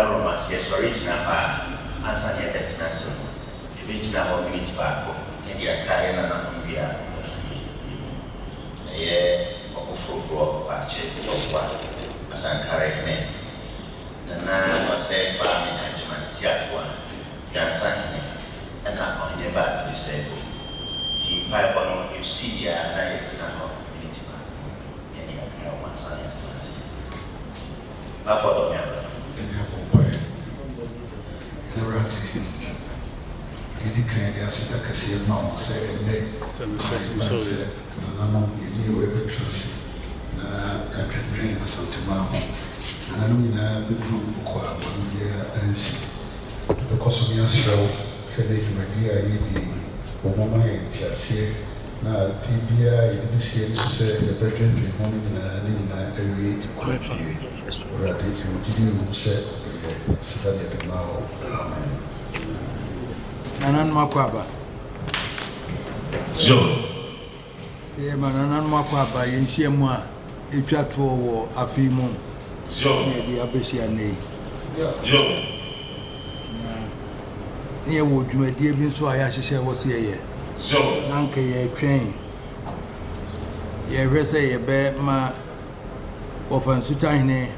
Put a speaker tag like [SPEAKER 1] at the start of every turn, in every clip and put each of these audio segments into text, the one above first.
[SPEAKER 1] Romas, yes, original answer yet that's answer. The original minutes back, and you are carrying an Umbia. A full patch of what as I carried me. The man was said by me and my theatre, Yansan, and I'm on the back, you said. Team pipe on you see, I minutes back. And you have one science. I follow me.
[SPEAKER 2] Any kind of assistance, a mom say, you were trust. I can bring us something. And I know the group for 1 year and see. Because of your show, said they my dear lady, or Mama and Tiasia. Now, PBI, you see, say the president, the moment, and every country. Ready to you said, study at the now.
[SPEAKER 3] Nanan Makwaba.
[SPEAKER 1] So,
[SPEAKER 3] yeah, Nanan Makwaba, in Shemwa, a chat for war, a few months.
[SPEAKER 1] so,
[SPEAKER 3] The Abesia name.
[SPEAKER 1] yo,
[SPEAKER 3] Here would you, dear, been so I actually was here.
[SPEAKER 1] so,
[SPEAKER 3] Nanka, ye train. Ye rese a bear ma offense to tiny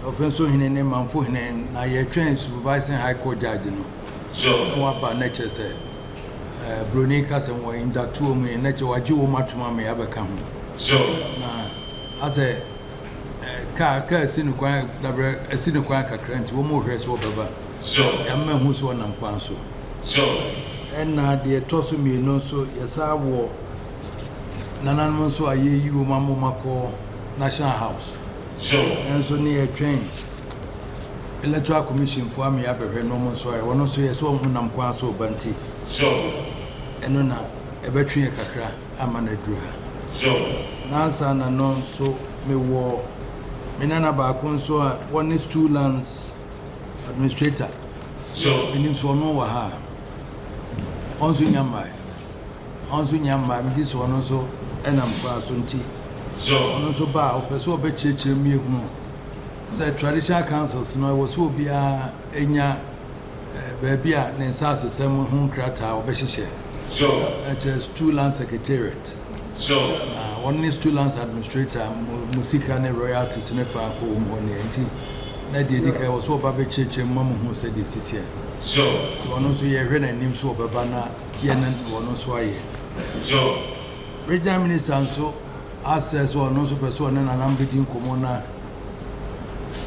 [SPEAKER 3] offense in a name and for him. Now ye train supervising High Court judge.
[SPEAKER 1] so,
[SPEAKER 3] What about nature said? Brunicas and were in that 2 me, nature, what you much mammy ever come.
[SPEAKER 1] so,
[SPEAKER 3] I say, car, Sinuquan, a Sinuquan crank, one more dress over.
[SPEAKER 1] so,
[SPEAKER 3] A man who's one and Quanso.
[SPEAKER 1] so,
[SPEAKER 3] And now the toss me no so, yes, I wore Nanan so I you, Mamma Mako, National House.
[SPEAKER 1] so,
[SPEAKER 3] And so near trains. Electoral Commission for me, I prefer no more so I want to say, so I'm Quanso Banti.
[SPEAKER 1] so,
[SPEAKER 3] And no, a battery cacra, I'm an edruha.
[SPEAKER 1] so,
[SPEAKER 3] Nansa and non so me war. Menana Bakun so one is 2 lands administrator.
[SPEAKER 1] so,
[SPEAKER 3] Meaning so no waha. Onzu Yamai. Onzu Yamai, this one also, and I'm Quasunti.
[SPEAKER 1] so,
[SPEAKER 3] Also, bow, Peso Betch, me. Said traditional councils, no, was who be a enya baby and Sasa Samuel Home Crata or Beshisha.
[SPEAKER 1] so,
[SPEAKER 3] Just 2 land secretariat.
[SPEAKER 1] so,
[SPEAKER 3] One is 2 lands administrator, Musica and royalties in a far home on the 18. Nadia was so Baby Church and Mamma who said this here.
[SPEAKER 1] so,
[SPEAKER 3] One also ye ren and names of Babana, Yenan, one also I.
[SPEAKER 1] so,
[SPEAKER 3] Regional Minister and so access one also person and I'm bidding Comona.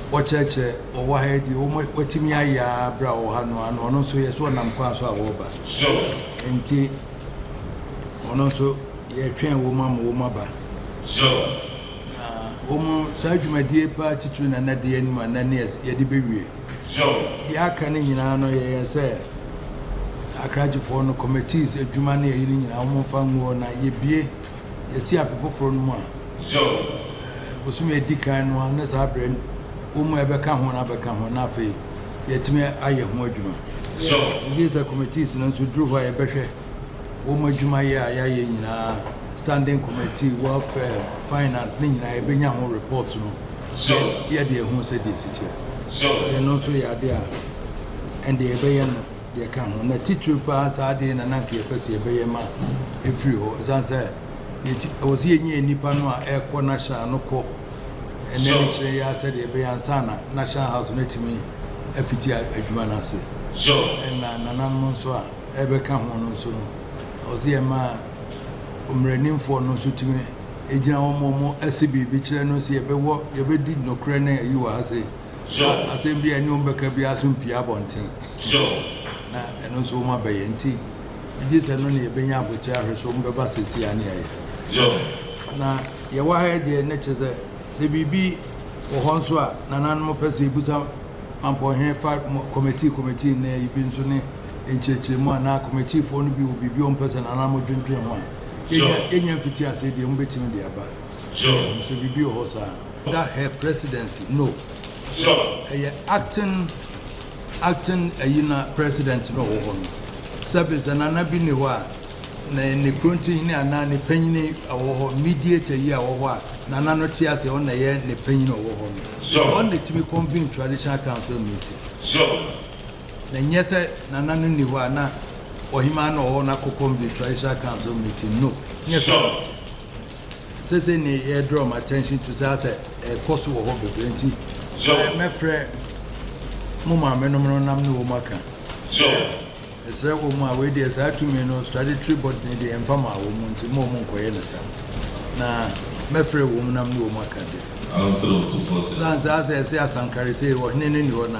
[SPEAKER 3] What church or what head you what Timia ya bra or Hano and one also yes one I'm quite so over.
[SPEAKER 1] so,
[SPEAKER 3] And tea one also ye train woman ba.
[SPEAKER 1] so,
[SPEAKER 3] Woman Serge my dear party to another animal and yes ye de baby.
[SPEAKER 1] so,
[SPEAKER 3] Ya can in ano ye say I cried for no committees a Jumani in our own family na ye be ye see a for no
[SPEAKER 1] so,
[SPEAKER 3] was me a dick and one as I bring. Abeka ho na abeka ho na fe yetime aye ho adwuma
[SPEAKER 1] so,
[SPEAKER 3] these are committees no so dru ho aye behwe adwuma ye ayaye nyina standing committee welfare finance ni nyina e benya ho report no
[SPEAKER 1] so,
[SPEAKER 3] ye de ho se de sitia
[SPEAKER 1] so,
[SPEAKER 3] ye no so ya de a and the ebeye no de ka ho na teacher pa sa de na na ke pese ebeye ma efiri ho san say ye was ye nipa no a ekọ na sha no ko. And then I said, Bayansana, National House, let me a fiti adjumanasi.
[SPEAKER 1] so,
[SPEAKER 3] And Nanan so ever come on so. I was here, ma, running for no suit me. A general momo, SCB, which I know see a bewo, you did no crane, you are say.
[SPEAKER 1] so,
[SPEAKER 3] I say, be a new baker, be a soon piabonting.
[SPEAKER 1] so,
[SPEAKER 3] And also my bayanti. It is only a benya which I have some babas here.
[SPEAKER 1] so,
[SPEAKER 3] Now, your wife, dear nature. CBB or Honswa, Nanan Mopesi Busa, Ampo Fat committee, ne, you've been to ne, in church, na committee for you will be beyond person, and I'm drinking one. Indian Fitia said the umbetim the Abba.
[SPEAKER 1] so,
[SPEAKER 3] CBB or Hosa. That her presidency, no.
[SPEAKER 1] so,
[SPEAKER 3] Acting, a president, no. Service and Anabiniwa, ne kronti ne ana ne panyini awo mediator yi awo ho a nana no tia se on na ye ne panyini awo ho no on ne timi convene traditional council meeting na nyese nana no ni ho ana ohima no ho na convene traditional council meeting no nyese sese ne ye draw my attention to say cost wo ho bebrenti me frɛ mo ma me no nam no wo maka it's a woman away there to me no statutory body the informal woman to more na me frɛ woman nam no wo maka de say asankari say wo ne ni wo na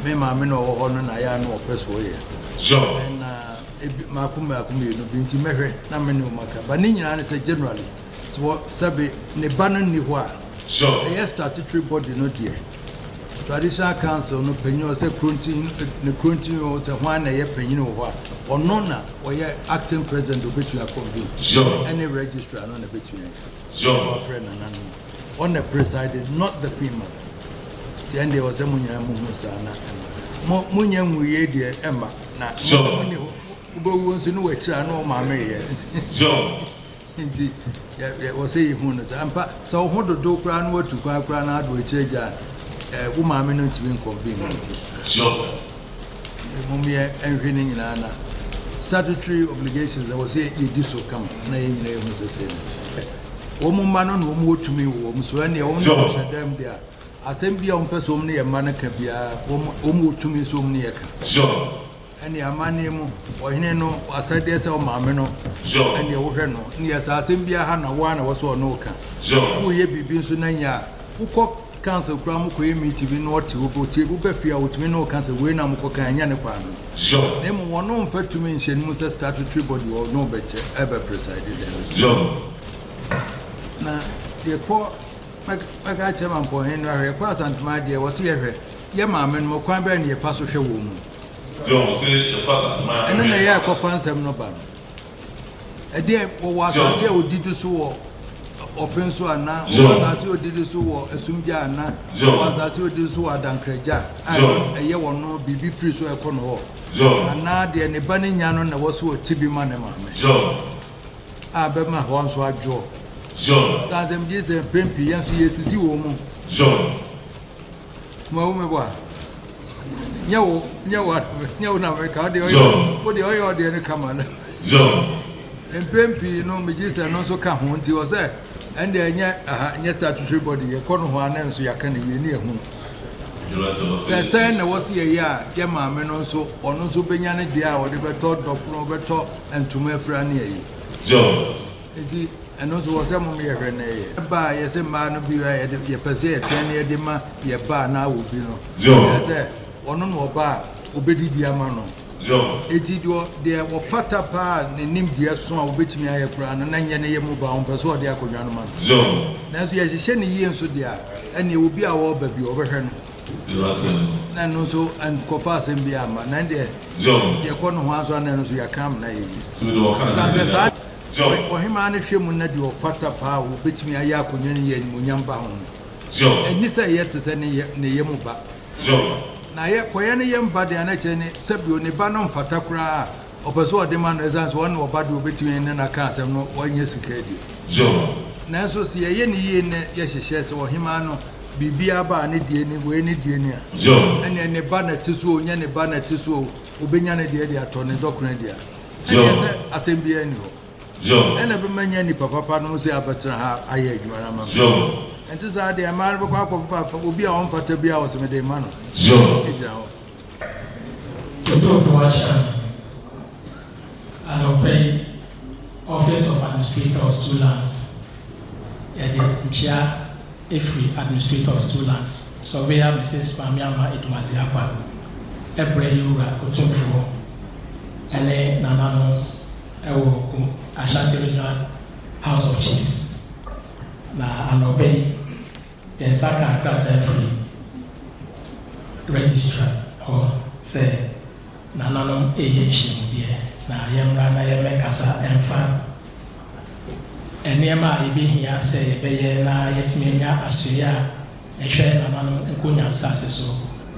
[SPEAKER 3] me ma me no wo no na ya no opeso ye na makuma no binti mehwe na me no maka ba ni nyina ne say generally so sabe ne banan ni ho a yes statutory body no there traditional council no penyo say kronti o say hwan na ye penyin wo ho ono na o ye acting president obetu akonvi any registrar no na betu our friend nanu on the presided not the people then there was a munya mu sana munya nwuye de emma na oni ubo nso no wachira no ma me ye nti ya o say hu no ampa so ho dodo kra no watu kra na ado echeja woman no to be inconvenient. Mumia and winning in Anna. Statutory obligations, I was here, you do so come, name the same. Woman man who to me, so any only them there. Assembly on person near Manacabia, to me so near. Any a man or no, I said there's a mameno, and your reno, near Assembly Hannah one was or no can. Who ye be been so nanya, who cock. Council Gram meet be not to go to Befia with me no council when I'm cooking any pan. Name one known fact to mention Musa statutory body or no better ever presided. Now, the poor Magachaman for Henry Pass and my dear was here. Yamam and Mokwamba and your fast social woman. And then I have fans have no ban. A dear was I say, who did you so? Offense one now, was as did so, Sumja, was as you did so, Dankreja, and a year or no be free so upon all. And now the Nebani Yanon was so Tibi Manema. I bet my horns were Joe. That's them just a pimpy, yes, see woman. Moma, no, what the oil didn't come on. And pimpy, no, me just and also come home to us there. And then, yes, statutory body, a corner one, and so you can be near home. Say, was here, Gemma, and also, or no, so Benyana, dear, or the better dog, Roberto, and to my friend near you. And also was some of me a Rene. By yes, a man of you, I had your passe, 10 year dema, your bar now would be no. Yes, or no bar, obedi diamano. Eti there were fatter pa ne nim dia so a obetimi ayekura na nanya ne yemu ba on peso de akodwa no man na so ye hye ne yi enso dia ene obi a wo ba bi obehwe no na no so and kofa asem bi ama na de ye ko no ho aso na no so ya kam na yi so o hima ne hwemu na de o fatter pa obetimi ayekodwa ne ye munyam ba ho eni se ye tese ne yemu ba na ye koye ne yemba de anache ne sabio ne ba no mfata kura opeso de man essence one oba de obetumi ne na ka asem no wanye sikadi na so se ye ne ye ne ye hyehye se wo hima no bibia ba ne die ne we ne die ne a ene ne ba na tiso onya ne ba na tiso obenya ne de ato ne dokuna dia ene se asem bia ni ho ene be manya ni papa no se abetra ha aye adwuma na ma and this are the man who will be on for to be out of the man.
[SPEAKER 4] I'll pay Office of Administrator of Two Lands. Chair Efri Administrator of Two Lands. Surveyor Mrs. Pamiama Edumaziakwa. Ebreyura Otumfo. Ele Nanano Ewo Ashanti Regional House of Chiefs. Na anobe yensaka krata free registrar or say na nano eyenchi die na yemra na yemekasa emfa enema ebihia say ebeye na yetimi nya asoya ehwe na nano nkonya nsase so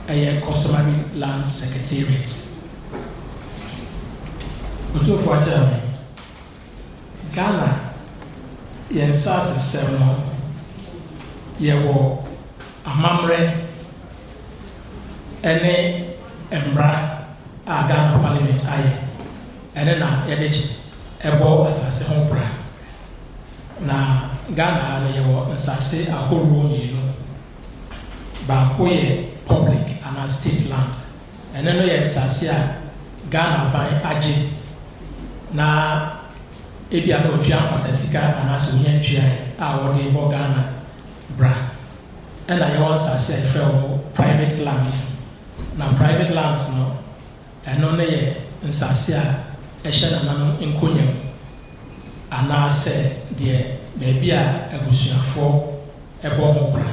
[SPEAKER 4] eye customary land secretariat otofo acha Ghana yɛn nsa asesɛm no yɛwɔ amammerɛ ɛne mmara a Ghana Parliament ayɛ ɛne na yɛde ɛbɔ asase ho bra. Na Ghana no yɛwɔ nsase ahorow mmienu. Baako yɛ public and state land. Ɛno no yɛ nsase a Ghana ban agye na ebia na otua mpatasika anaasɛ onya ntua a wɔde bɔ Ghana bra. Ɛna yɛwɔ nsase a yɛfrɛ wɔ private lands. Na private lands no ɛno no yɛ nsase a ɛhyɛ nananom nkonyam anaasɛ deɛ baabi a abusuafoɔ ɛbɔ ho bra.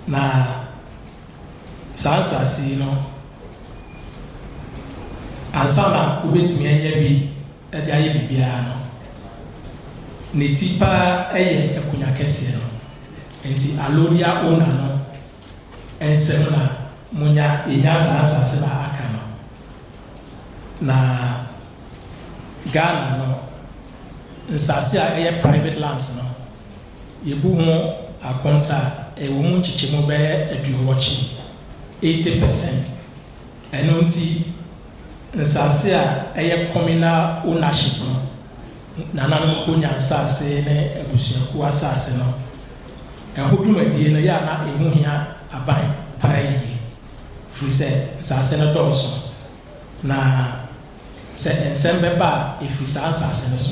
[SPEAKER 4] Na saa nsase yi no ansa na wobɛtumi anya bi ɛde ayɛ biribiara no ne ti paa ɛyɛ akunya kɛseɛ no. Nti alodia owner no ɛnsɛm na munya ɛnya saa nsase na aka no. Na Ghana no nsase a ɛyɛ private lands no yɛbu ho akonta a ɛwɔ mu nkyekyɛmu bɛyɛ 80%. Ɛno nti nsase a ɛyɛ communal ownership no nananom konya nsase ne abusuakuo asase no ɛho dwumadie no yɛ na ɛho hia aban paa yie firi sɛ nsase no dɔɔso. Na sɛ nsɛm bɛba a ɛfiri saa nsase no so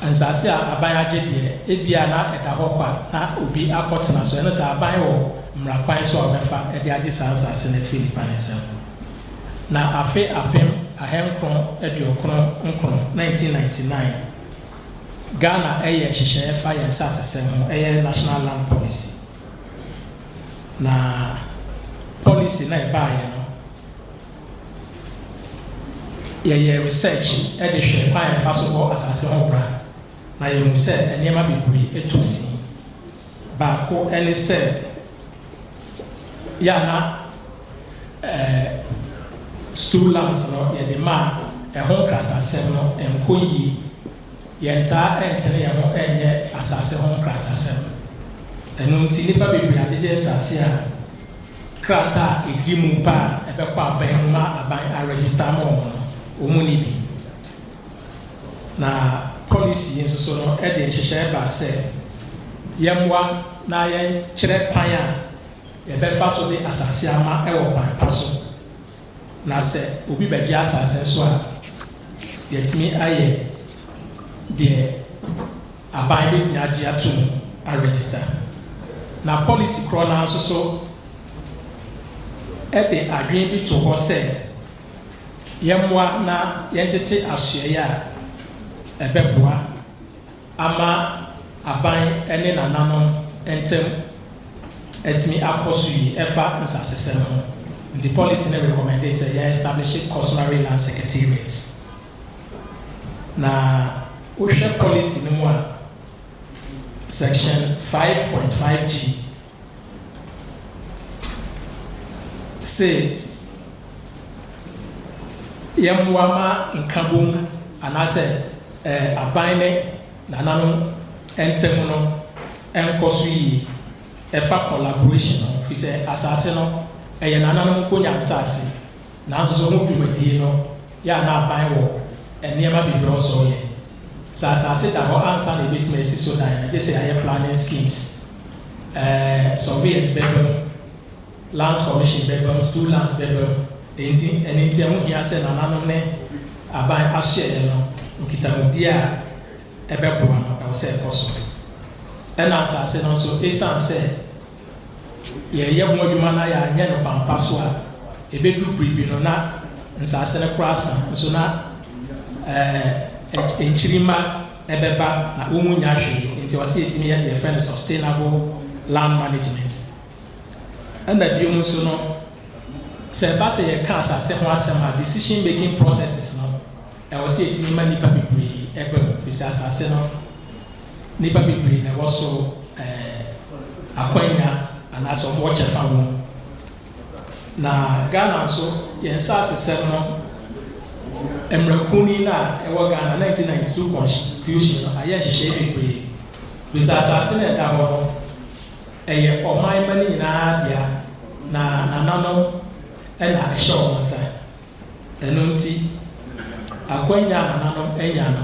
[SPEAKER 4] nsase a aban agye deɛ ebia na ɛda hɔ kwa na obi akɔtena so ɛno sɛ aban wɔ mmara kwan so a ɔbɛfa ɛde agye saa nsase no firi nipa ne nsɛm. Na afe apem ahenkron aduokron nkron 1999 Ghana ɛyɛ nhyehyɛeɛ fa yɛn nsa asesɛm ho ɛyɛ national land policy. Na policy na ɛbaeɛ no yɛyɛ research ɛde hwɛ kwan yɛfa so bɔ asase ho bra. Na yɛhu sɛ nneɛma bebree ɛtɔ si. Baako ɛne sɛ yɛana stool lands no yɛde ma ɛho nkratasɛm no ɛnkɔ yie. Yɛntaa ɛntene yɛn ho ɛnyɛ asase ho nkratasɛm. Ɛno nti nipa bebree adegye nsase a krataa ɛdi mu ba a ɛbɛkɔ aban mu ma aban aregister ma wɔn no wɔn ni bi. Na policy yi nso so no ɛde nhyehyɛeɛ baa sɛ yɛmmoa na yɛnkyerɛ kwan a yɛbɛfa so de asase ama ɛwɔ kwan pa so. Na sɛ obi bɛgye asase so a yɛtumi ayɛ deɛ aban bɛtumi agye ato mu aregister. Na policy korɔ no nso so ɛde adwene bi to hɔ sɛ yɛmmoa na yɛntete asoɛeɛ a ɛbɛboa ama aban ɛne nananom ntam ɛtumi akɔ so yie ɛfa nsasesɛm ho. Nti policy no recommended sɛ yɛ establish customary land secretariat. Na wohwɛ policy no mu a section 5.5G sɛ yɛmmoa ma nkabom anaasɛ aban ne nananom ntam no ɛnkɔ so yie ɛfa collaboration no firi sɛ asase no ɛyɛ nananom konya nsase nanso so ho dwumadie no yɛ na aban wɔ nneɛma bebree ɔsɔ yɛ. Sɛ asase da hɔ ansa na ebɛtumi asi so dan na gye sɛ ayɛ planning schemes surveyors bɛba mu, lands commission bɛba mu, stool lands bɛba mu. Ɛno nti ɛho hia sɛ nananom ne aban asoɛeɛ no nkitahodie a ɛbɛboa no ɛwɔ sɛ ɛkɔ so. Ɛna asase no nso ɛsiane sɛ yɛyɛ ho adwuma na yɛanyɛ no pampa so a ɛbɛduru biribi no na nsase no koraa asa nso na nkyirima ɛbɛba na wɔn nya hwee. Nti wɔsɛ yɛtumi yɛ deɛ yɛfrɛ no sustainable land management. Ɛna bio mu nso no sɛ ɛba sɛ yɛka asase ho asɛm a decision making processes no ɛwɔ sɛ yɛtumi ma nipa bebree ɛba mu firi sɛ asase no nipa bebree na ɛwɔ so akwanya anaasɛ ɔmo wɔkyɛ fa wɔn. Na Ghana nso yɛn nsa asesɛm no emrakuni na ewo Ghana 1992 constitution no aye hyehyɛ bebree bisa asase na ɛda hɔ no ɛyɛ ɔman mani nyinaa dea na nananom ɛna ɛhyɛ wɔn nsa ɛno nti akwanya nananom ɛnya no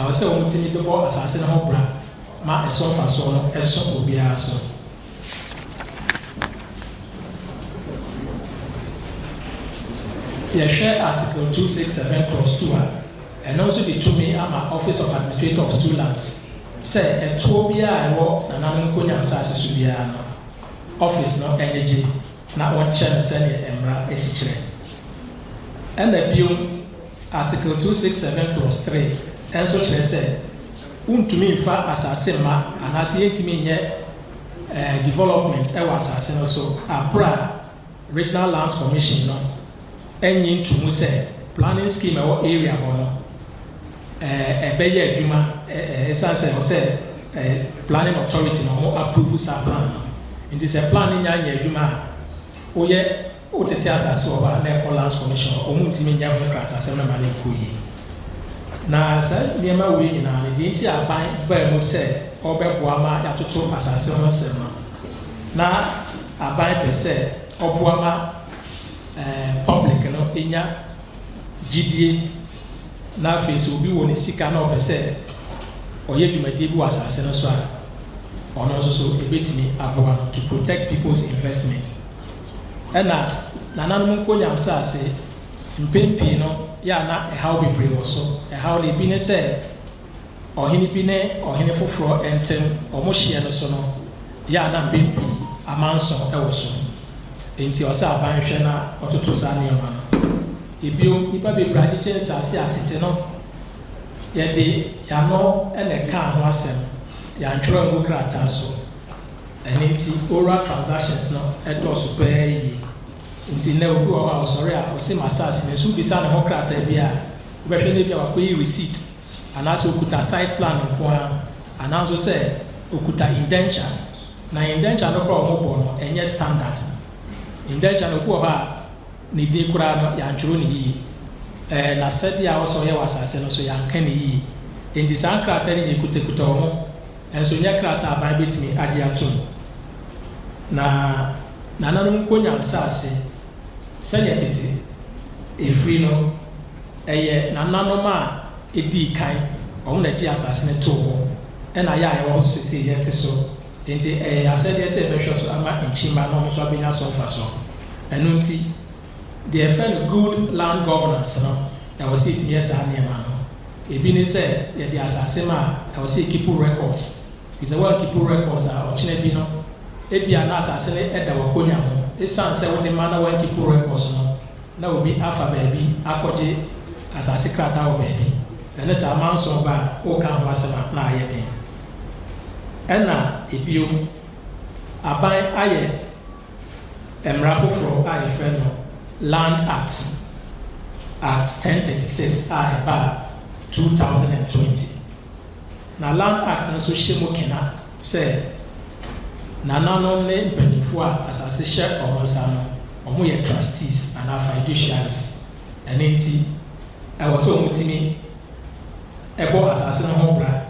[SPEAKER 4] ɛwɔ sɛ wɔn tumi de bɔ asase no ho bra ma ɛso mfasoɔ no ɛso obiara so. Yɛhwɛ article 267 clause 2 a ɛno nso de tumi ama office of administrator of stool lands sɛ ɛtoɔ biara ɛwɔ nananom nkonya asase so biara no office no ɛnyɛ gye na wɔnkyɛ no sɛdeɛ mmara asi kyerɛ. ɛna bio article 267 clause 3 ɛnso kyerɛ sɛ wontumi mfa asase mma anaasɛ yɛntumi nyɛ development ɛwɔ asase no so abra regional lands commission no ɛnyi ntumu sɛ planning scheme ɛwɔ area hɔ no ɛbɛyɛ adwuma ɛsan sɛ ɔsɛ planning authority no ɔmo approve saa plan no nti sɛ plan no nyɛ adwuma a woyɛ wotete asase wɔ hɔ a na ɛkɔ lands commission ɔmo ntumi nyɛ ho kratasɛm na ma no nkɔ yie na saa nneɛma wei nyinaa no deɛ nti aban baa mu sɛ ɔbɛboa ma yɛatoto asase ho nsɛm no na aban pɛ sɛ ɔboa ma public no enya gyidie na afei sɛ obi wɔ ne sika na ɔpɛ sɛ ɔyɛ dwumadie bi wɔ asase no so a ɔno nso so ebetumi aboa no to protect people's investment ɛna nananom nkonya asase mpempii no yɛ ana ɛhaw bebree wɔ so ɛhaw no ebi ne sɛ ɔhene bi ne ɔhene foforɔ ntɛm ɔmo hyeɛ no so no yɛ ana mpempii amanson ɛwɔ so nti ɔsɛ aban hwɛ na ɔtoto saa nneɛma no ebio nipa bebree agyegye nsase atete no yɛde yano ɛna ɛka ho asɛm yɛantwerɛ ngu krataa so ɛne nti oral transactions no ɛdɔɔso pɛɛ yie nti na obi wɔ hɔ a ɔsɔre a ɔsɛ ma asase no nso bisa ne ho krataa bi a wobɛhwɛ no bi a wakɔyi receipt anaasɛ okuta site plan nko a anaa nso sɛ okuta indenture na indenture no koraa ɔmo bɔ no ɛnyɛ standard indenture no obi wɔ hɔ a ne din koraa no yɛantwerɛ ne yie na sɛdeɛ a wɔsɛ ɔyɛ wɔ asase no so yɛanka ne yie nti saa krataa no yɛ kutakuta wɔ ho nso nyɛ krataa aban bɛtumi agye ato mu na nananom nkonya nsase sɛdeɛ tete ɛfiri no ɛyɛ nananom a ɛdii kan ɔmo na gye asase no too hɔ ɛna yɛ a yɛwɔ so sɛ yɛte so nti ɛyɛ asɛdeɛ sɛ ɛbɛhwɛ so ama nkyima na ɔmo nso abɛnya so mfa so ɛno nti deɛ ɛfɛ no good land governance no ɛwɔ sɛ ɛtumi yɛ saa nneɛma no ebi ne sɛ yɛde asase ma a ɛwɔ sɛ ɛkipu records bisɛ wɔn kipu records a ɔkyerɛ bi no ebi a na asase no ɛda wakonya ho esan sɛ wɔde ma na wɔn kipu records no na obi afa baabi akɔgye asase krataa wɔ baabi ɛne sɛ amanso ba a ɔka ho asɛm a na ayɛ den ɛna ebiom aban ayɛ mmara foforɔ a yɛfrɛ no Land Act 1036 a ɛba 2020 na Land Act nso hyɛ mu kena sɛ nananom ne mpanimfoɔ a asase hyɛ wɔn nsa no wɔn yɛ trustees anaa fiduciaries ɛne nti ɛwɔ sɛ wɔn tumi ɛbɔ asase no ho bra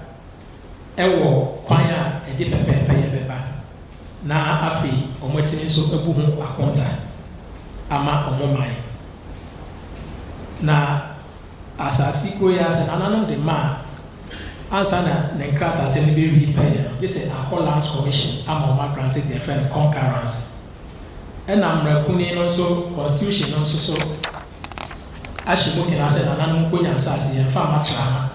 [SPEAKER 4] ɛwɔ kwan a ɛde pɛpɛɛpɛ yɛ bɛba na afei wɔn tumi nso abu ho akonta ama wɔn man na asase kuro yi asɛ nananom de ma ansa na ne nkrataa sɛ ne bɛ repay no gye sɛ akɔ lands commission ama wɔn agrante deɛ fɛ no concurrence ɛna mmerakuni no nso constitution no nso so ahyɛ mu kena sɛ nananom nkonya nsase yɛn fa matra ha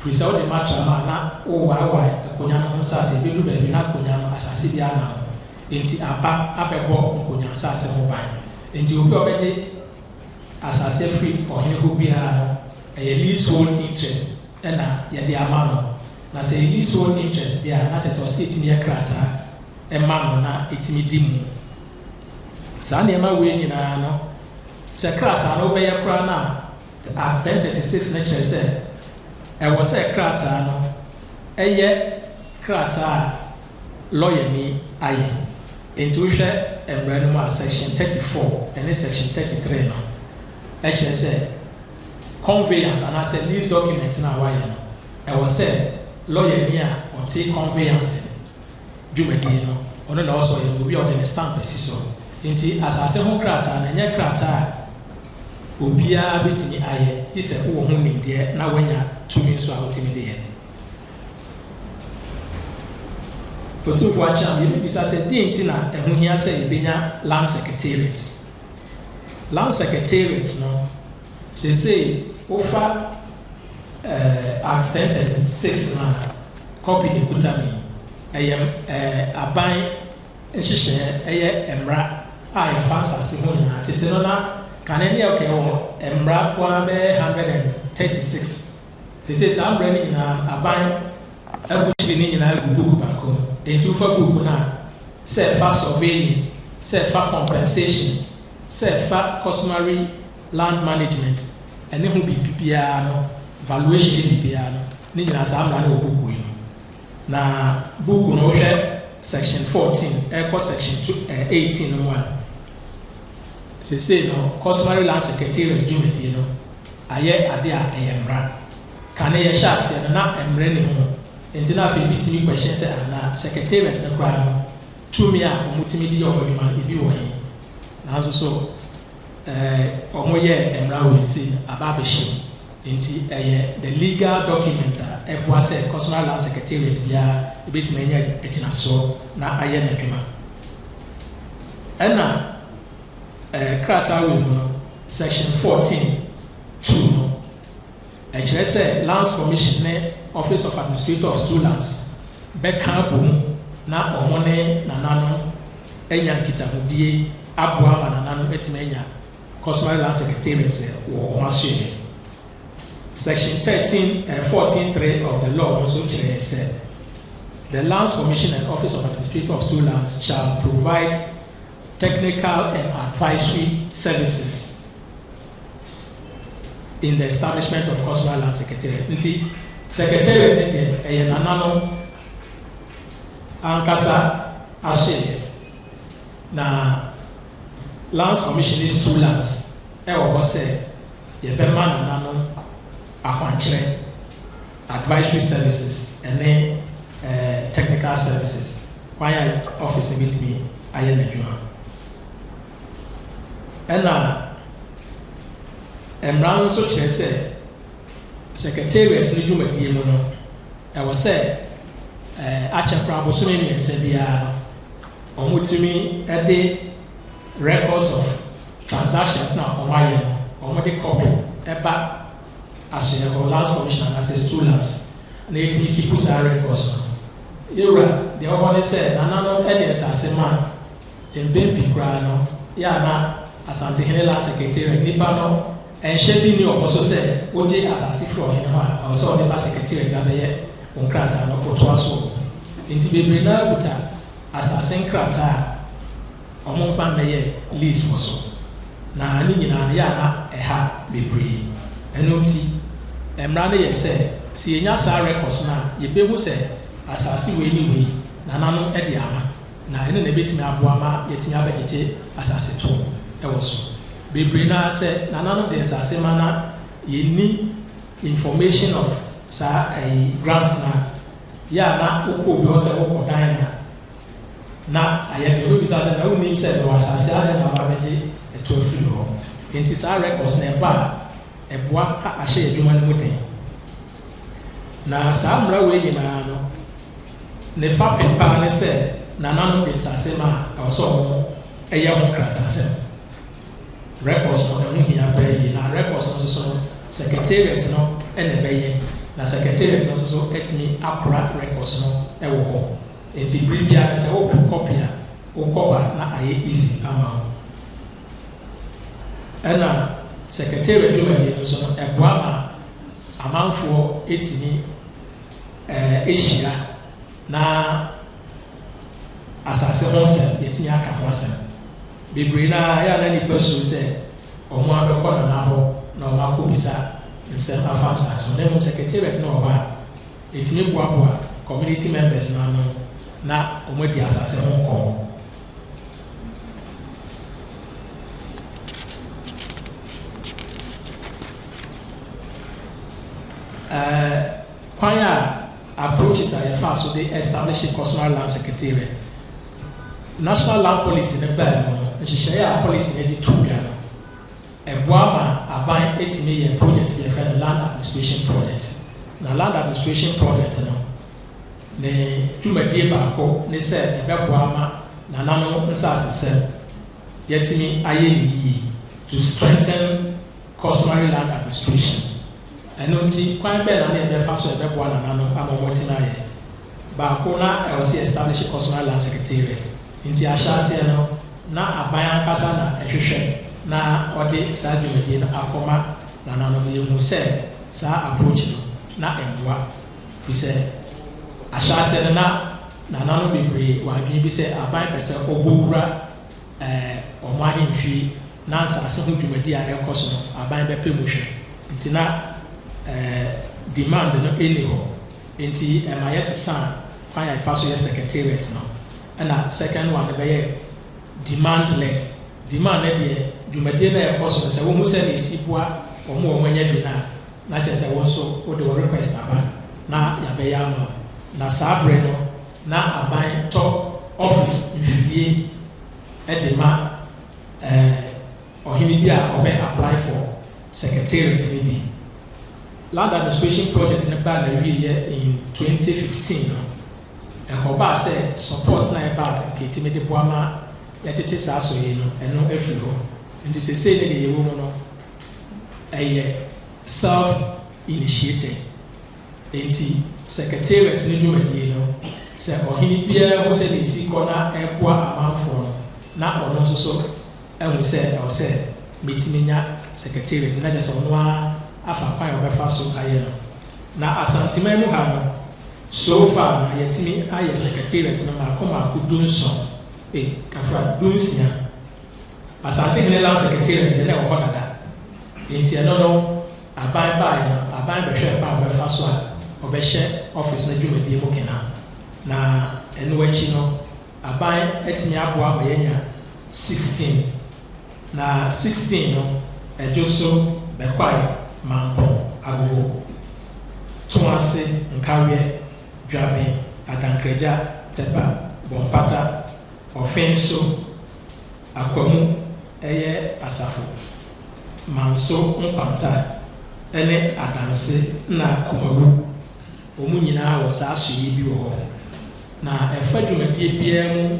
[SPEAKER 4] firi sɛ wɔde matra ma na wɔwaawae akonya no ho nsase ebedu baabi na akonya no asase bi ana ho nti aba abɛbɔ nkonya nsase ho ban nti obi a ɔbɛgye asase afiri ɔhene hɔ biara no ɛyɛ leasehold interest ɛna yɛde ama no na sɛ leasehold interest bi a na kyerɛ sɛ ɔsɛ ɛtumi yɛ krataa ɛma no na ɛtumi di mu saa nneɛma wei nyinaa no sɛ krataa no wobɛyɛ koraa no a Act 1036 no kyerɛ sɛ ɛwɔ sɛ krataa no ɛyɛ krataa a lawyer ni ayɛ nti wohwɛ mmara no mu a section 34 ɛne section 33 no ɛkyerɛ sɛ conveyance and as a lease document na wayɛ no ɛwɔ sɛ lawyer ni a ɔte conveyance dwumadi no ɔno na ɔsɔ yɛ no obi a ɔde ne stamp asi so nti asase ho krataa na ɛnyɛ krataa a obiara bɛtumi ayɛ gye sɛ wowɔ ho nimdeɛ na wanya tumi nso a wotumi de yɛ otumfo akyerɛ me bisa sɛ di nti na ɛho hia sɛ yɛbɛnya land secretariat no sesei wofa Act 1036 na copy ne kuta mi ɛyɛ aban nhyehyɛ ɛyɛ mmara a ɛfa asase ho nyinaa tete no na kane ne ɛkɛ wɔ mmara koa bɛyɛ 136 sesei saa mmara no nyinaa aban abukyiri ne nyinaa gu buku baako nti wofa buku no a sɛ ɛfa surveying sɛ ɛfa compensation sɛ ɛfa customary land management ɛne ho biribiara no valuation ne biribiara no ne nyinaa saa mmara no wɔ buku yi no na buku no wohwɛ section 14 ɛkɔ section 18 no mu a sesei no customary land secretariat dwumadie no ayɛ ade a ɛyɛ mmara kane yɛhyɛ aseɛ no na mmara ne ho nti na afei bitumi question sɛ ana secretariat no koraa no tumi a wɔtumi di yɛ wɔn adwuma ebi wɔ yi nanso so wɔn yɛ mmara wɔ nsi aba abɛhyɛ nti ɛyɛ the legal document a ɛboa sɛ customary land secretariat biara ebitumi anya agyinasoɔ na ayɛ n'adwuma ɛna krataa wɔ mu no section 14(2) no ɛkyerɛ sɛ lands commission ne office of administrator of stool lands bɛka abom na wɔn ne nananom anya nkitahodie aboa ma nananom atumi anya customary land secretariat wɔ wɔn aso yɛ section 14(3) of the law also kyerɛ sɛ the lands commission and office of administrator of stool lands shall provide technical and advisory services in the establishment of customary land secretariat. Nti secretariat ne deɛ ɛyɛ nananom ankasa ahyɛ na lands commission is stool lands ɛwɔ hɔ sɛ yɛbɛma nananom akwankyerɛ advisory services ɛne technical services kwan a office ne bitumi ayɛ n'adwuma ɛna mmara nso kyerɛ sɛ secretariat ne dwumadie mu no ɛwɔ sɛ akyɛkora abosome mmiɛnsa biara no wɔtumi de records of transactions na wɔn ayɛ no wɔn de copy ɛba ahyɛ hɔ lands commission anaasɛ stool lands na yɛtumi kipu saa records no yɛwura deɛ wɔwɔ ne sɛ nananom de nsase ma mbɛmpi koraa no yɛ ana asantehene land secretariat nipa no ɛnhyɛ bi ni wɔn so sɛ wogye asase firi ɔhene hɔ a ɔwɔ sɛ ɔde ba secretariat da bɛyɛ wɔn krataa no kɔtoa so nti bebree naa kuta asase nkrataa a wɔn mfa mmɛyɛ lease wɔ so na ne nyinaa no yɛ ana ɛha bebree ɛno nti mmara no yɛ sɛ si yɛnya saa records no a yɛbɛhu sɛ asase wei ne wei nananom de ama na ɛno na ɛbɛtumi aboa ma yɛtumi abɛgyegye asase to ɛwɔ so bebree naa sɛ nananom de nsase ma na yɛni information of saa grants na yɛ a na wokɔ obi hɔ sɛ wokɔ dan na ayɛ de wobɛbisa sɛ na wonim sɛ ɛwɔ asase adɛ na wabɛgye ɛto afiri hɔ nti saa records na ɛba a ɛboa ahyɛ adwuma no mu den na saa mmara wei nyinaa no ne fa pempaa ne sɛ nananom de nsase ma a ɛwɔ sɛ ɔmo ɛyɛ ho nkratasɛm records no ɛho hia pɛɛ yi na records no nso so no secretariat no ɛna ɛbɛyɛ na secretariat no nso so ɛtumi akora records no ɛwɔ hɔ nti bere biara sɛ wopɛ copy a wokɔ hɔ a na ayɛ easy ama ho ɛna secretariat dwumadie no nso no ɛboa ma amanfoɔ ɛtumi ɛhyia na asase ho nsɛm yɛtumi aka ho asɛm bebree na yɛ ana nipa suro sɛ ɔmo abɛkɔ nana hɔ na ɔmo akɔ bisa nsɛm afa asase ho na mmom secretariat no wɔ hɔ a ɛtumi boaboa community members no ano na ɔmo adi asase ho nkɔmmɔ kwan a approaches a yɛfa so de establish a customary land secretariat. National land policy ne baa mu no nhyehyɛeɛ a policy ne de to dwa no ɛboa ma aban etimi yɛ project bi yɛfrɛ no land administration project. Na land administration project no ne dwumadie baako ne sɛ ɛbɛboa ma nananom nsa asesɛ yɛtumi ayɛ ne yie to strengthen customary land administration. Ɛno nti kwan bɛɛ na ne yɛbɛfa so ɛbɛboa nananom ama wɔtumi ayɛ baako na ɛwɔ sɛ establish customary land secretariat. Nti ahyɛ aseɛ no na aban ankasa na ɛhwehwɛ na ɔde saa dwumadie no akɔma nananom yɛhu sɛ saa approach no na ɛmmoa fi sɛ ahyɛ aseɛ no na nananom bebree wɔadwene bi sɛ aban pɛ sɛ ɔbɔwura ɔmo ahemfie na nsase ho dwumadie a ɛkɔ so no aban bɛpɛ mu hwɛ nti na demand no ɛni hɔ nti ɛma yɛsesa kwan a yɛfa so yɛ secretariat no ɛna second one bɛyɛ demand led. Demand ne deɛ dwumadie na ɛkɔ so no sɛ wɔn mu sɛ na esi boa wɔn a wɔnyɛ bi na kyerɛ sɛ wɔn nso wɔde wɔn request aba na yɛabɛyɛ ama na saa abere no na aban tɔ office mfidie ɛde ma ɔhene bi a ɔbɛ apply for secretariat ne bi. Land administration project ne baa na wiyɛ in 2015 no ɛkɔbaa sɛ support na ɛbaa nketimi de boa ma yɛtete saa so yi no ɛno afiri hɔ nti sesei ne deɛ yɛwɔ mu no ɛyɛ self initiated nti secretariat ne dwumadie no sɛ ɔhene biara ho sɛ ne esi kɔ na ɛboa amanfoɔ no na ɔno nso so ɛho sɛ ɛwɔ sɛ metumi nya secretariat na kyerɛ sɛ ɔno a afa kwan a ɔbɛfa so ayɛ no na asanteman mu ha no so far na yɛtumi ayɛ secretariat no maako dunson kafra dunsia asantehene land secretariat de na ɛwɔ hɔ dada nti ɛno no aban baeɛ no aban bɛhwɛ kwan a ɔbɛfa so a ɔbɛhyɛ office no dwumadie mu kena na ɛno akyi no aban atumi aboa ma yɛanya 16 na 16 no ɛdwo so bɛkwae mampɔ agogo toase nkareɛ dwabe adankragya tɛpa bɔmpata ɔfenso akwamu ɛyɛ asafo manso nkwanta ɛne adanse na kumawu wɔn nyinaa wɔ saa asoyɛ bi wɔ hɔ na ɛfa dwumadie biara mu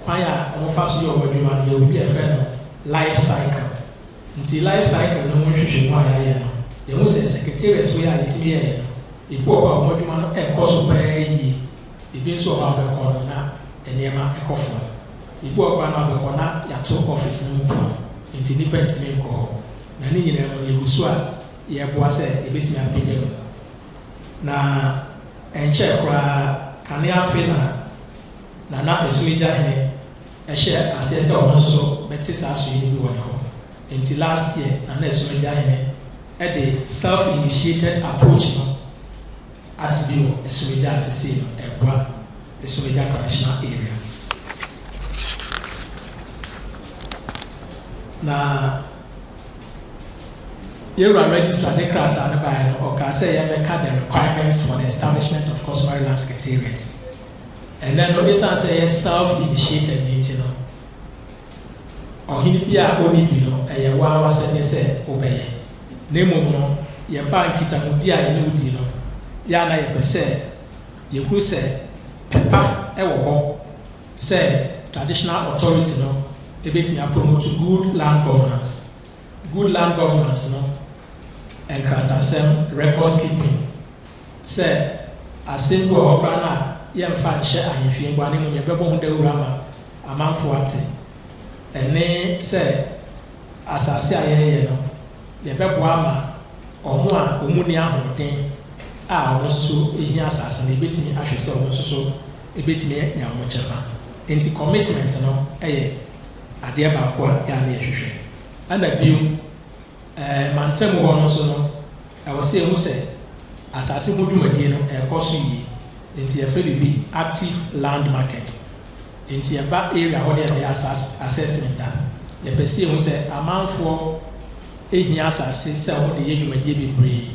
[SPEAKER 4] kwan a wɔfa so yɛ wɔn adwuma no yɛ obi ɛfrɛ no life cycle nti life cycle no ho nhwehwɛ mu a yɛayɛ no yɛn sɛ secretariat wei a yɛtumi yɛyɛ no ebi wɔ hɔ a wɔn adwuma no ɛkɔ so pɛɛ yie ebi nso wɔ hɔ a bɛkɔ no na nneɛma ɛkɔ fam ebi wɔ hɔ a na bɛkɔ na yɛato office no mu pono nti nipa ntumi nkɔ hɔ na ne nyinaa mu yɛgu so a yɛboa sɛ ebetumi apagya mu na ɛnkyɛ koraa kanea afe na esumigya hene ɛhyɛ aseɛ sɛ ɔno nso bɛte saa asoyɛ no bi wɔ ne hɔ nti last year na esumigya hene ɛde self initiated approach no ate bi wɔ esumigya asese no ɛboa esumigya traditional area na yɛwura registrar ne krataa ne baeɛ no ɔkaa sɛ yɛbɛka the requirements for the establishment of customary land secretariat ɛnɛ no ɛsiane sɛ yɛ self initiated ne nti no ɔhene bi a ɔne bi no ɛyɛ waa sɛdeɛ sɛ wobɛyɛ na mmom no yɛba nkitahodie a yɛne wodi no yɛ ana yɛpɛ sɛ yɛhuru sɛ pɛpa ɛwɔ hɔ sɛ traditional authority no ɛbɛtumi apromote good land governance no nkratasɛm records keeping sɛ asɛm bi wɔ hɔ koraa no a yɛmfa nhyɛ ahemfie mboa ne mu yɛbɛbɔ ho dawuro ama amanfoɔ ate ɛne sɛ asase a yɛyɛ no yɛbɛboa ama ɔmo a ɔmo ni ahoɔden a ɔmo nso ɛhia asase no ɛbɛtumi ahwɛ sɛ ɔmo nso so ɛbɛtumi nya ɔmo kyɛfa nti commitment no ɛyɛ adeɛ baako a yɛa ne yɛhwehwɛ ɛna bio mantam hɔ no so no ɛwɔ sɛ ɛhu sɛ asase ho dwumadie no ɛkɔ so yie nti yɛfrɛ biribi active land market nti yɛba area hɔ ne yɛbɛyɛ assessment a yɛpɛ sɛ ɛhu sɛ amanfoɔ ɛhia asase sɛ wɔde yɛ dwumadie bebree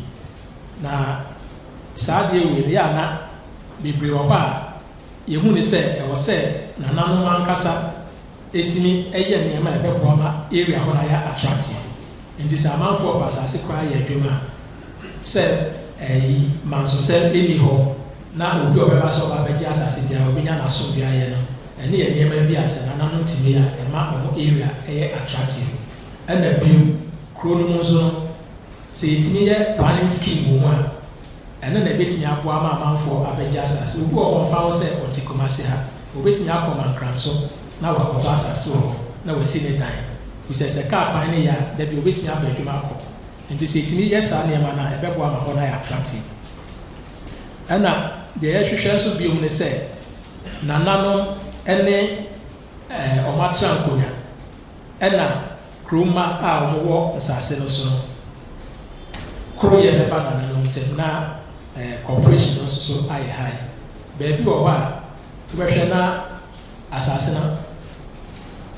[SPEAKER 4] na saa deɛ wei no yɛ ana bebree wɔ hɔ a yɛhu ne sɛ ɛwɔ sɛ nananom ankasa ɛtumi ɛyɛ nneɛma a ɛbɛboa ma area hɔ no ayɛ attractive nti sɛ amanfoɔ ba asase koraa yɛ adwuma sɛ mansosɛm ɛni hɔ na obi a ɔbɛba sɛ ɔba abɛgye asase biara ɔbɛnya n'aso bi ayɛ no ɛne yɛ nneɛma bi a sɛ nananom tumi a ɛma ɔmo area ɛyɛ attractive ɛna bio kuro no mu nso no sɛ yɛtumi yɛ planning scheme wɔ mu a ɛno na ɛbɛtumi aboa ma amanfoɔ abɛgye asase obi a ɔmfa ho sɛ ɔte Kumasi ha obɛtumi akɔ Mankranso na wakɔtɔ asase wɔ hɔ na wasi ne dan bisɛ sɛ kaa kwan ne yɛ a dabi obɛtumi aba adwuma akɔ nti sɛ yɛtumi yɛ saa nneɛma no a ɛbɛboa ma hɔ no ayɛ attractive ɛna deɛ yɛhwehwɛ nso biom ne sɛ nananom ɛne ɔmo atena nkonnwa ɛna kuroma a ɔmo wɔ nsase no so no koro yɛ bɛba nananom ntɛm na corporation no nso so ayɛ high baabi wɔ hɔ a wobɛhwɛ na asase no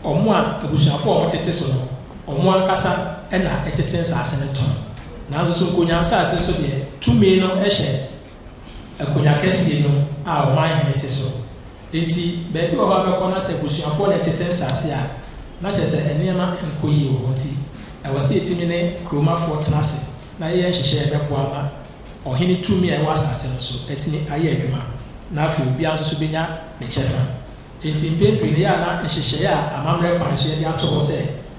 [SPEAKER 4] ɔmo a abusuafoɔ ɔmo tete so no ɔmo ankasa ɛna ɛtete nsase no tɔn nanso so nkonnwa nsase so deɛ tumi no ɛhyɛ akonnwa kɛseɛ no a ɔmo ahene te so nti baabi wɔ hɔ a bɛkɔ no sɛ abusuafoɔ na ɛtete nsase a na kyerɛ sɛ nneɛma nkɔ yie wɔ hɔ nti ɛwɔ sɛ yɛtumi ne kuromafoɔ tena ase na yɛyɛ nhyehyɛ ɛbɛboa ma ɔhene tumi a ɛwɔ asase no so ɛtumi ayɛ adwuma na afei obiara nso so bɛnya ne kyɛfa nti mpempem no yɛ ana nhyehyɛ a amammerɛ kwan so yɛde ato hɔ sɛ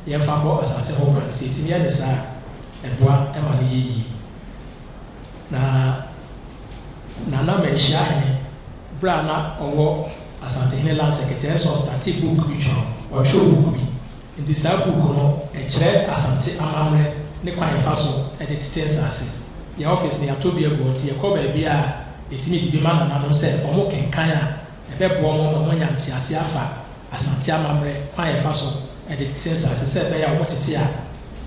[SPEAKER 4] yɛmfa bɔ asase hɔ kwan sɛ yɛtumi yɛ ne saa ɛboa ɛma no yɛ yie na Nana Manhyia bra na ɔwɔ Asantehene Land Secretary so start book bi twɛn ɔtwerɛ book bi nti saa book no ɛkyerɛ asante amammerɛ ne kwan ɛfa so ɛde tete nsase yɛ office ne yɛatɔ bi agu nti yɛkɔ baabi a yɛtumi de bi ma nananom sɛ ɔmo kenkan a ɛbɛboa ɔmo nya ntease afa asante amammerɛ kwan ɛfa so ɛde tete nsase sɛ ɛbɛyɛ a ɔmo tete a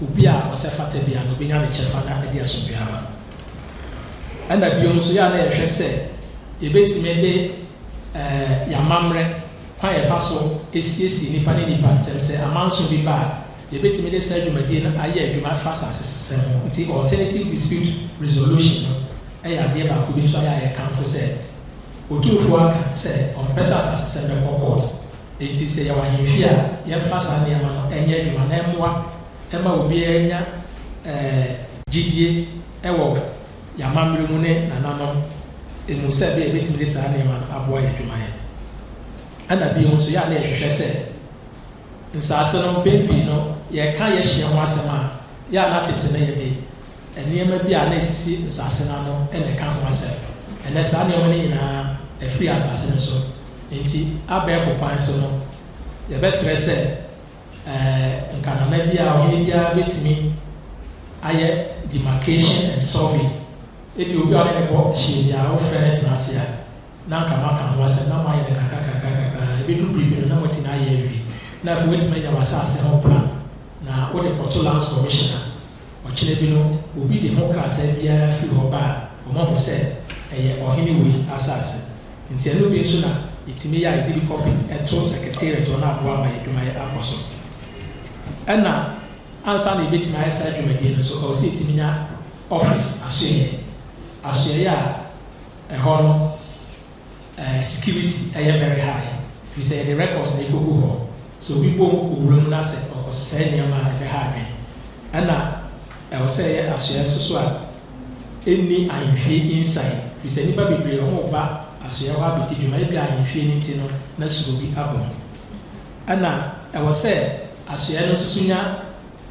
[SPEAKER 4] obi a ɔsɛ fata bi a na obɛnya ne kyɛfa na ɛde aso biara ɛna bio nso yɛ a na yɛhwɛ sɛ yɛbɛtumi de yɛamammerɛ kwan yɛfa so esiesie nipa ne nipa ntɛm sɛ amanso bi ba a yɛbɛtumi de saa dwumadie no ayɛ adwuma fa asase sesɛ ho nti alternative dispute resolution no ɛyɛ adeɛ baako bi nso ayɛ a yɛkamfo sɛ otumfoɔ aka sɛ ɔmpɛ sɛ asase sɛ bɛkɔ court nti sɛ yɛwɔ ahemfie a yɛmfa saa nneɛma no ɛnyɛ adwuma na ɛmmoa ɛma obiara nya gyidie ɛwɔ yɛamammerɛ mu ne nananom emu sɛ bi a yɛbɛtumi de saa nneɛma no aboa yɛ adwumayɛ ɛna bi nso yɛ a na yɛhwehwɛ sɛ nsase no mpempii no yɛka yɛhyia ho asɛm a yɛ a na tete no yɛde nneɛma bi a na esisi nsase no ano ɛna ɛka ho asɛm ɛnɛ saa nneɛma no nyinaa ɛfiri asase no so nti abɛɛfo kwan so no yɛbɛsrɛ sɛ nkanana bi a ɔhene biara bɛtumi ayɛ demarcation and survey ebi obi a ɔde ne bɔ hyia bi a ɔfrɛ ne tena ase a na nkama ka ho asɛm na mo ayɛ ne kakrakrakrakra ebi du biribi no na mo ti na ayɛ awie na afei wetumi anya w'asase ho plan na wode kɔto lands commissioner ɔkyerɛ bi no obi de ho krataa biara firi hɔ ba a ɔmo ho sɛ ɛyɛ ɔhene wei asase nti ɛno bi nso na yɛtumi yɛ a yɛde bi copy ɛto secretariat hɔ na aboa ma yɛdwumayɛ akɔ so ɛna ansa na yɛbɛtumi ayɛ saa dwumadie no so ɔwɔ sɛ yɛtumi nya office asoɛyɛ a ɛhɔ no security ɛyɛ very high fi sɛ yɛde records na ɛkɔgu hɔ so obi bom owura mu na sɛ ɔsɛe nneɛma a ɛbɛha adwen ɛna ɛwɔ sɛ ɛyɛ asoɛ nso so a ɛnni ahemfie inside fi sɛ nnipa bebree ɔmo ba asoɛ hɔ abɛdi dwuma ebi ahemfie no nti no na suro bi abɔ mu ɛna ɛwɔ sɛ asoɛ no nso so nya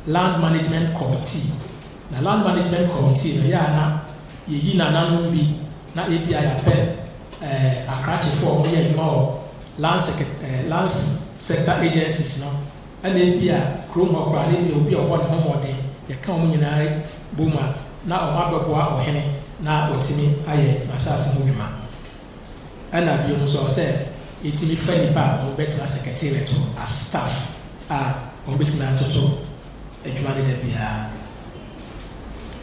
[SPEAKER 4] land management committee na land management committee no yɛ a na yɛyi nananom bi na ebi a yɛapɛ akrakyefoɔ a wɔyɛ adwuma wɔ land sector agencies no ɛna ebi a kurom hɔ koraa na ebi a obi a ɔbɔ ne ho mmɔden yɛka wɔn nyinaa bom a na wɔn abɛboa ɔhene na wɔtumi ayɛ n'asase ho dwuma ɛna bio nso sɛ yɛtumi fa nipa a wɔn bɛtena secretariat as staff a wɔn bɛtumi atoto adwuma no da biara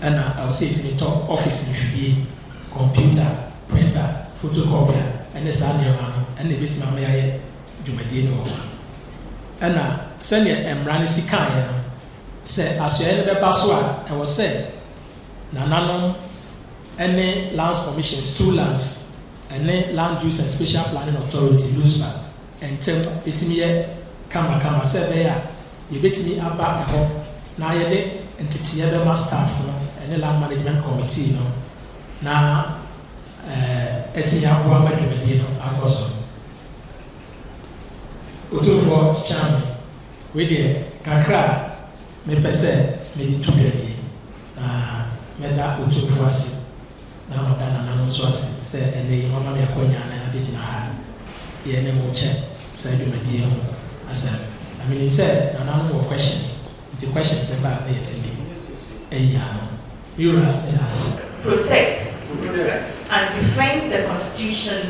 [SPEAKER 4] ɛna ɛwɔ sɛ yɛtumi tɔ office mfidie computer printer photocopier ɛne saa nneɛma no ɛna ebɛtumi ama yɛayɛ dwumadie no wɔ hɔ ɛna sɛnea mmara no si kaeɛ no sɛ asoɛ no bɛba so a ɛwɔ sɛ nananom any lands commissions, 2 lands, any land use and spatial planning authority, LUSPA, and term etimi kama say there, you bet me about a home, now you did entity other staff, no, any land management committee, no, now etimi abwa medino, agoso. Utufo chami, we de kakra, me pese, me di tugedi, meda utufo asi. Na madana na nso ase se ele mama me akonya na abegina ha ye ne mo che say do medie ho asa I mean say na no more questions the questions about na yetimi you ask
[SPEAKER 5] protect and defend the constitution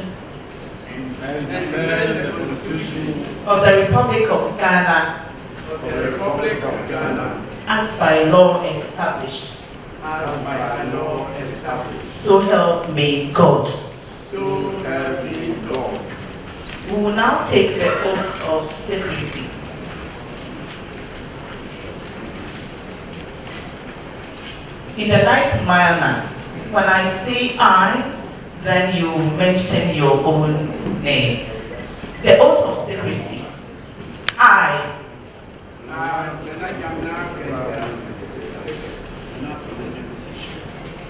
[SPEAKER 5] of the Republic of Ghana as by law established. So help me God.
[SPEAKER 6] So help me God.
[SPEAKER 5] We will now take the oath of secrecy. In the like manner, when I say I, then you mention your own name. The oath of secrecy. I.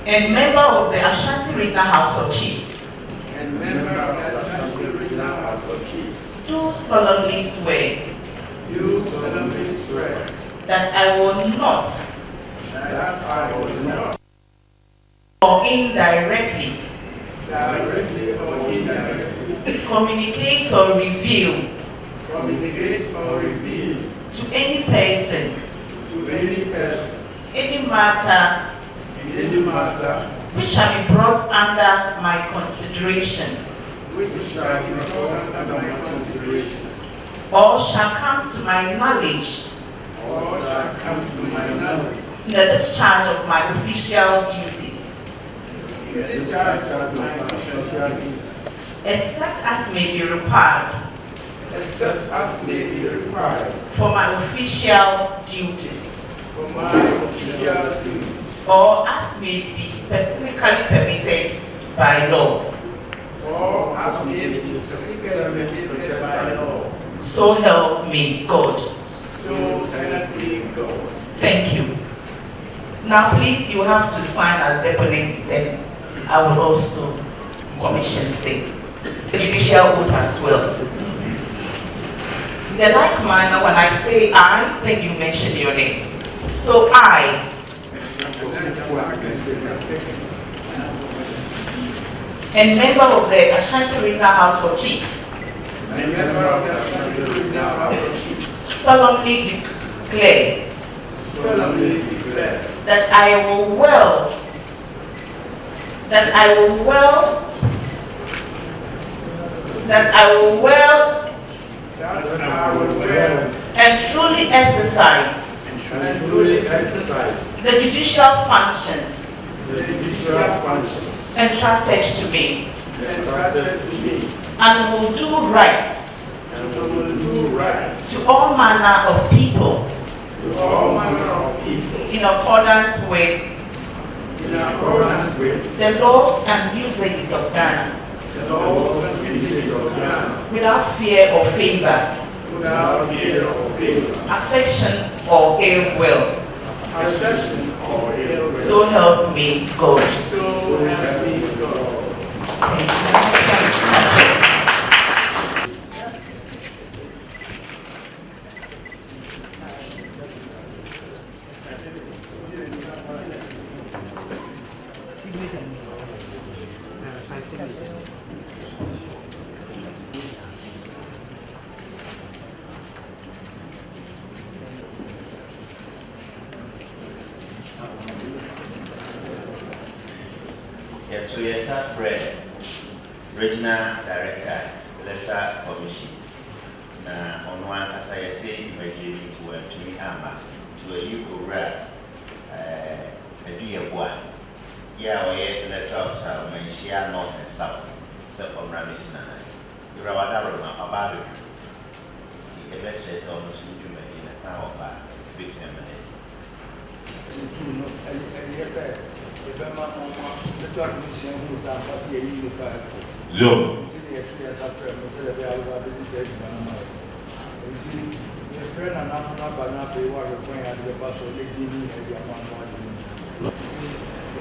[SPEAKER 5] And member of the Ashanti Regional House of Chiefs. Do solemnly swear. That I will not. Or indirectly. Communicate or reveal. To any person. Any matter. Which shall be brought under my consideration. Or shall come to my knowledge. In the discharge of my official duties. Except as may be required. For my official duties. Or as may be specifically permitted by law. So help me God. Thank you. Now please, you have to sign as deponent, then I will also commission say the judicial oath as well. In the like manner, when I say I, then you mention your name. So I. And member of the Ashanti Regional House of Chiefs. Solemnly declare. That I will and truly exercise the judicial functions entrusted to me, and will do right to all manner of people in accordance with the laws and usages of Ghana, without fear or favor, affection or ill will. So help me God.
[SPEAKER 1] So yes, Fred, Regional Director, Electoral Commission. On one, as I say, immediately to me, to a Ukura, a dear boy. Yeah, we had electoral south, when she are north and south, so on Ramison. You are about it. The investors almost do Medina, now about big family.
[SPEAKER 3] Yes, sir. Ebema no little commission who is a year back.
[SPEAKER 7] Yo.
[SPEAKER 3] Yes, after I said I was said, your friend and I'm not going to pay what you're going to the bus or leaving your man.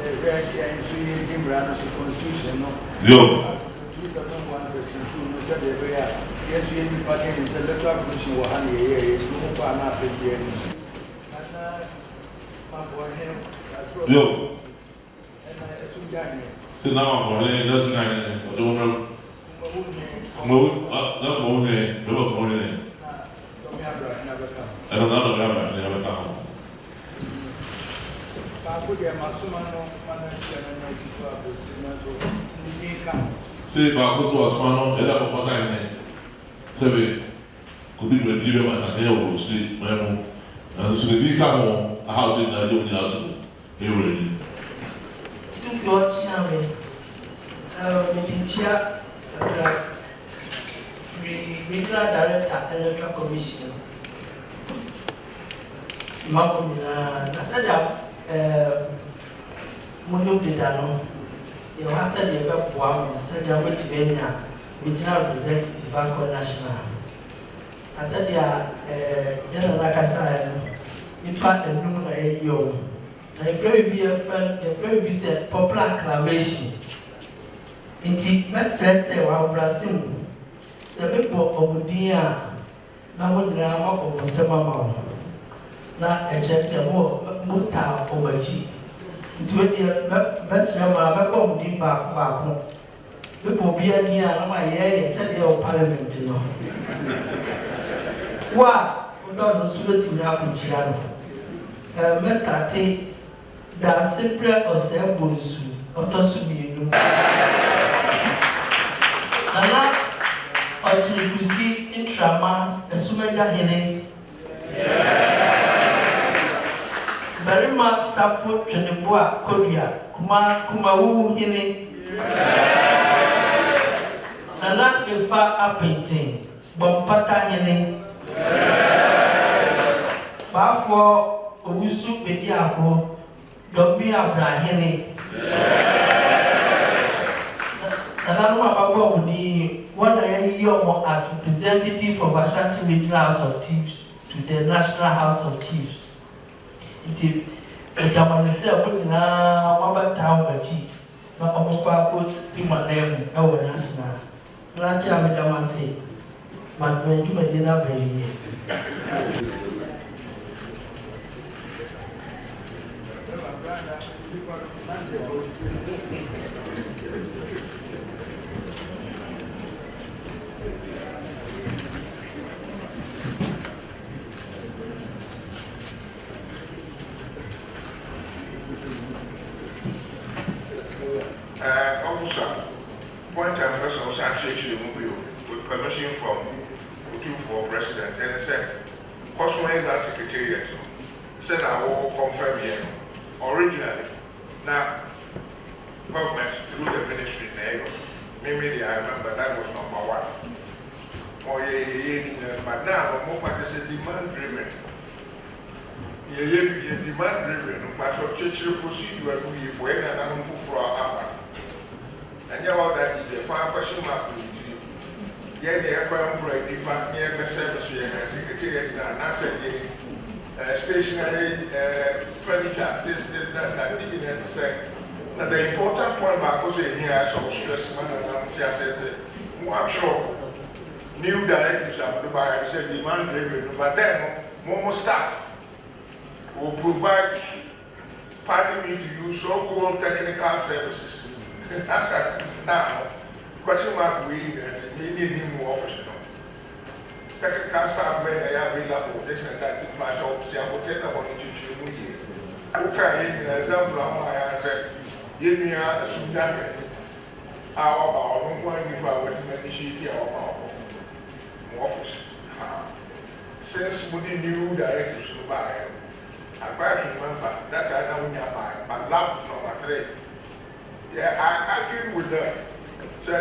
[SPEAKER 3] Red and 3 in Brandon Constitution.
[SPEAKER 7] Yo.
[SPEAKER 3] 271 section 2 said yes, we need to in the electoral commission or honey, yes, no one not said yes. My boy,
[SPEAKER 7] yo.
[SPEAKER 3] And I assume Daniel.
[SPEAKER 7] So now I'm going to just I don't know. Not moving, never going in. I don't know, never come. See, Bacchus was one of what I meant. Say, could be when you were at the sleep, my room. And so we come home, a house in the Union House. You ready?
[SPEAKER 8] To your chairman, Regional Director, Electoral Commission. I said that Munio Pidano, you have said you have one, said you are with Venia, Regional Representative Banco National. I said, General Nakasa, you part the room at you. I very be a friend, a very busy popular acclamation. Indeed, Mr. Say, while Brazil. The people of Dia now would now of Semama. Not a just a more muta over cheap. To the best number of deep back home. People be a dear, my year, said the old parliament. What? God was waiting up in Chiano. Mr. T. The simple or samples of Tosubi. Until you see intraman, a Sumaja Hene. Very much support to the Boa Korea, Kumawu Hene. Nana Efa Apinting, Bompata Hene. Bafo Owusu Bediako, Dobia Brahene. What I hear as representative of Ashanti Regional House of Chiefs to the National House of Chiefs. It is a Japanese put in a town of chief, not a Mopako, Simanem, our national. Lacha Medamasi, but when you may dinner baby.
[SPEAKER 6] Officer, point and personal sanctuary with permission from for President and said, Cosway that Secretariat said I will confirm here. Originally, now, government through the ministry, maybe I remember that was number 1. But now, more is a demand driven. Demand driven, but for church procedure, we for any other for our. And you know that is a far question mark. Yeah, they are going for a different service here, secretariat, and I said, stationary furniture, this, that, didn't say. Now, the important point about what's in here, so stress, man, and just I'm sure new directives are provided, say demand driven, but then more staff will provide party me to use so-called technical services. That's now, question mark, we maybe more official. Technical staff may have available this and that to match up, see, I will tell them what you should. Okay, an example of my answer, give me a Sudan. How about one point if I were to make a sheet here or office? Since we did new directives to buy, I quite remember that I don't buy, but lab number 3. Yeah, I agree with them. So,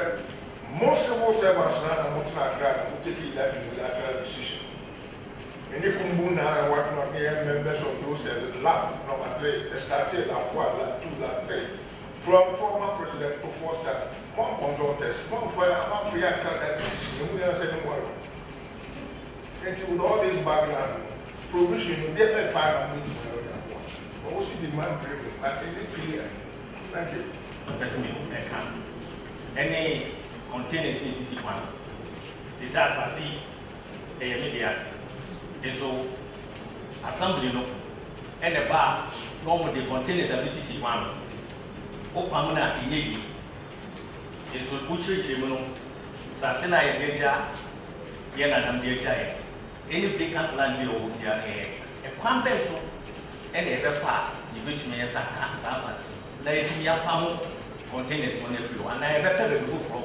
[SPEAKER 6] most civil servants now are not taking that unilateral decision. And you can move now and work on the members of those lab number 3, started Lot 1, Lot 2, Lot 3. From former President Foster, one consultants, one for that decision, we are saying one. And with all this background, provision, you get a final meeting. But what's the demand driven? I think it's clear. Thank you.
[SPEAKER 9] Any containers in CC1. This is Assassi, a media. So, assembly no, and the bar, normally the containers of CC1. Opamuna inyegi ezo kuchirichiri muno sasena yegeja yena namgeja ye any vacant land bi owo dia ekwan beso e na ebefa yibetumi yesaka sasa na yetumi yafamu containers mo na free one na ebeta be go from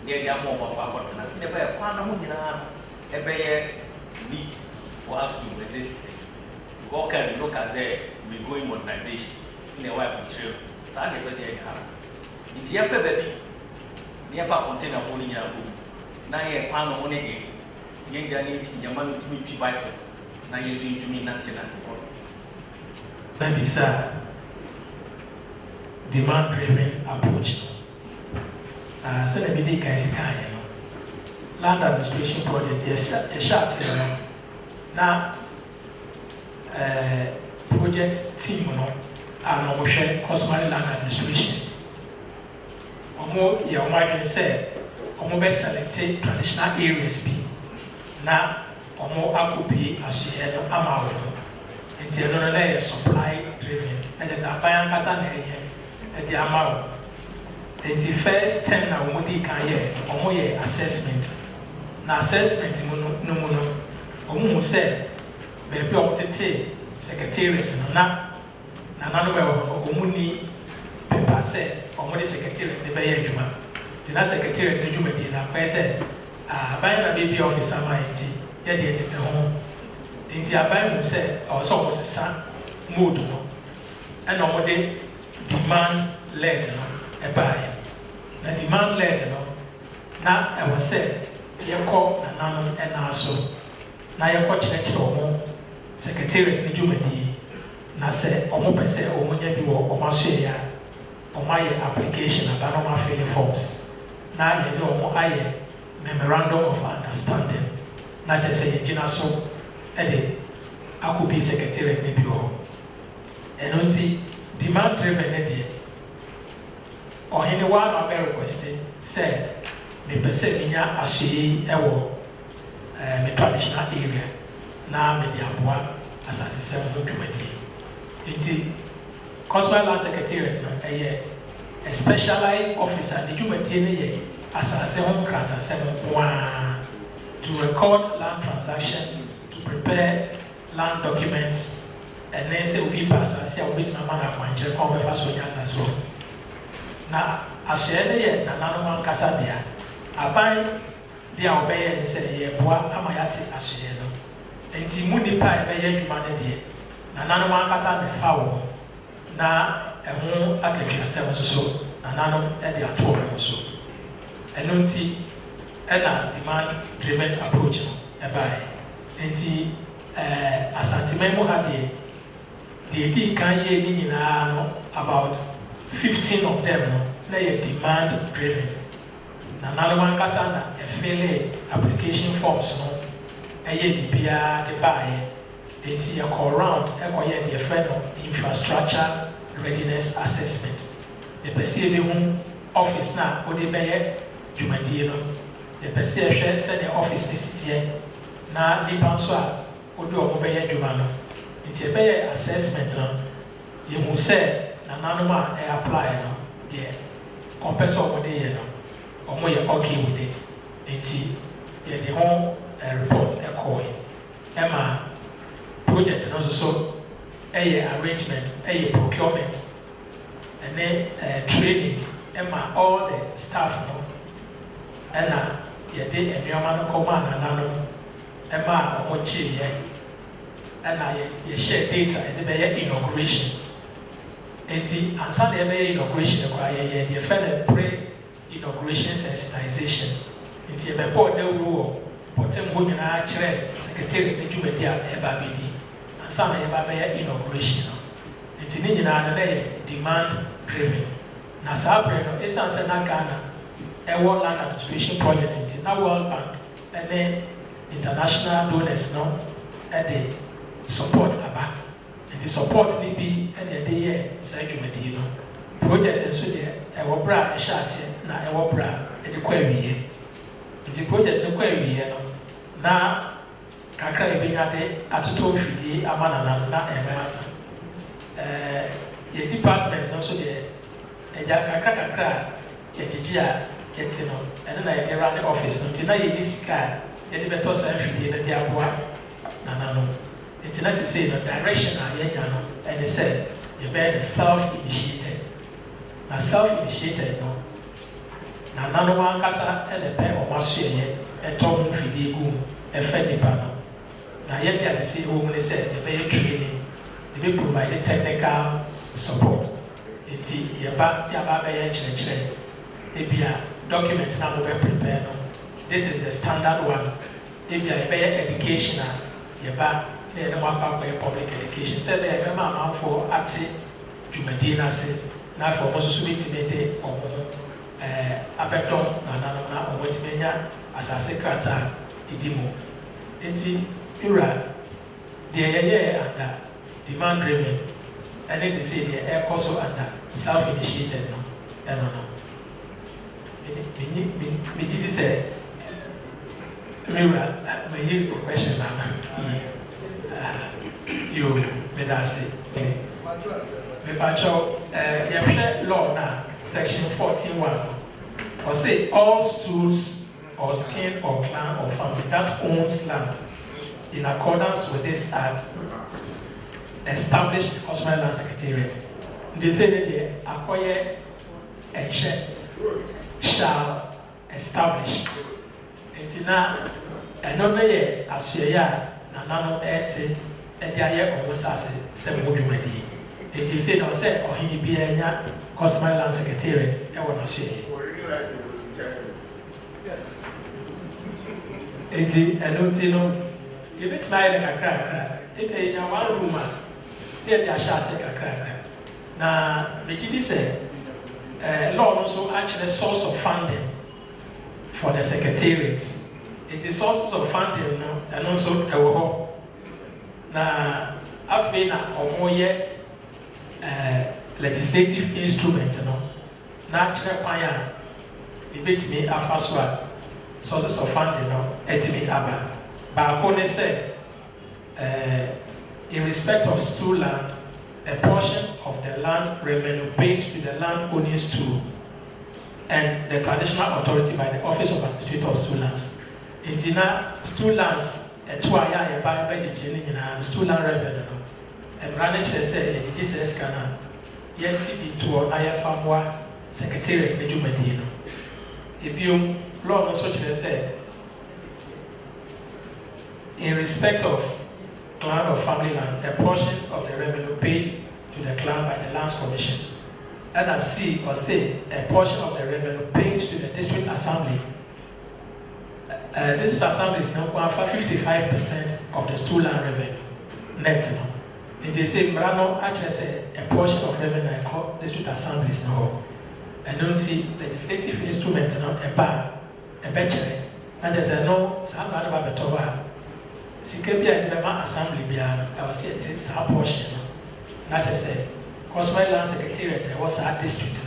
[SPEAKER 9] near dia mo papa containers ne ba ekwan na mo nyina ebeye need for us to resist go can look as a we going modernization ne wa kuchiri and the person in the upper baby, near container for in your book. Now you're pound on again. Younger need your money to meet two bicycles. Now you're using to me nothing.
[SPEAKER 4] That is a demand driven approach. So let me take guys kind of land administration project, yes, a short sale. Now, project team, and we share customary land administration. Omo ya omo say omo be selected traditional areas be na omo akopi asye no ama wo nti eno no na supply driven na just aban kasa na e di ama wo nti first term na omo di kan ye omo ye assessment na assessment no omo say be bi omo tete secretaries no na nanu be omo ni paper say omo the secretary de be ye adwuma di na secretary de adwuma di na kwa say aban na be officer ma nti ye de tete ho nti aban mu say o so mo sesa mode no and omo de demand led no e buy na demand led no na e was say ye ko nanu e na so na ye ko church omo secretary de adwuma di na say omo pese omo nya bi wo omo so ya omo aye application aba no ma fill forms na ye omo aye memorandum of understanding na je say ye gina so e de akobi secretary ne bi wo eno nti demand driven ne de ohini wa na be request say me pese me nya asoyi e wo me traditional area na me de aboa asase se mo dwumadi nti Customer Land Secretariat no a specialized officer the dwumadi ne ye asase ho krata se mo to record land transaction, to prepare land documents, and then say we pass as ya we na mana kwanche ko be faso nya asase ho na ashe ne na nanu man kasa bia aban bia obeye ne se ye boa ama yate ashe no enti mu nipa e be ye dwuma ne de na nanu man kasa be fa wo na ehu akekira se wo so na nanu e de ato wo so eno nti e na demand driven approach e bai enti asantime mo ha de di kan ye ni nyina no about 15 of them no na ye demand driven na nanu man kasa na e fill application forms no e ye bibia de bai enti ya call round e ko ye de friend of infrastructure readiness assessment the person be hu office na o de be ye dwumadie no the person hwe say the office is sitie na nipa so a o de o be ye dwuma no enti be ye assessment no ye hu say na nanu ma e apply no de o person o de ye no o mo ye okay with it enti ye de ho report e call e ma project no so arrangement, procurement, and then training, and all the staff, and you did a German command and Omochi, and you share data and the inauguration. And Sunday inauguration, you fed pre-inauguration sensitization. It's a report no rule, but them women are secretary, the Jumedia, Ebabidi. Some have inauguration. nti ne nyinaa no yɛ demand driven na saa berɛ no ɛsiane sɛ na Ghana ɛwɔ land administration project nti na World Bank ɛne international donors no ɛde support aba nti support ne bi ɛna ɛde yɛ saa dwumadie no project nso deɛ ɛwɔ berɛ a ɛhyɛ aseɛ na ɛwɔ berɛ a ɛde kɔ awie nti project no kɔ awie no na kakra ebenya de atoto mfidie ama na ɛmɛ asa yɛ departments nso deɛ ɛgya kakra a yɛgyegye a yɛte no ɛno na yɛde ra ne office no nti na yɛde sika a yɛde bɛtɔ saa mfidie no de aboa nana no nti na sesei no direction a yɛnya no ɛne sɛ yɛbɛyɛ no self-initiated na self-initiated no nana no ankasa ɛde pɛ ɔmo asoɛyɛ ɛtɔ ho mfidie gu ɛfɛ nipa no na yɛde asese wɔ mu ne sɛ yɛbɛyɛ training yɛbɛ provide technical support nti yɛba bɛyɛ kyerɛkyerɛ ebia document na mo bɛ prepare no this is the standard one ebia yɛbɛyɛ education a yɛba na yɛde mo akɔ akɔyɛ public education sɛ bɛyɛ bɛma amanfoɔ ate dwumadie n'ase na afɔ ɔmo nso so betumi de ɔmo abɛdɔm nananom na ɔmo betumi anya asase krataa edi mu nti ewura deɛ yɛyɛ under demand driven ɛne te sɛ deɛ ɛkɔ so under self initiated no ɛno no megye di sɛ mewura mayi question na yo meda ase mepakyɛw yɛhwɛ law na section 14(1) ɔse all stools or skin or clan or family that owns land in accordance with this act establish the customary land secretariat. They say that the acquire and shall establish. And now, another year, as you are, nano ete, and the year almost as seven would be. It is said or said, or he be a customary land secretariat. I want to say. Eti ɛnoti no yɛbɛtumi ayɛ no kakrakra ɛti ɛnya one room a yɛde ahyɛ ase kakrakra na megye di sɛ law no nso akyerɛ source of funding for the secretariat eti sources of funding no ɛno nso ɛwɔ hɔ na afei na ɔmo yɛ legislative instrument no na akyerɛ kwan a yɛbɛtumi afa so a sources of funding no etimi aba baako ne sɛ in respect of stool land a portion of the land revenue paid to the land owning stool and the traditional authority by the office of administrator of stool lands nti na stool lands ɛto a yɛ ayɛba bɛgyegye ne nyinaa stool land revenue no mmara ne kyerɛ sɛ yɛgyegye sɛ sika no a yɛnti bi toɔ na yɛfa mmoa secretariat ne dwumadie no ebiom law also said, in respect of clan or family land, a portion of the revenue paid to the clan by the Lands Commission, and as C or say, a portion of the revenue paid to the district assembly. District assembly is now for 55% of the stool land revenue net. And they say, Brano actually say a portion of revenue called district assembly is now. And don't see legislative instrument now a bar. Eventually, and there's a no some other Babatoba. Sikabia in the assembly beyond I was saying it's our portion. Not I say, customary land secretariat was our district.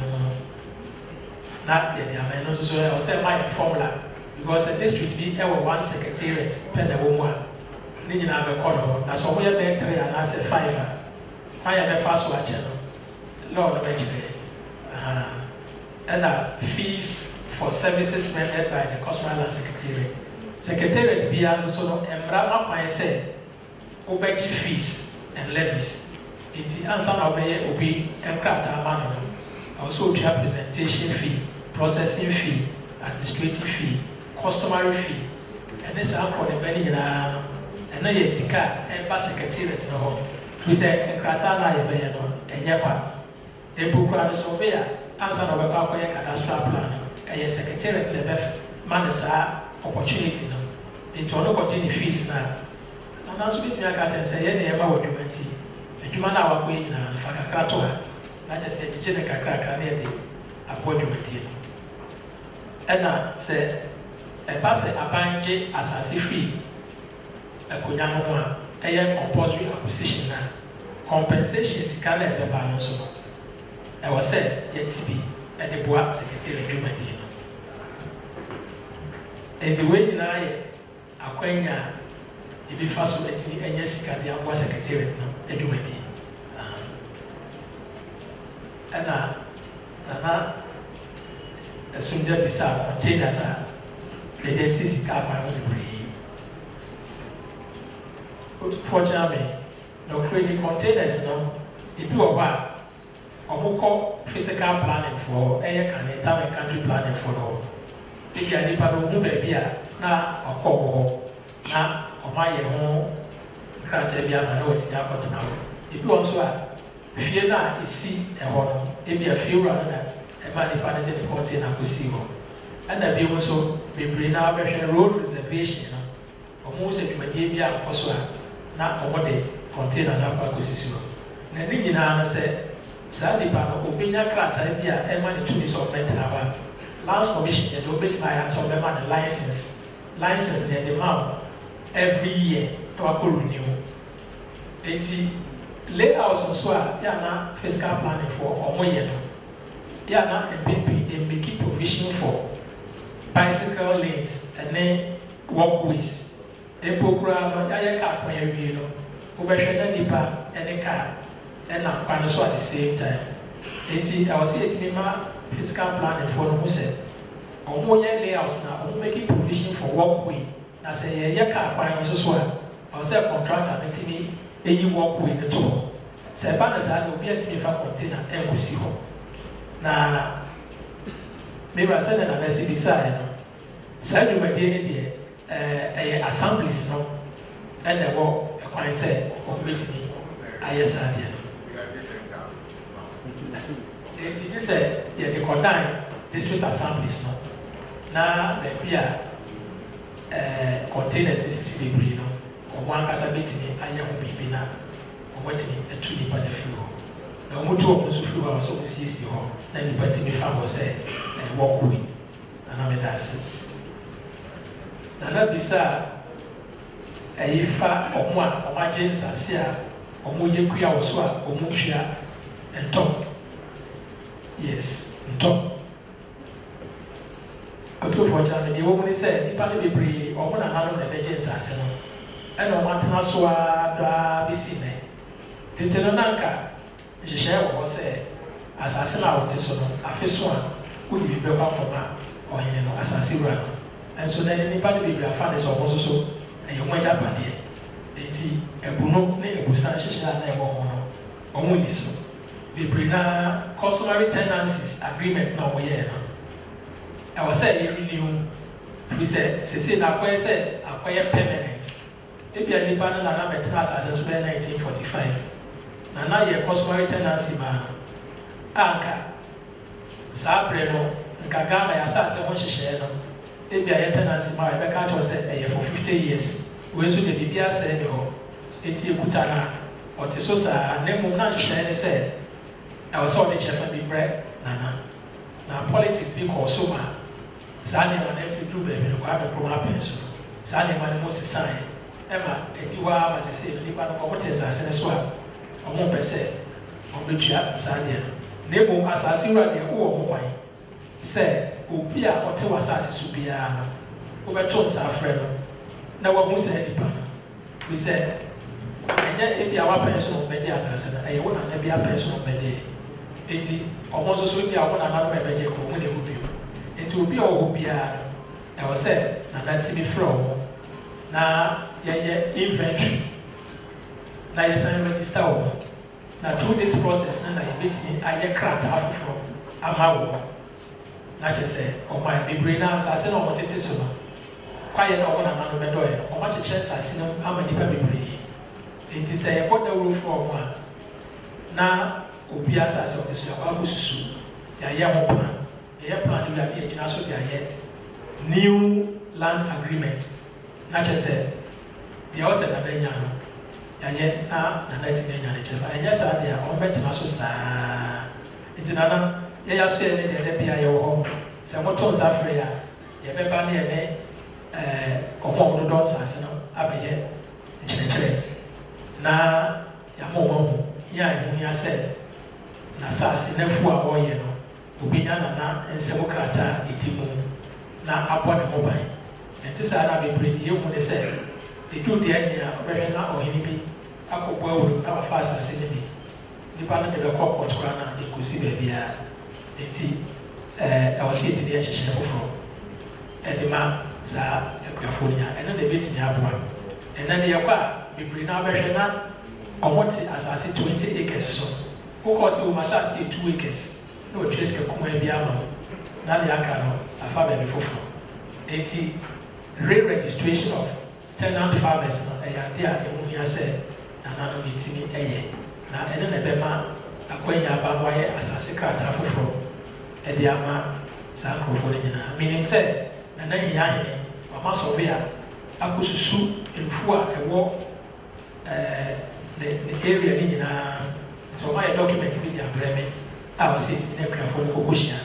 [SPEAKER 4] Not the I know so I was saying my formula because a district be ever one secretariat per the woman. Then you have a corner. That's all we have there 3 and I said 5. I have a fast watch. Lord eventually. And fees for services rendered by the customary land secretariat. Secretariat be also no embrama by say obey fees and levies. It answer obey enkrata amano. Also to have presentation fee, processing fee, administrative fee, customary fee. And this are for the many and then yesika emba secretariat no. We say enkrata na yebe no enyepa. Ebukura so be answer no be pa cadastral plan. A secretariat the manage opportunity now. Into no continue fees now. And that's what I can say any about document. adwuma no a wakɔ yi nyinaa fa kakra to ha na kyɛ sɛ gyegye ne kakrakra ne yɛde abɔ dwumadie no ɛna sɛ ɛba sɛ aban gye asase firi akonnwa no ho a ɛyɛ compulsory acquisition a compensation sika na ɛbɛba no nso no ɛwɔ sɛ yɛte bi ɛde boa secretary dwumadie no nti wei nyinaa yɛ akwanya a ebi fa so atumi ɛnyɛ sika de aboa secretary no adwumadie ɛna nana ɛsomgya bisa containers a yɛde si sika akwan ho bebree wotufoɔ gyina me na ɔkura di containers no ebi wɔ hɔ a ɔmokɔ physical planning for ɛyɛ kane town and country planning for no ebi a nipa no ɔmo baabi a na ɔkɔ wɔ hɔ na ɔmo ayɛ ho nkrataa bi ama na wɔtumi akɔtena hɔ ebi wɔ nso a fie no a esi ɛhɔ no ebi a fie wura no na ɛma nipa no de ne container akɔsi hɔ ɛna bi nso bebree na abɛhwɛ road reservation no ɔmo sɛ dwumadie bi a nkɔ so a na ɔmo de container no akɔ akɔsisi hɔ na ne nyinaa no sɛ saa nipa no obenya krataa bi a ɛma ne tumi sɛ ɔbɛtena hɔ a lands commission yɛde obetumi ayɛ asɛ ɔbɛma ne license na yɛde ma wo every year na wakɔ renew eti layout nso a yɛana fiscal planning for ɔmo yɛ no yɛana mbeki provision for bicycle lanes ɛne walkways epo koraa no yɛayɛ car kwan awie no wobɛhwɛ na nipa ɛne car ɛna kwan so at the same time eti ɛwɔ sɛ yɛtumi ma fiscal planning for no ho sɛ ɔmo yɛ layouts na ɔmo making provision for walkway na sɛ yɛyɛ car kwan nso so a ɔwɔ sɛ contractor no tumi eyi walkway no to hɔ sɛ ɛba no saa na obi atumi fa container ɛnkosi hɔ na mebra sɛ na nana si bisaeɛ no saa dwumadie no deɛ ɛyɛ assemblies no ɛna ɛwɔ ɛkwan sɛ ɔmo betumi ayɛ saa deɛ no eti gye sɛ yɛde kɔdan district assemblies no na baabi a containers esisi bebree no ɔmo ankasa betumi ayɛ ho biribi na ɔmo tumi atu nipa no afiri hɔ na ɔmo tu ɔmo nso firi hɔ a ɔsɛ ɔmo siesie hɔ na nipa tumi fa hɔ sɛ walkway na meda ase nana bisa a ɛyi fa ɔmo a ɔmo agye nsase a ɔmo yɛ kuya wɔ so a ɔmo tua ntɔm yes ntɔm ɔtɔfoɔ kyerɛ me deɛ wɔn mu ne sɛ nipa no bebree ɔmo na hanom na ɛbɛgye nsase no ɛna ɔmo atena so a daa besi nnɛ tete no nanka nhyehyɛ wɔ hɔ sɛ asase no a wɔte so no afe so a wodi bi bɛkɔ afɔm a ɔhene no asase wura no ɛnso na nipa no bebree afa ne sɛ ɔmo nso so ɛyɛ ho agyapadeɛ eti ɛbu no ne ebusan hyehyɛ a na ɛwɔ ho no ɔmo ni so bebree na customary tenancies agreement na ɔmo yɛɛ no ɛwɔ sɛ yɛ renew fi sɛ sese na akɔyɛ sɛ akɔyɛ permanent ebi a nipa no na na bɛtena asase so bɛyɛ 1945 na na yɛ customary tenancy ma anka saa abere no nka Ghana yɛ asase ho nhyehyɛeɛ no ebi a yɛ tenancy ma yɛbɛka kyerɛ sɛ ɛyɛ for 50 years wei nso de biribi asɛe ne hɔ eti ekuta na ɔte so saa na mmom na nhyehyɛeɛ ne sɛ ɛwɔ sɛ ɔde kyɛfa bi brɛ nana na politics bi kɔɔ so ma saa nneɛma no ɛsi duru baabi no kɔ abɛkoro apɛn so saa nneɛma no mo sesae ɛma adi hɔ a ma sese nipa no ɔmo te nsase no so a ɔmo mpɛ sɛ ɔbɛtua saa deɛ no na mmom asase wura deɛ wowɔ ho kwan sɛ obi a ɔte wɔ asase so biara no wobɛto nsa afrɛ no na wahu sɛ nipa no fi sɛ ɛnyɛ ebi a wapɛn so na ɔbɛgye asase no ɛyɛ wo nana bi apɛn so na ɔbɛgye eti ɔmo nso so bi a ɔmo nana no ɛbɛgye kɔ ɔmo na ehu bi eti obi a ɔwɔ biara no ɛwɔ sɛ nana ti bi frɛ ɔmo na yɛyɛ inventory na yɛsan register ɔmo na through this process na yɛbɛtumi ayɛ krataa foforɔ ama wɔn na kyerɛ sɛ ɔmo ayɛ bebree na asase na ɔmo tete so no kwayɛ na ɔmo nana no bɛdɔɔyɛ no ɔmo akyekyere asase no ama nipa bebree nti sɛ yɛbɔ dawuro fún ɔmo a na obi asase ɔte so akɔ akɔsusu yɛayɛ ho plan yɛyɛ plan no bi a yɛgyina so de ayɛ new land agreement na kyerɛ sɛ deɛ ɔsɛ na bɛnya no yɛnyɛ na tumi anya ne kyerɛ ɛnyɛ saa deɛ ɔmbɛtena so saa nti nana yɛyɛ so yɛ ne deɛ da bi a yɛwɔ hɔ sɛ moto nsa frɛ a yɛbɛba ne yɛne ɔmo a wɔdodɔ nsase no abɛyɛ nkyerɛkyerɛ na yɛama ɔmo ahu yɛ a ɛho nya sɛ n'asase n'afu a ɔreyɛ no obi nya nana nsɛm krataa a ɛdi mu na abɔ ne ho ban ɛnte saa na bebree deɛ yɛhu ne sɛ ɛduru deɛ agye a ɔbɛhwɛ na ɔhene bi akɔbɔ awuram na wafa asase no bi nipa no de bɛkɔ kɔtora na ɛkɔsi baabiara nti ɛwɔ sɛ yɛtumi ahyehyɛ foforɔ ɛde ma saa akuafoɔ no nya ɛno na ɛbɛtumi aboa ɛnɛ de yɛkɔ a bebree na wobɛhwɛ na ɔmo te asase 20 acres so wokɔ sɛ wɔm asase yɛ 2 acres na wɔtwerɛ sɛ kumaa bi ama wo na de aka no afa baabi foforɔ nti re-registration of tenant farmers no ɛyɛ ade a ɛmu hia sɛ nananom yɛtumi ɛyɛ na ɛno na ɛbɛma akwanya aba no ayɛ asase krataa foforɔ ɛde ama saa nkurɔfoɔ no nyinaa menim sɛ nana nyina ahene wama sɔbe a akɔsusu mfuo a ɛwɔ ne area no nyinaa nti ɔma yɛ document bi de abrɛ me a wɔsɛ ɛtumi ne akuafoɔ no kɔkɔhyia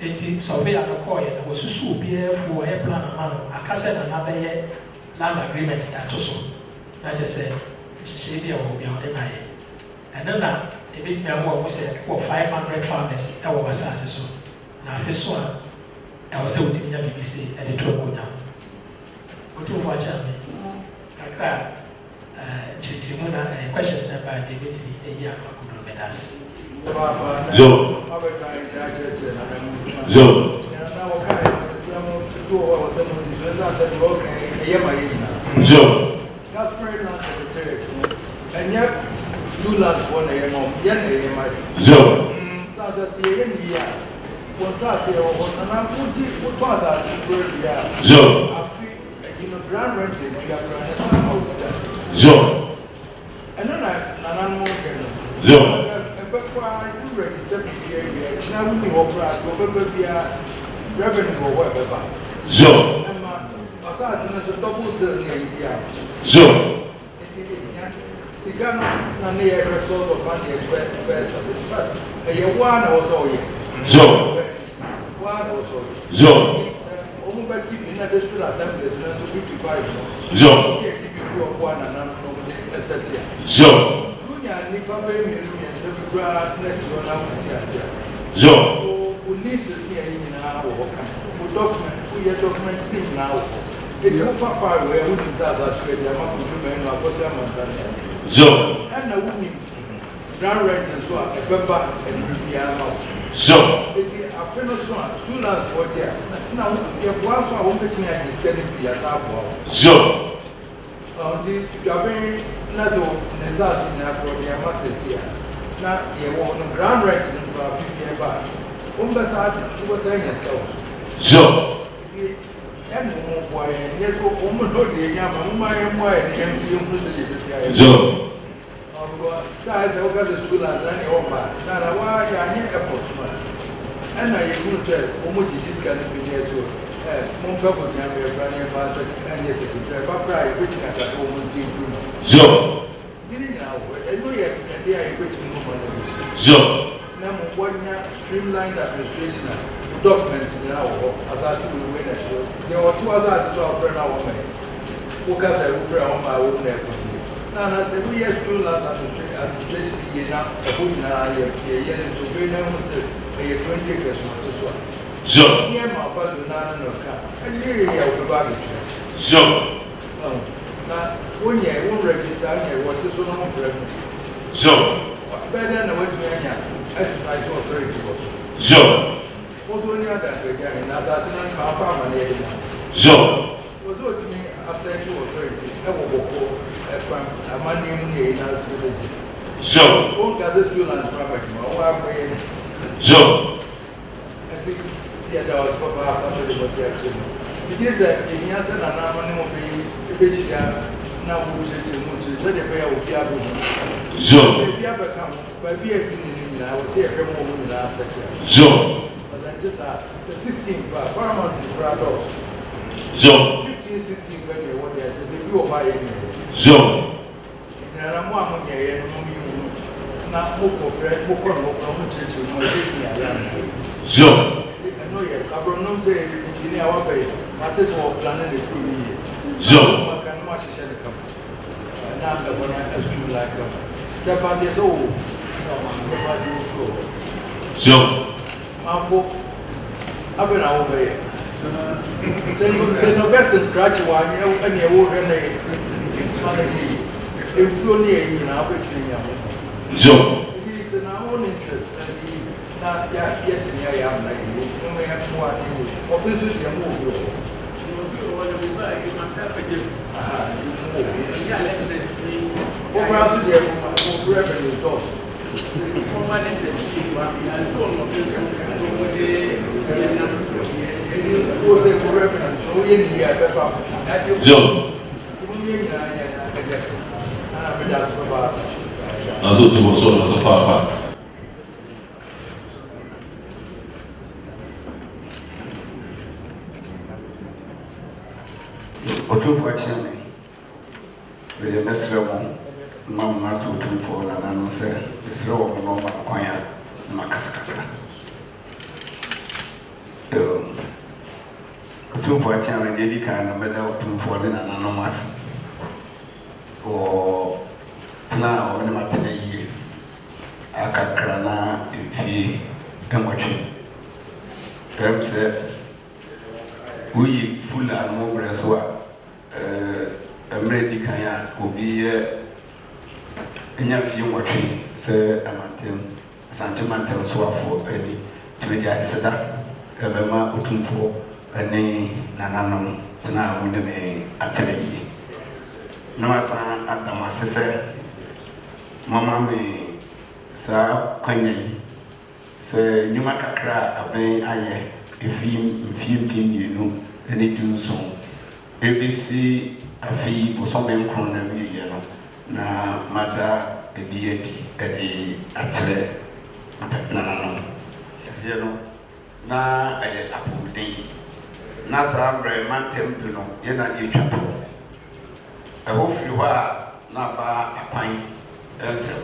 [SPEAKER 4] nti sɔbe a no kɔɔyɛ na wɔsusu obiara fuo ɛyɛ plan ama no aka sɛ nana bɛyɛ land agreement ato so na kyerɛ sɛ nhyehyɛeɛ bi a wɔ bi a wɔde na ayɛ ɛno na ɛbɛtumi aboa mo sɛ wɔ 500 farmers ɛwɔ asase so na afe so a ɛwɔ sɛ wotumi nya biribi se ɛde to ɔkɔnya wotumfo akyɛ me kakra kyerɛkyerɛmu na questions na baa deɛ ɛbɛtumi ɛyi a akodoro bɛda ase
[SPEAKER 3] Joe. Joe. Joe.
[SPEAKER 10] That's very long secretary. And yet, two last one a mom,
[SPEAKER 3] Joe.
[SPEAKER 10] That's a year. Once I say, oh, and I put what was that?
[SPEAKER 3] Joe.
[SPEAKER 10] You know, grand rented, you have run a house.
[SPEAKER 3] Joe.
[SPEAKER 10] And then I'm more.
[SPEAKER 3] Joe.
[SPEAKER 10] I do register here. Now we will be a revenue or whatever.
[SPEAKER 3] Joe.
[SPEAKER 10] Double
[SPEAKER 3] Joe.
[SPEAKER 10] Sigano, and the resource of money express of the fact. A one also,
[SPEAKER 3] Joe.
[SPEAKER 10] One also,
[SPEAKER 3] Joe.
[SPEAKER 10] Almost in a district assembly is 55.
[SPEAKER 3] Joe.
[SPEAKER 10] One and another, etc.
[SPEAKER 3] Joe.
[SPEAKER 10] Nipa bɛyɛ mmienu mmiɛnsa bi koraa na ɛte hɔ na wote aseɛ. Wo leases ne ɛyɛ nyinaa wɔ hɔ ka. Wo document, woyɛ document ne nyinaa wɔ hɔ. Eti wofa file wɔ ɛho nim taasa so ɛde ama kojú mɛnu akɔsɛ amansa ne ɛyɛ. Ɛna wonim ground rent nso a ɛbɛba ɛduru biara ma wo. Eti afe no so a students wɔ deɛ na yɛboa so a wɔmbɛtumi agye sika no bi asa aboa wo. Nti dwabɛn na so ne nsa ase nyinaa kɔ deɛ ama sɛsi a na yɛwɔ no ground rent no kɔ afe bi ɛba a wɔmbɛsa agye wobɛsa anya sika wɔ. Ɛne wɔn boa yɛn yɛ so wɔn mu no deɛ yɛnya ama wɔn ayɛ mmoa yɛn ne yɛn fi ehunu sɛ yɛbɛsi ayɛ. Saa ɛsɛ wɔka sɛ school and na ne ɛwɔ ba na waa yɛanyɛ effort ma ɛna yɛhunu sɛ wɔn mu gyegye sika no bi ne ɛso mon père vous a mis à gagner face à un des secrétaires. Pas prêt à écouter un café au monde qui est fou. Il y a un idea à écouter nous mon Now, what streamlined administration documents in our as I see we win a show. There were two others to our friend our money. Who can say we friend on my own neck? Now, I said we have two last administration here now. A good now, a year to be now, a 20 years. Yeah, my father, and here you have the baggage. Now, when you won't register, what is on home revenue? Better than what you exercise authority was. What do you have that again? As I said, I'm farmer. What do you mean? I said to authority, I will go a money in the village. Won't got this bill and property. I think. Yeah, that was what happened to the section. It is a answer and I'm going to be a bit here now. Which is a way of Yabu. Maybe I become by being in I was here every moment in our section. But then just 16 paramount is proud of 15, 16 when they want to say you are buying. na mo friend mo ko no mo cheche mo dey ya
[SPEAKER 7] Joe.
[SPEAKER 10] No yes abro no say engineer wa be that is what plan the crew ni
[SPEAKER 7] Joe.
[SPEAKER 10] ma kan ma shisha de kam na be bona SQ like them the band is oh no ma ba do so
[SPEAKER 7] Joe.
[SPEAKER 10] ma fo abena wo be say no best to scratch one and you wo na ma na ni efuo ni eyi na abetiri nya ho
[SPEAKER 7] Joe.
[SPEAKER 10] it is na own interest na ya tinia ya na you no me have one office is ya mo yo over to the revenue does
[SPEAKER 7] Joe. Nazo tu solo za papa.
[SPEAKER 11] Otupo achane. Wewe mesremo mama na tutupo na nanu se mesremo no makwanya makaskaka. Otupo achane dedi kana beda otupo na nanu mas. O na o ni matene yi akakra na efi emotwe. Pemse we full and more as well. American obi enya few watching say amantem sentimental so for any to be aseda ebema otumfo ene nananom na munde me ateleyi no asa adama sese mama me sa kwanyi se nyuma kakra aben aye if you any do so ABC afi bosombe nkron na wiye no na mata ebiedi atre na sie no na aye apomden na sa bre mantem du no ye na ye twapo e ho firi ho a na ba akwan ensem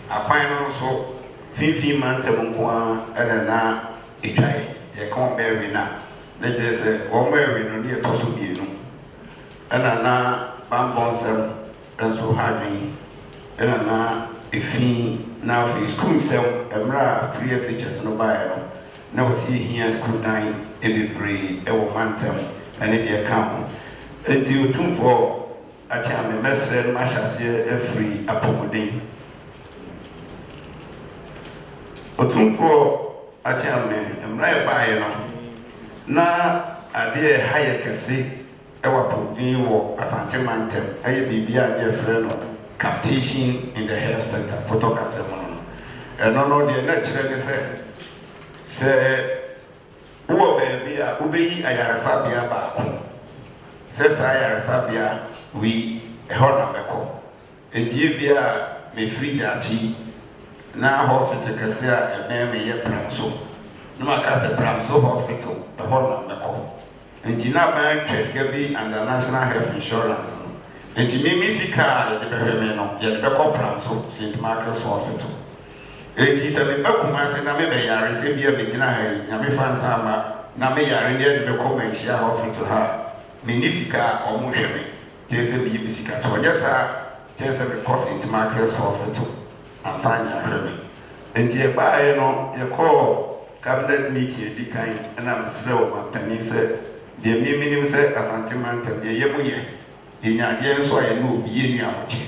[SPEAKER 11] akwan no so fifi mantem nko a na etwai ye kon be na let us say one way we no dey toso bienu ana na bambonsem enso hadwen ana na efi na fi school sem emra free SHS no bae no na wasi here school time ebebre e wo mantem ene dey come enti otumfo acha me mesre ma hyase every apomodin otumfo acha me emra e bae no na ade haye kese ewa podin wo asante mantem aye bibia ade frɛ no captation in the health center potoka semono eno no de na kyerɛ ne sɛ wo baabi a ubeyi ayaresa bia ba ko sɛ sa ayaresa bia wi ɛhɔ na mɛkɔ edie bia me free dachi na hospital kese a ɛbɛn me yɛ plan so no makase Pramso Hospital, the whole Namako. And Gina Bank, Cheskabi, and the National Health Insurance. And Jimmy Sika, the Behemeno, yet Beko Pramso, St. Marcus Hospital. And he said, Bekumas and Namea, receive a beginner, Yami Fansama, Namea, and yet Beko Menshia Hospital, Minisika or Mushemi, Jason Bisika. So, yes, sir, Jason Beko St. Marcus Hospital, and Sanya Hermie. And hereby, you call. Cabinet meeting di kan na msrew mapani se de minim se asantement de yemuye inyade nso aye no obi yenu amoche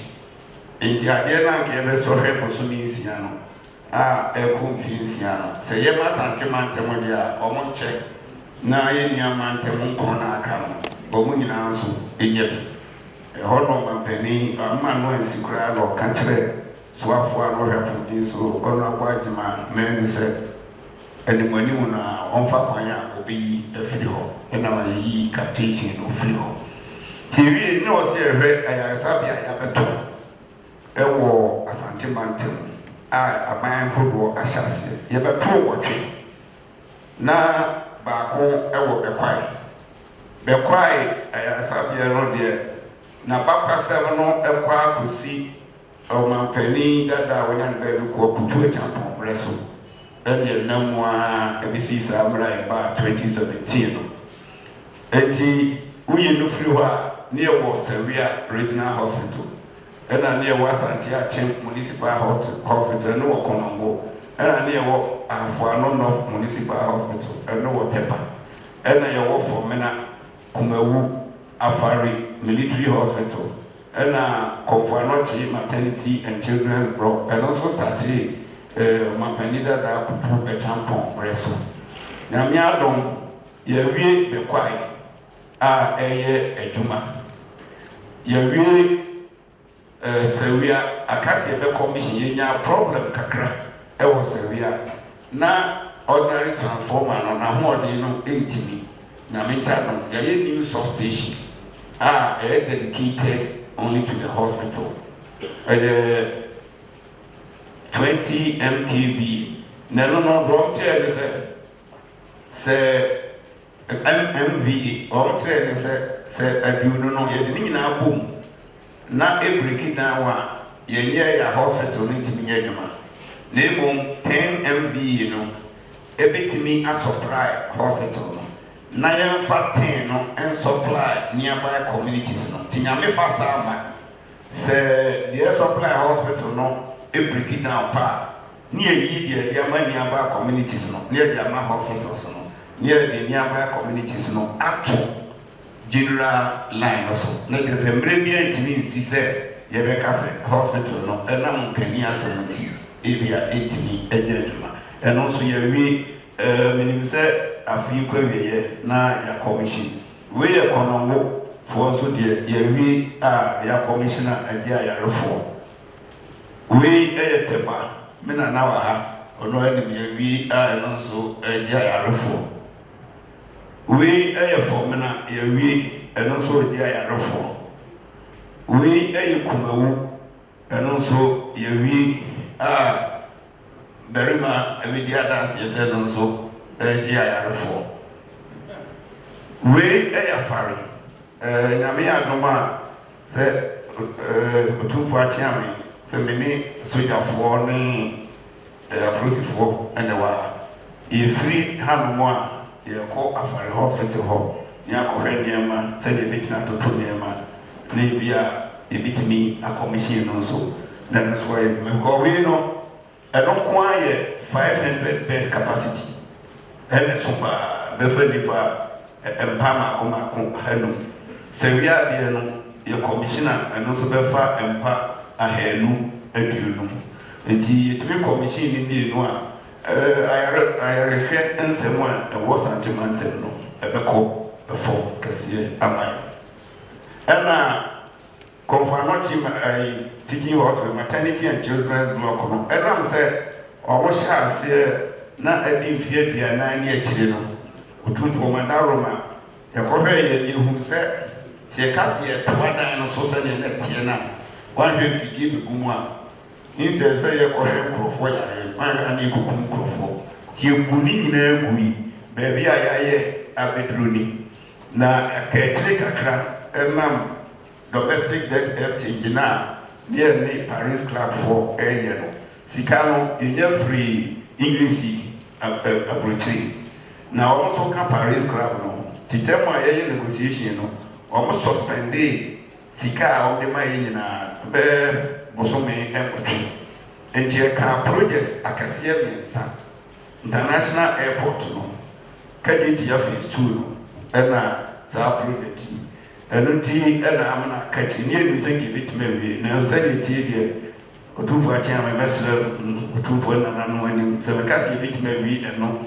[SPEAKER 11] enti ade na nke be so he posumi nsia no eku mfinsia no se ye ma asantement mo dia omonche na ye nyama ntem nkon na aka no omu nyina nso enye ho no mapani amma no ansikura no ka kire so afo ano hwepo din so ono akwajima men se Edimoni na onfa kwanya obi efiri ho na yi captation ofiri ho TV ni o se ehwe ayaresa bia ya beto ewo asante mantem aban hodo ahyase ye beto wotwe na baako ewo bekwai ayaresa bia no de na bakwasem no ekwa kosi Omampani dada wonya baby ko kutu champon breso e na mo a ebisi sa amra e ba 2017 no enti uyi no free ho a ne wo Sawia Regional Hospital na ne wo Asante Achem Municipal Hospital no wo Konongo na ne wo Afuano North Municipal Hospital no wo Tepa na ye wo Fomena Kumawu Afari Military Hospital na Konfuanochi Maternity and Children's Block and also started Mapanida da Kupu Champon Breso. Na mi adom ye wie be kwai a eye eduma. Ye wie Sawia akase be commission nya problem kakra e wo Sawia na ordinary transformer no na ho de no 80 na menta no ye new substation dedicated only to the hospital. 20 MKV. No, don't tell us, say, MV, or tell us, say, you know, you didn't know boom. Not every kid now, your hospital need to be Yajama. Name 10 MV, you know, a bit to me a supply hospital. Naya fat 10 and supply nearby communities. Tinyame Fasama say the supply hospital no a break it down pa near the nearby communities no near the hospitals no near the nearby communities no actual general line also. Let us embrace it means he said Yebeka hospital no and I'm Kenya 70 area 80 and also Yewi minimum afi kwawe na ya commission we economo for so de yewi ya commissioner adia ya refo we Teba me na wa ha ono ani yewi no so adia ya refo we for me na yewi no so adia ya refo we Kumawu no so yewi berima amedia dance yese no so GIR4. We Fari. Namia Doma said to Fachiami, the mini soldier for me, process for and the war. If free hand one, you call Afari Hospital Hall. Yako Rendiama said a bit not to Tuniama, Libya, a bit me a commission also. That is why we go, we know, I don't quiet 500 bed capacity. And super befriended Empama Oma Henu. Sevilla Biano, your commissioner, and also Befa Empa Ahenu, and you know. And the three commission in the Noir. I reflect and someone and was antimantel, a beco before Cassia Amai. And now, confirm I teaching was maternity and children's block. And I said, or what shall I say? Na edi fie bia na ni akire no otumfo madaroma ya kohwe ye hu se kase ye twadan no so se ne tie na wanhwe figi bi gumu a inse se ye kohwe krofo ya anga ani kukum krofo tie buni nyina egui be bia ya ye abedruni na aketire kakra enam domestic debt exchange na ye ni Paris Club for eye no sikano ye free English approaching. Now also can Paris Club no. Titema ye negotiation no. Almost suspended sika on the mine na be bosome empty. And je ka projects akasia biensa. International airport no. Kaditi ya phase 2 no. Na za project. Nti na amana kachini you think it may be. Na usani tie otumfo achama mesere otumfo na no ani se bekasi bit me wi no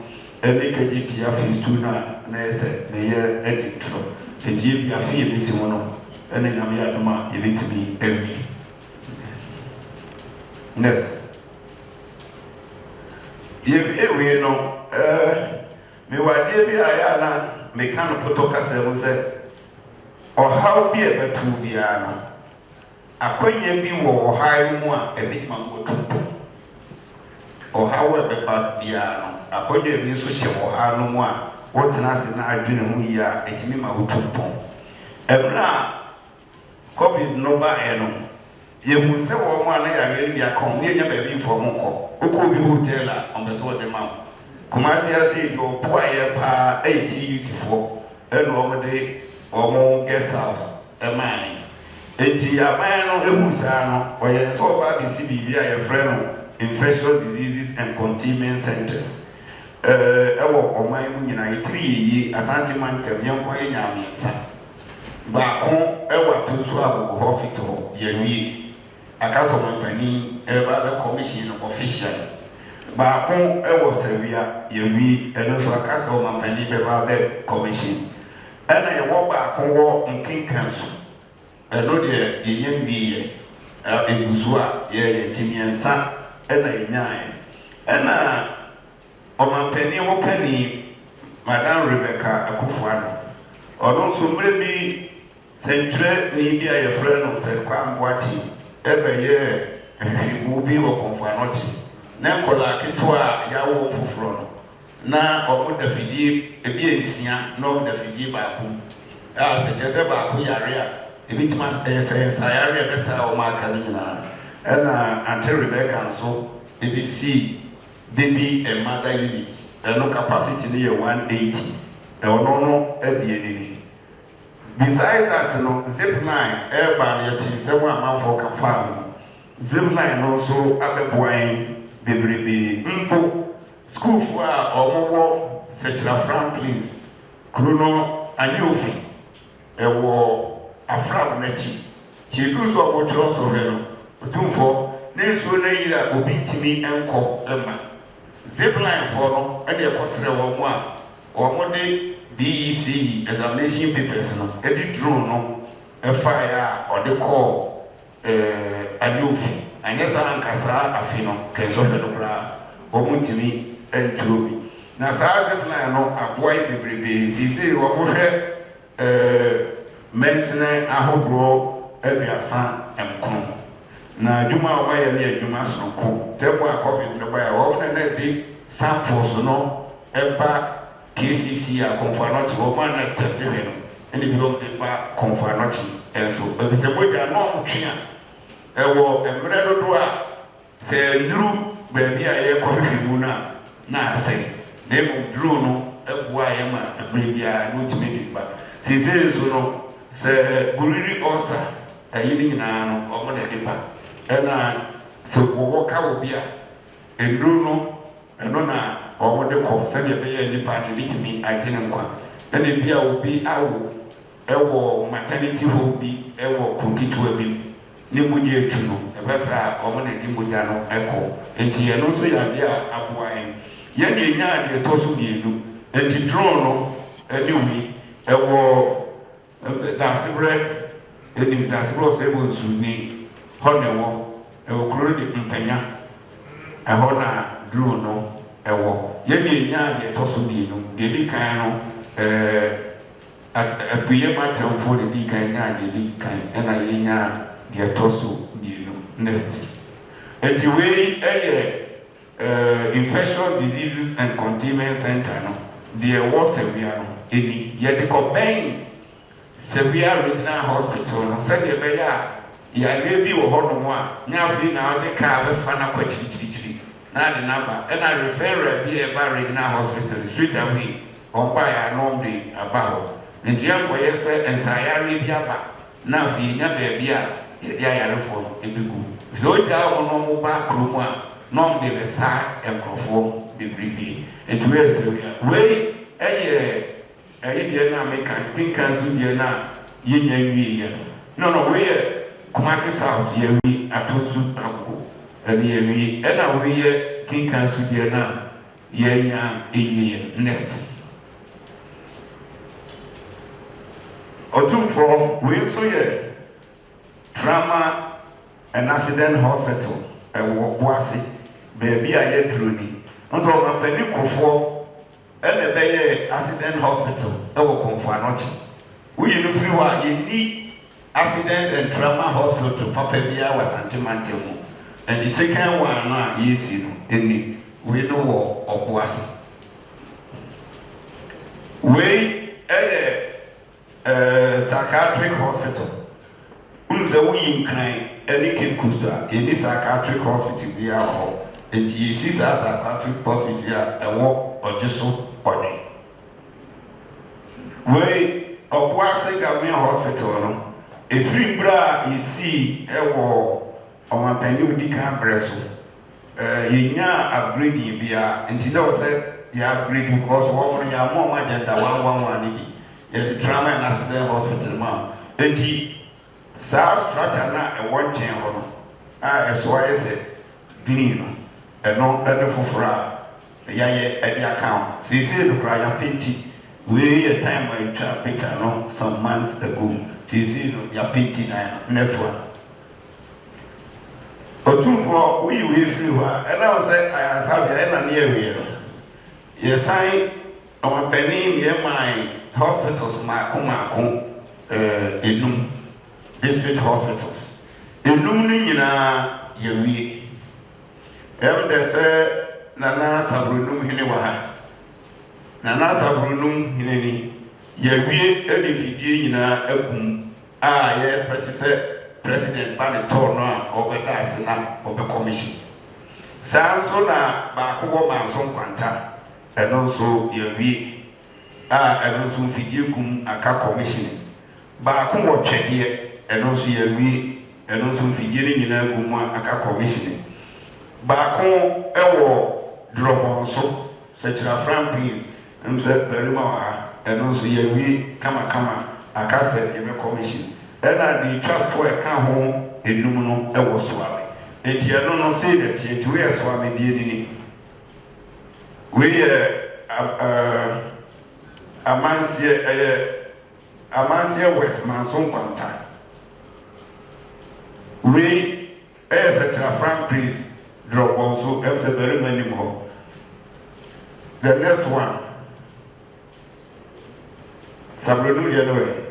[SPEAKER 11] ebe kagiti ya fistu na ese na ye editro eji ya fi bi si wono ene nyame ya doma elitimi ewi next ye no me wadie bi aya na me kan potoka se mo se o how bi e betu bi ana akwanya bi wo hayi mu a ebitima mo tutu o hawo be ba bia no akwanya bi so hye wo ha no mu a wo tena se na adwene mu yi a ekimi ma wo tutu ebra covid no ba e no yɛhu sɛ wɔn a na yɛareɛ bi akɔm ne yɛnya baabi mfɔ mo nkɔ wokɔ bi hotel a ɔmpɛ sɛ wɔde ma wo Kumasi ase bi ɔpo ayɛ paa ɛyɛ TUC4 ɛna wɔde wɔn guest house ɛmaa enti aban no ehu saa no ɔyɛ sɛ ɔba abɛsi biribi a yɛfrɛ no infectious diseases and containment centers ɛwɔ ɔman mu nyinaa yɛtiri yie Asante Mantam yɛnkɔ yɛ nyamiɛnsa baako ɛwɔ ato so Abobo hospital yɛwie akasɔ mampanin ɛba bɛ commission official baako ɛwɔ Sawia yɛwie ɛno so akasɔ mampanin bɛba bɛ commission ɛna yɛwɔ baako wɔ Nkenkan so ɛno deɛ yɛnyɛ nwie egusu a yɛyɛ ntimiɛnsa ɛna yɛnyae ɛna ɔmampanin wɔkani Madam Rebecca Akufo-Addo ɔno nso mmerɛ bi sɛntwerɛ ne bi a yɛfrɛ no sɛ Kwamboakye ɛbɛyɛ ahwehwɛmu bi wɔ Kɔmfoanɔkye na nkɔlaa ketewa a yɛawo foforɔ no na ɔmo da fidie ebi nsia na ɔmo da fidie baako a sɛ kyerɛ sɛ baako yare a ebi tuma sɛ nsayare a bɛsa a ɔmo aka no nyinaa ɛna Aunty Rebecca nso ebi si baby and mother unit ɛno capacity no yɛ 180 ɛwɔ no ɛbienini besides that no zipline ɛɛba no yɛte nsɛm a amanfoɔ ka paa no zipline no nso abɛboa bebrebe mpo schoolfoɔ a ɔmowɔ Sɛkyerɛ Franklins kuro no anyɛ ofi ɛwɔ Afrab n'akyi kyɛduru so ɔbɔtwerɛ so hɛ no ɔtumfoɔ ne nsuo no yiri a obi ntumi nkɔ ɛma zipline foɔ no ɛde ɛkɔsrɛ wɔn mu a wɔn de BEC examination papers no ɛde drone no ɛfaeɛ a ɔde kɔɔ anyɔfi anyɛ saa nkasa afi no kɛnsɔhwɛ no koraa wɔn ntumi nturo bi na saa zipline no aboa yi bebrebe sisi wɔn hwɛ mɛnsene ahodoɔ aduasa nkron na adwuma a wɔayɛ ne adwuma sonko tɛmo a COVID no baa wɔn na de samples no ɛba KCC a Kɔmfoanɔkye wɔn a na test hwɛ no ɛne bi wɔn de ba Kɔmfoanɔkye ɛnso ebi sɛ mogya nɔɔm twe a ɛwɔ mmerɛ dodoɔ a sɛ nuru baabi a yɛkɔ hwehwɛ mu no a na asɛn na emu duro no ɛboa yɛ ma mmerɛ biara na otumi de ba sisi nso no sɛ buriri ɔsa ɛyi ne nyinaa no wɔn na de ba ɛna sɛ wɔwɔ ka wɔ bi a nduro no ɛno na wɔn de kɔ sɛdeɛ ɛbɛyɛ nipa no ebi tumi agye ne nkwa ɛna bi a obi awo ɛwɔ maternity home bi ɛwɔ kunkitiwa bi ne mu yɛ etu no ɛbɛsa a wɔn na di mogya no ɛkɔ nti ɛno nso yɛ adeɛ a aboa yɛn deɛ nya adeɛ tɔ so mmienu nti drone no ɛne wi ɛwɔ dasebrɛ ɛnim dasebrɛ ɔsɛ ɛwɔ nsuni hɔ ne wɔ ɛwɔ kuro de mpanya ɛhɔ na drone no ɛwɔ yɛn deɛ nya adeɛ tɔ so mmienu deɛ di kan no apuyɛ matamfoɔ de di kan nya adeɛ di kan ɛna yɛn nya deɛ tɔ so mmienu next nti wei ɛyɛ infectious diseases and containment center no deɛ ɛwɔ Sawia no ɛni yɛde kɔbɛn Sawia Regional Hospital no sɛdeɛ ɛbɛyɛ a yɛareɛ bi wɔ hɔnom a nyɛ afei na wɔde kaa bɛfa no akɔ akyirikyirikyiri na ade naba ɛna referral bi a ɛba Regional Hospital straight away ɔmpa yɛ anɔm de aba hɔ nti yɛnkɔyɛ sɛ nsayareɛ bi aba na afei nya baabi a yɛde ayarefoɔ no ɛbɛgu sɛ ɔgyaa wɔn no ɔmo ba kurom a nɔm de bɛsa nkurɔfoɔ bebrebe nti wei Sawia wei ɛyɛ deɛ na meka tinka nso deɛ na yɛnya nwieɛ no wei yɛ Kumasi South yɛwi atosu ako ɛne yɛwi ɛna wei yɛ tinka nso deɛ na yɛnya nwieɛ next ɔtumfoɔ wei nso yɛ trauma and accident hospital ɛwɔ Boase baabi a yɛduro ni nso ɔmampani kofoɔ ɛna ɛbɛyɛ accident hospital ɛwɔ Kɔmfoanɔkye woyi no firi hɔ a yɛnni accident and trauma hospital papa biara wɔ Asante Mantam mu and the second one no a yɛsi no ɛni wei no wɔ Ɔboase wei ɛyɛ psychiatric hospital wonu sɛ woyi nkran any Cape Coast, any psychiatric hospital, we are all. And he sees us psychiatric hospital, a walk or just so funny. Way of Wasa Government Hospital, a free bra is see a war on a penny decamp breast. You upgrade via until I said, you upgrade because one you are more agenda 111 the trauma and accident hospital man. And he South structure now a one chain on as why I said, Green, and not better for fra, at the account. She said the cry of pity. We a time when you try picture no some months ago. She said, your pity next one. But two for we free and I was say I have the end near here. Yes, I am penny near my hospitals, my Enum district hospitals. Enum Nina, Yawi. Ever say Nana Sabrunum Hinewa. Nana Sabrunum Hineni. Yawi, Edifigina, Ebum. Ah, yes, but you said. President Banitorna over the of the commission. Sansona Bakuo Manson Quanta, and also Yavi, and also Fidikum Aka commission. Bakuo Chedia, and also Yavi, and also Fidiring in Aguma Aka commission. Bako Ewo Drop so, such a friend please, and said Berima, and also Yavi Kama Aka said in the commission. And I trust for a car home in Numano, I was swami. And you don't say that yet we are swami dear. We Amansia West Manson Quanta. We as a Trafran priest drop also have the very many more. The next one Sabrinu January.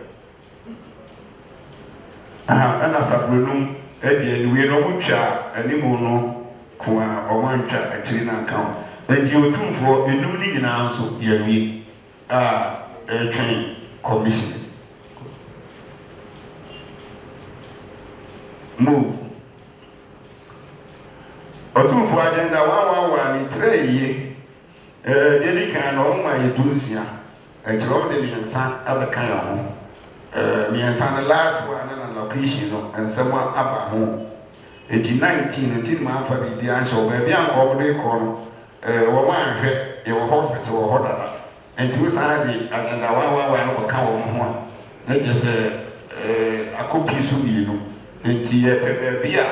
[SPEAKER 11] And as a Brunum, Eddie, we know which are any mono, Kwa, or Mancha, a China account. And you come for a new in answer, dear we are a train commission. Move. Or two for agenda 111, Dedican, all my Dusia, a drop the son of the kind me and son last one and location and someone up at home. 19 months for the answer, baby, I'm already called one head, your hospital or hotter. And two sided and the one will come on. Let us a cookie soup, you know. And the beer,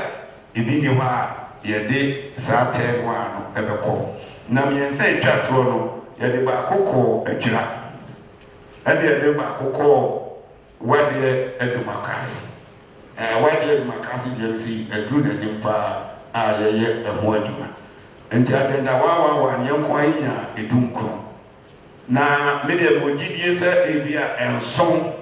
[SPEAKER 11] if you are, your day, Saturday one, ever call. Now, you say, Chatrono, you're the Bacoco, a giraffe. And you're the Bacoco. What the Edumacas? Why the Macassi jealousy, a good and impa, a more. And then the one young Quina, a dunco. Now, maybe would give you say, Avia and song,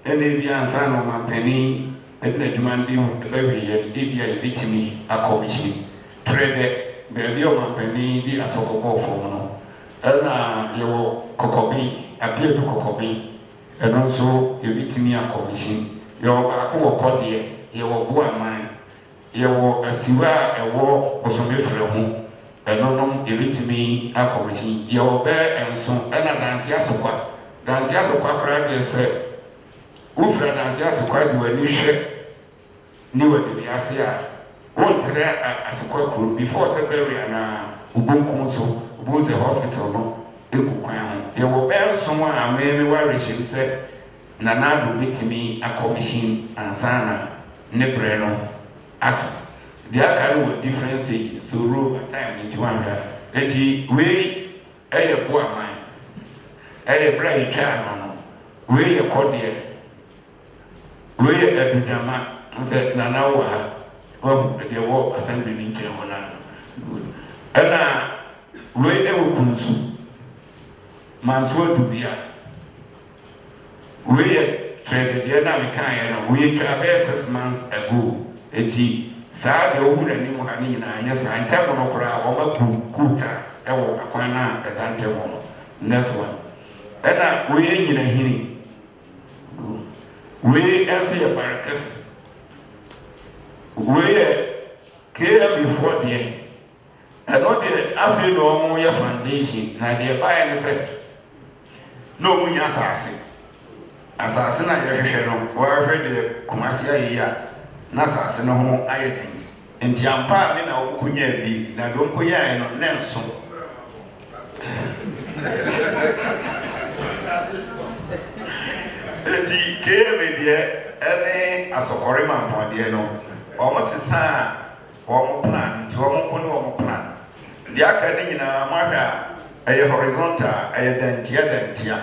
[SPEAKER 11] and Avia and son of my penny, and let man be every year, Avia victim, a commission. Trade, baby of my penny, the Asoko for no. And your cocobi, appear to cocobi. And also, you beat me a commission. Your Baku Cordia, your one mine, your a Siva, a war, or some different. And no, you beat me a commission. Your bear and so, and a Danciasoqua. Danciasoqua cried and said, Ufra Danciasoqua, you a new ship, newer than the Asia. One today as a quack before Siberia and Ubunkunso, who's a hospital, no. There will be someone I may worry, she said, Nana will meet me a commission and Sana, Nebreno. As the other with different stages, so room and time into one. And he way a poor man, a bright child, way a cordial, way a pajama, and said Nana, well, the war assembly in Germany. And way they will consume. Manswell to be a we traded the other kind, we traveled 6 months ago. Eti, Sad, the old and new honey, and yes, I tell no crowd over Kuta, Ewa, Aquana, a Dante woman. Next one. And we ain't in a hinny. We answer your barracks. we KM before the and not the after no more foundation, na the fire and say no munya asase na yɛhwehwɛ no wɔhwɛ de Kumasi ya na asase no ho ayɛ den nti ampa me na wɔkunya bi na do nkoyɛ no ne nso nti KM deɛ ɛne asɔkɔre ma mpɔdeɛ no wɔn sesa wɔn plan nti wɔn ko ne wɔn plan deɛ aka ne nyinaa mahwɛ a ɛyɛ horizontal ɛyɛ dantia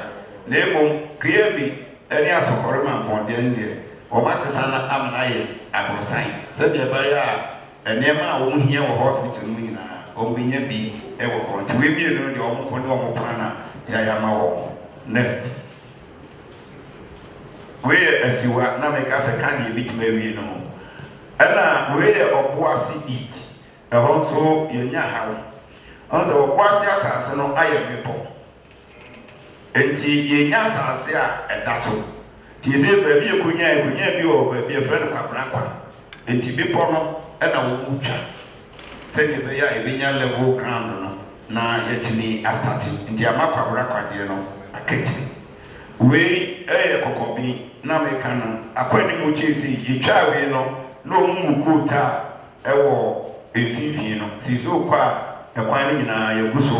[SPEAKER 11] na mmom KM any as a horrible on the end, or Master Sana Amaya, Abrosign, said the Baya, and Nema won't hear a hospital winner, or we be ever going to be the Omo Plana, Yayama. Next. Where as you are now make us a candy bit maybe no. And now where of Boissy eat, and also your Yaha. Also, Boissy assassin, I am people. Enti yenya asase a ɛda so tie sɛ baabi ekunya bi wɔ baabi efrɛ no kwaprakwa enti bepɔ no ɛna wɔn twa sɛdeɛ bɛyɛ a ebenya level ground no na yɛtumi astate nti ama kwaprakwa deɛ no akɛkyi wei ɛyɛ kɔkɔbi na meka no akwani mu kye si yɛtwa wei no na ɔmo mu koota ɛwɔ mfimfini no si so kɔ a ɛkwan no nyinaa yɛgu so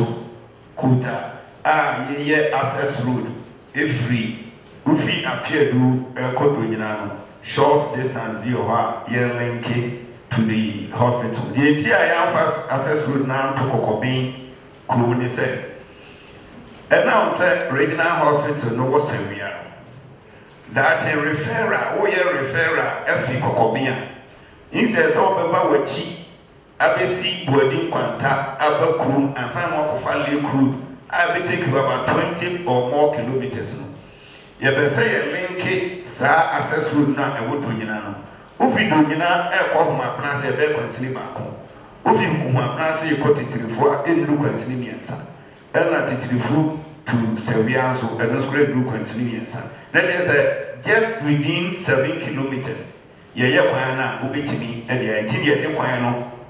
[SPEAKER 11] koota ye access road free ufi appear do kodo nyina no short distance bi oha ye link to the hospital the tia ya fast access road na to kokobin kuro ni say and now say regional hospital no was area that a referral o ye referral efi kokobin in say so beba wachi abesi boarding kwanta abakuru ansan mo kofa le kuru I will take about 20 or more kilometers. You can say a link, sir, access road now, and what do you know? If you do not, I call my plans a better consider back. If you come my plans, you got it to the floor in Luke and Sinians. And not it to the food to Servianso and no great Luke and Sinians. That is just within 7 kilometers. Yaya will be to me, and the idea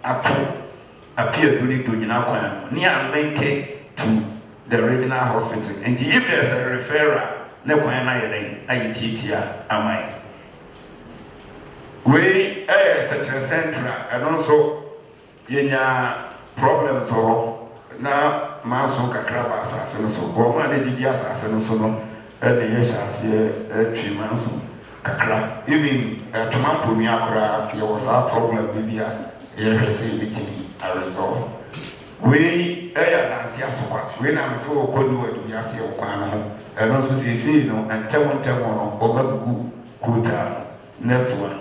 [SPEAKER 11] up to appear really to Yanaquan near link to the regional hospital. And if there's a referral, no one I teach ya, am I? We are such a central, and also yenya problems or now Maso Kakraba assassin, so Goma de Dias assassin, so no, and the Yeshas, a 3 months, Kakra, even to Mampumiakra, there was our problem with the a resolve. We when I'm so cold to Yasi or Quano, and also see no and Tawon over Kuta. Next one.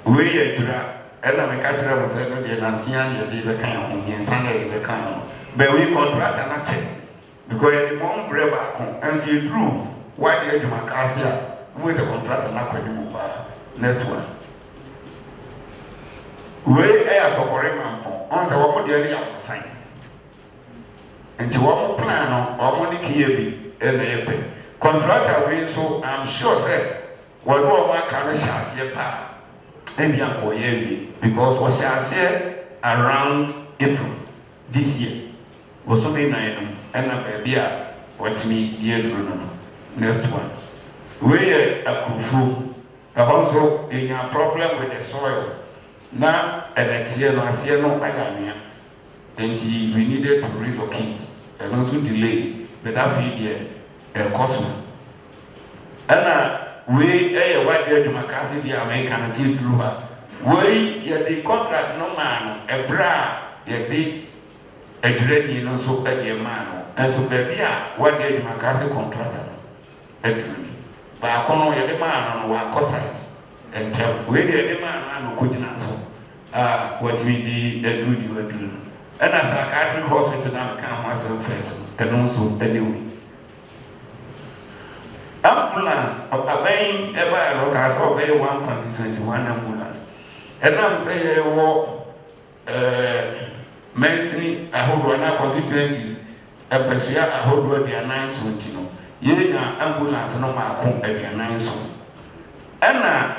[SPEAKER 11] We are and I'm a catcher was ever the ancien, the kind of Sunday the kind. But we contract and check because the mom grab and she drew why the Macasia with a contract and not next one. We are so horrible. Once I want to sign. And to one plan or money key and the contractor win, so I'm sure said what one can shall see a pa and young because what shall say around April this year was so many and a baby what me dear Bruno. Next one. We are a kufu also in a problem with the soil. Now, and we needed to relocate and also delay, but that feed a cost. And we a white girl to Macassi, the American see through her. We the contract no man, a bra, a big, a dread, you know, so a man, and so baby, what girl to Macassi contract. A dream. But I can't the man on one cosite. And tell we the man who couldn't answer what we did that do you were doing. And as a psychiatric hospital now come myself first, and also anyway. Ambulance of obeying ever look I for obey 1 constituency, 1 ambulance. And I'm saying mentioning I hold one constituencies, a Persia I hold what the announcement, you know. You ambulance no more come at the announcement. And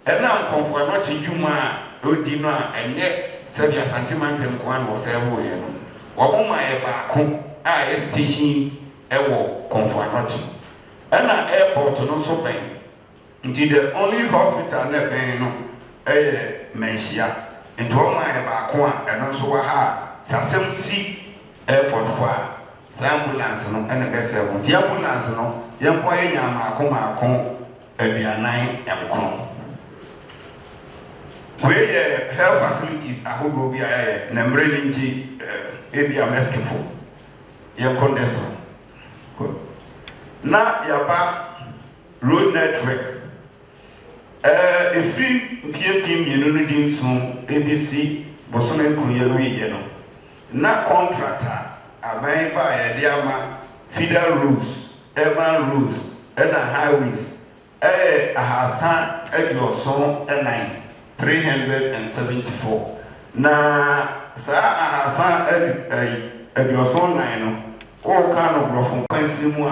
[SPEAKER 11] ɛna nkɔmfoanɔkye dwuma a ɔdi no a ɛnyɛ sɛbi asantemantam koa na ɔsɛ woyɛ no wɔn ma yɛ baako a yɛ station ɛwɔ kɔmfoanɔkye ɛna airport no nso bɛn nti the only hospital na bɛn no ɛyɛ Manhyia nti wɔn ma yɛ baako a ɛno nso wɔ ha a sasɛm si airport hɔ a saa ambulance no ɛna bɛsɛ wɔn nti ambulance no yɛn kɔ yɛ nya maako aduanan nkron wei yɛ health facilities ahodoɔ bi a yɛyɛ na mmerɛ no nti ebi a meskipo yɛnkɔ ndɛ so na yɛaba road network ɛfiri mpie mmienu no di nson ebisi bosome nkron yɛwie no na contractor aban ba a yɛde ama feeder roads urban roads ɛna highways ahasa aduɔson ɛnan 374 na saa ahasa aduɔson nan no wɔka no borɔfo nkwansi mu a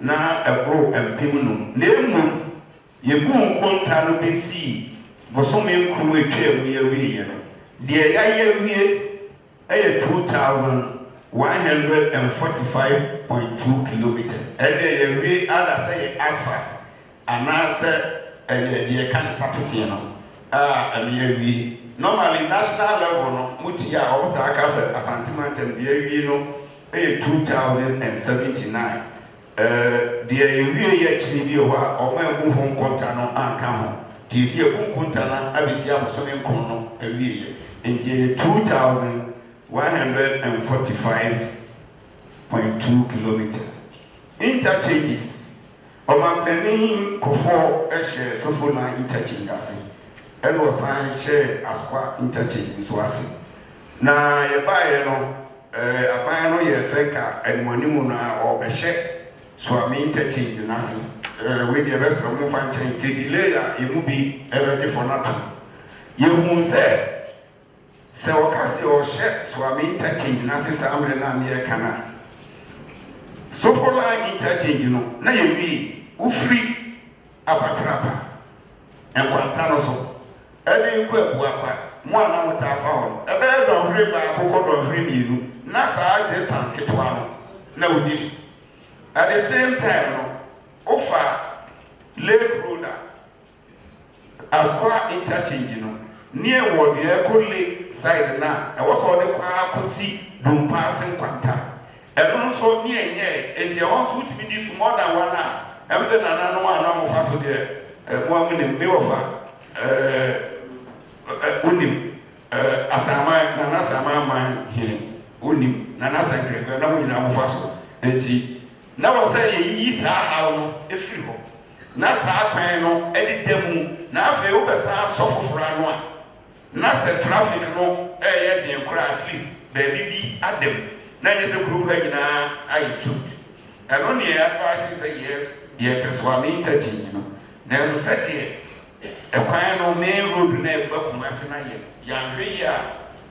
[SPEAKER 11] na ɛboro mpem no na emu yɛbu nkonta no bɛsii bosome nkuru atwa mu yɛwieɛ no deɛ yɛayɛ wie ɛyɛ 2145.2 kilometers ɛdeɛ yɛwie ada sɛ yɛ asphalt anaasɛ ɛyɛ deɛ ka ne sapoteɛ no a ɛno yɛwie normally national level no motie a ɔbotaa ka sɛ asantemantam deɛ awie no ɛyɛ 2079 deɛ yɛwie yɛ akyiri bi hɔ a ɔma ɛmu ho nkɔnta no anka ho nti yɛsi ɛmu nkɔnta no abɛsi abosome nkron no awieɛ nti yɛyɛ 2145.2 kilometers interchanges ɔmampanin Kufuor ɛhyɛ Sofona interchange ase ɛna ɔsan hyɛ Asokwa interchange nso ase na yɛbaeɛ no aban no yɛ sɛ ka animanimu no a ɔbɛhyɛ Suame interchange n'ase wei deɛ bɛsrɛ mo fa nkyɛn sɛ delay a ɛmu bi ɛbɛgye fɔ no ato yɛhu sɛ wɔka sɛ ɔhyɛ Suame interchange n'ase saa mmerɛ no a ne yɛka no a Sofona interchange no na yɛwie ufiri abatrapa enkwanta no so ɛde nkɔ abuakwa mo a na mo ta fa hɔ ɛbɛyɛ dɔnhwere baako kɔ dɔnhwere mmienu na saa distance ketewa no na odi so at the same time no ofa Lake Road Asokwa interchange no near wɔ deɛ ɛkɔ Lake side na ɛwɔ sɛ ɔde kɔ akɔsi Dompa ase nkwanta ɛno nso ne ɛnyɛ ɛnti ɛwɔ nso wotumi di so more than one hour ɛmɛ nana no a na mo fa so deɛ mo amu ne me wɔfa onim asaman nana asaman man hene onim nana asankere na mo nyina mo fa so enti na wɔ sɛ yɛyi saa haw no efiri hɔ na saa kwan no ɛde da mu na afei wobɛsa asɔ foforɔ ano a na sɛ traffic no ɛyɛ deɛ kora at least baabi bi adam na nyɛ sɛ kuro ha nyinaa ayɛ tut ɛno ne yɛabaase sɛ yes deɛ Suame interchange no nanso sɛdeɛ ɛkwan no main road na ɛba Kumasi na yɛanhwɛ yi a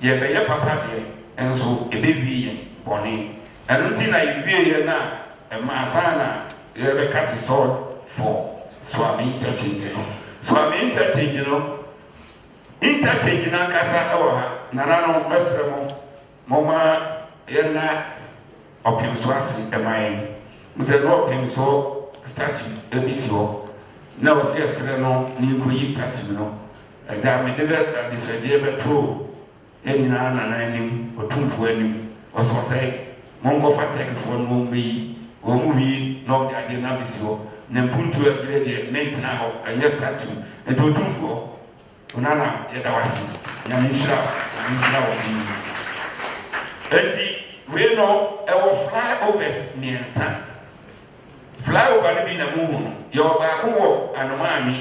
[SPEAKER 11] yɛbɛyɛ papa deɛ nso ɛbɛwie yɛn bɔne ɛno nti na yɛwie yɛn a ɛma asa na yɛbɛka te sɔɔ for Suame interchange no Suame interchange no interchange n'ankasa ɛwɔ ha nananom bɛsrɛ mo mɔma yɛna ɔpem so ase ɛma yɛn sɛ na ɔpem so statue ebi si hɔ na wɔsi ɛsrɛ no ne nkoyi statue no ɛda mede bɛ adesɛdeɛ bɛto yɛn nyinaa nana anim ɔtumfoɔ anim ɔsɛ monkɔfa tɛkfoɔ no wɔn bɛyi wɔn mu wie na ɔde adeɛ no abɛsi hɔ na mpuntu abirɛ deɛ mɛntena hɔ ɛnyɛ statue nti ɔtumfoɔ ɔnana yɛda wase nyame nhyira wɔ bi enti wei no ɛwɔ flyovers mmiɛnsa flyover no bi na mu hu no yɛwɔ baako wɔ Anomaami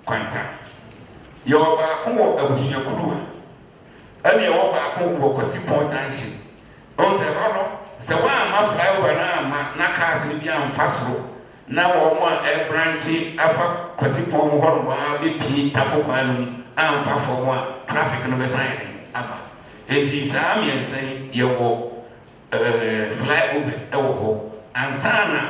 [SPEAKER 11] kwanta yɛwɔ baako wɔ Abusuakuruwa ɛne yɛwɔ baako wɔ Kwasi Pɔn Junction ɔn sɛ hɔ no sɛ woamma flyover no amma na cars no bi amfa soro na wɔn a ɛbranche afa Kwasi Pɔn mu hɔ no waa bɛpie tafo kwan no mu amfa fam a traffic no bɛsan yɛ aba enti saa mmiɛnsa yi yɛwɔ flyovers ɛwɔ hɔ ansa na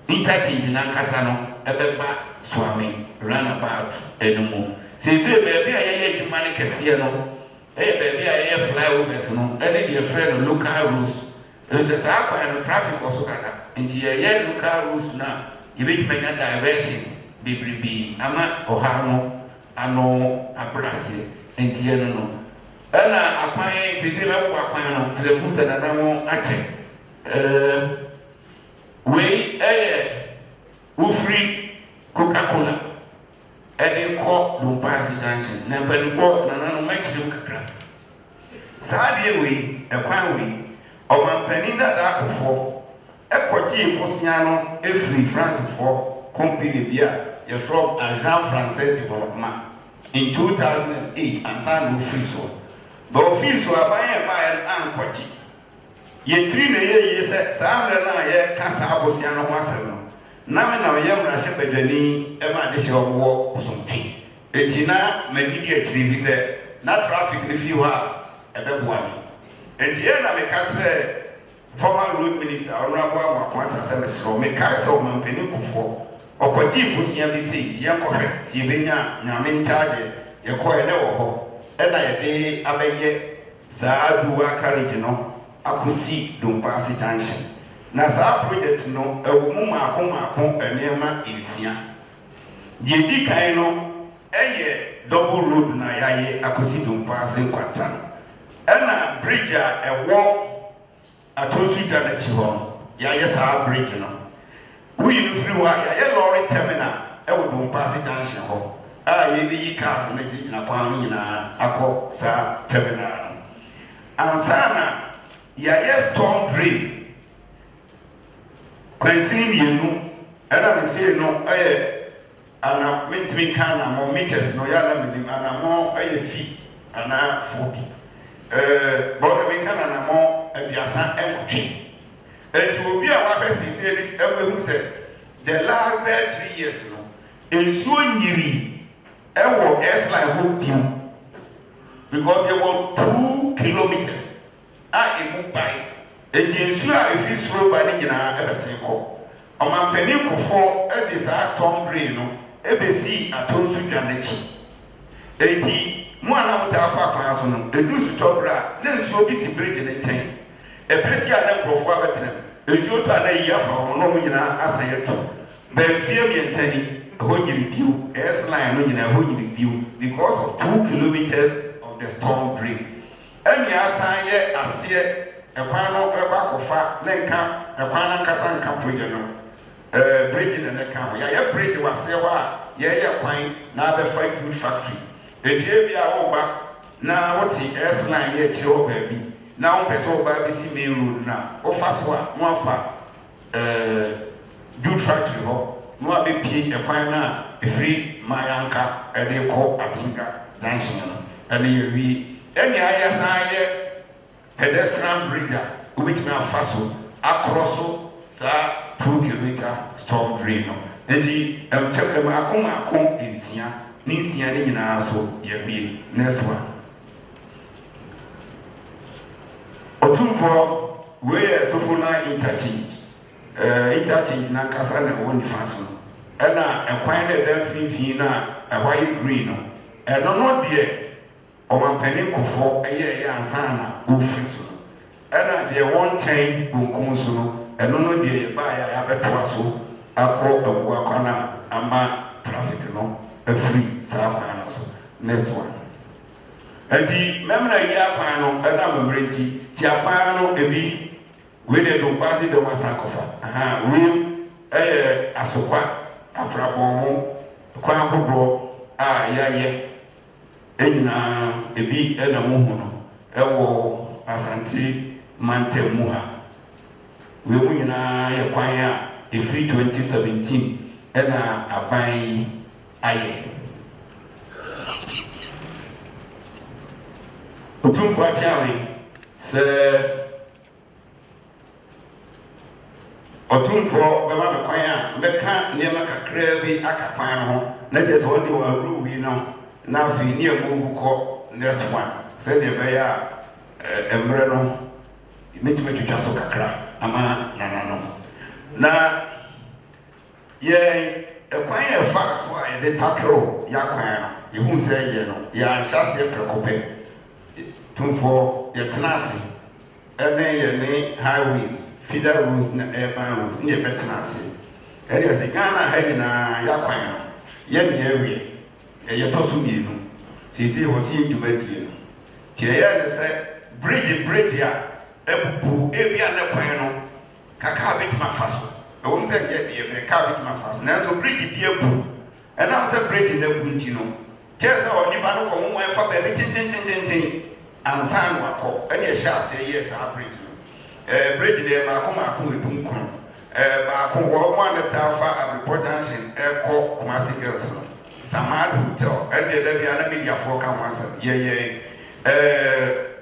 [SPEAKER 11] interchange n'ankasa no ɛbɛba Swami runabout anymore. Say, baby, I am money Cassiano. Hey, baby, I am flyovers, no, and then your friend local rules. There's a sap and traffic also, and the local rules now. You make me a diversion, be, Ama, Ohano, Ano, Abrasi, and Tiano. And I acquire the zero aquano to the Musa and Amo Ache. We, Ufri, Coca-Cola. And they call Lumpasi Junction. Number the board, and I don't make you crack. Sadia we, a quan we, or my penny that before. A quachi Posiano, every France for Compilibia, you're from Agent Francais Development in 2008 and signed Ufriso. But Ufriso are buying by an quachi. Ye 3 years, Sam and I can't Posiano once. Now I am Russia Bedani, Emma de Show walk or something. Etina, Medidia Tree said, not traffic if you are a bad one. And the end of the country, former road minister, or Rabba, once a service from a castle on Penicufo, or Quati Pusian, Yanko, Sibina, Namin Target, your coin no, and I day Abaye, Saadua Carigino, Akusi, Dumpasi Junction. Na saa project no ewu maako enema esia die di kan no eye double road na yaye akosi dompa se kwata ena bridge a ewo atosu da na chi ho yaye saa bridge no we no free wa yaye lorry terminal ewo dompa se junction ho a ye bi cars na gi na kwa no nyina akọ saa terminal ansana yaye storm drain Quentin Yenu, and I say no, and I meant me can more meters, no yellow with him, and I'm more feet, and I 40. But we can and more and your son empty. It will be a weapon, he said, everyone said, the last 3 years, no, in so nearly, ever as I hope you, because there were 2 kilometers. I moved by. Eji nsu a efi soro ba ne nyina ebese ko omampani kofo e disaster drain no ebesi atonsu dwanechi eji mu ana mutafa kwa so no edusu tobra ne nsu obi si bridge ne nten ebesi a ne krofo abetrem eju to ana yi afa ho no nyina asaye to ba fie mi ntani ho nyiri biu S-line no nyina ho nyiri biu because of 2 kilometers of the storm drain eni asan ye ase Equano Ebacofa, Lenka, Equana Casan project no bridge in the camp. Ya bridge was sewa, ya quine, now the fight food factory. The JBA over now what the S-line yet your baby. Now there's all baby see me road now. O fast one, more far food factory ho. No be P Equina, a free my anchor, and they call Atinga, dancing. And we any higher pedestrian bridge which now faso across sa 2 kilometer storm drain no edi check akoma insia ni insia ni nyina so ye bi next one otumfo we sofona interchange na kasa na woni faso ena ekwan na dem finfin na white green no eno no de omampani kofo eye ansana ofri so ena de one time bunkun so no eno no de ba ya beto so akọ ewu akwana ama traffic no free sa akwana so next one edi memna yi akwan no ena memrenti ti akwan no ebi we de do pass de wasa kofa we asokwa afrabon kwa gbogbo a yaye enyina ebi ena mu hu no ewo Asante Mantemu ha we mu nyina ye kwan a efi 2017 ena aban aye otumfo achawe se otumfo beba me kwan a meka niema kakra bi akakwan ho na je so de wa ru wi no na fi ni emu ko next one se de be ya emre no metimeti twa so kakra ama na ye ɛkwan yɛ fa so a yɛde tatoro yɛakwan no yɛhu sɛ yɛ no yɛanhyɛ aseɛ prɛkɔpɛ tumfoɔ yɛtena ase ɛne yɛne highways feeder roads na urban roads ne yɛbɛtena ase ɛdeɛ sɛ Ghana ha nyinaa yɛakwan no yɛne awie ɛyɛ tɔ so mmienu seesei wɔ se yɛ dwumadie no nti ɛyɛ ne sɛ bridge a ɛbubu ebi a ne kwan no kaka bɛtumi afa so ɛwɔ mu sɛ deɛ bɛka bɛtumi afa so nanso bridge bi abu ɛnam sɛ bridge no abu nti no kyerɛ sɛ ɔnipa no kɔ ho ɛfa baabi tententententen ansa no akɔ ɛne ɛhyɛ aseɛ yɛ saa bridge no bridge deɛ baako ɛdu nkron baako wɔn mu a ne taa fa Abrepɔ junction ɛkɔ Kumasi Girls no Samad Hotel ɛdeɛ dɛbi a na mediafoɔ ka ho asɛm yɛyɛ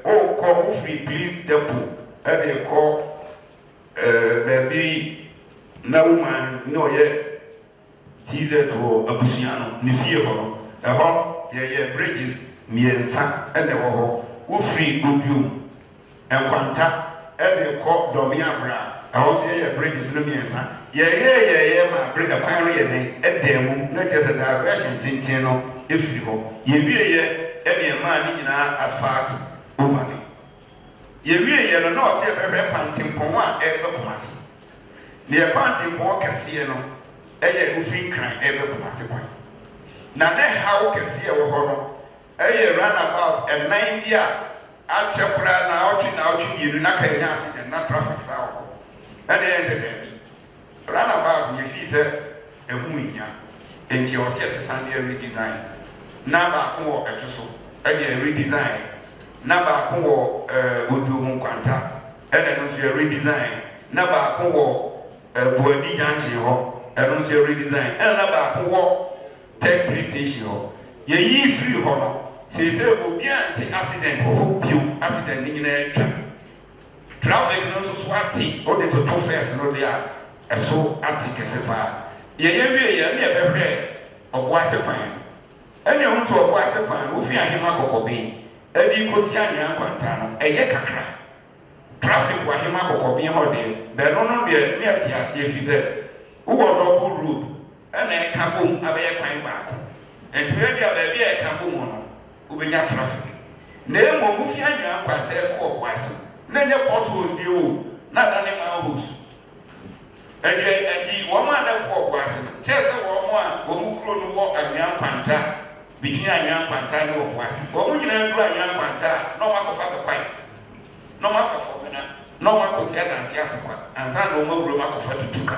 [SPEAKER 11] ɔkɔ ofiri police depot ɛde kɔ baabi na woman ne ɔyɛ TZ wɔ abusua no ne fie hɔ no ɛhɔ yɛyɛ bridges mmiɛnsa ɛna ɛwɔ hɔ ofiri Obiom Nkwanta ɛde kɔ Dɔmeabra ɛhɔ nso yɛyɛ bridges no mmiɛnsa yɛyɛ ma bridge kwan no yɛ den ɛdan mu na kyerɛ sɛ diversion tenten no efiri hɔ yɛwie ɛne ɛmaa ne nyinaa asphalt overlay yɛwie no na ɔsɛ bɛhwɛ pantempɔn a ɛbɛ Kumasi ne yɛ pantempɔn kɛseɛ no ɛyɛ ofiri Nkran ɛbɛ Kumasi kwan na ne haw kɛseɛ wɔ hɔ no ɛyɛ runabout ɛnan bi a akyɛ koraa na ɔtwe mmienu na kan nya accident na traffic saa wɔ hɔ ɛne yɛn sɛ baabi runabout yɛ fi sɛ ɛho nya nti ɔsɛ ɛsesa ne redesign na baako wɔ ɛto so ɛyɛ redesign na baako wɔ Oduomu Nkwanta ɛna no nso yɛ redesign na baako wɔ Buadi Junction hɔ ɛno nso yɛ redesign ɛna na baako wɔ Tech Police Station hɔ yɛyi firi hɔ no sɛsɛ obi a nte accident wɔ hɔ bio accident ne nyinaa atwa traffic no nso so ate wode toto fɛs no de a ɛso ate kɛse paa yɛyɛ wie yɛ ne yɛbɛhwɛ Ɔboase kwan ɛne ɛho nso Ɔboase kwan wofi Ahema Kɔkɔbɛn ɛdi kosi Anwea Nkwanta no ɛyɛ kakra traffic wɔ Ahema Kɔkɔbɛn hɔ deɛ bɛno no deɛ ne ɛte aseɛ fi sɛ wowɔ double road ɛna ɛka bom abɛyɛ kwan baako ɛntua bi a baabi a ɛka bom no wobɛnya traffic na mmom wofi Anwea Nkwanta ɛkɔ Ɔboase na ɛnyɛ pothole bi o na adane ma hose ɛdi wɔn a ɛkɔ Ɔboase no kyerɛ sɛ wɔn a wɔn kuro no wɔ Anwea Nkwanta between Anwea Nkwanta ne Ɔboase wɔn nyinaa duru Anwea Nkwanta na wɔn akɔfa kɔkwan na wɔn afa fam na wɔn akɔsi adansi asokwa ansa na wɔn awuram akɔfa tutuka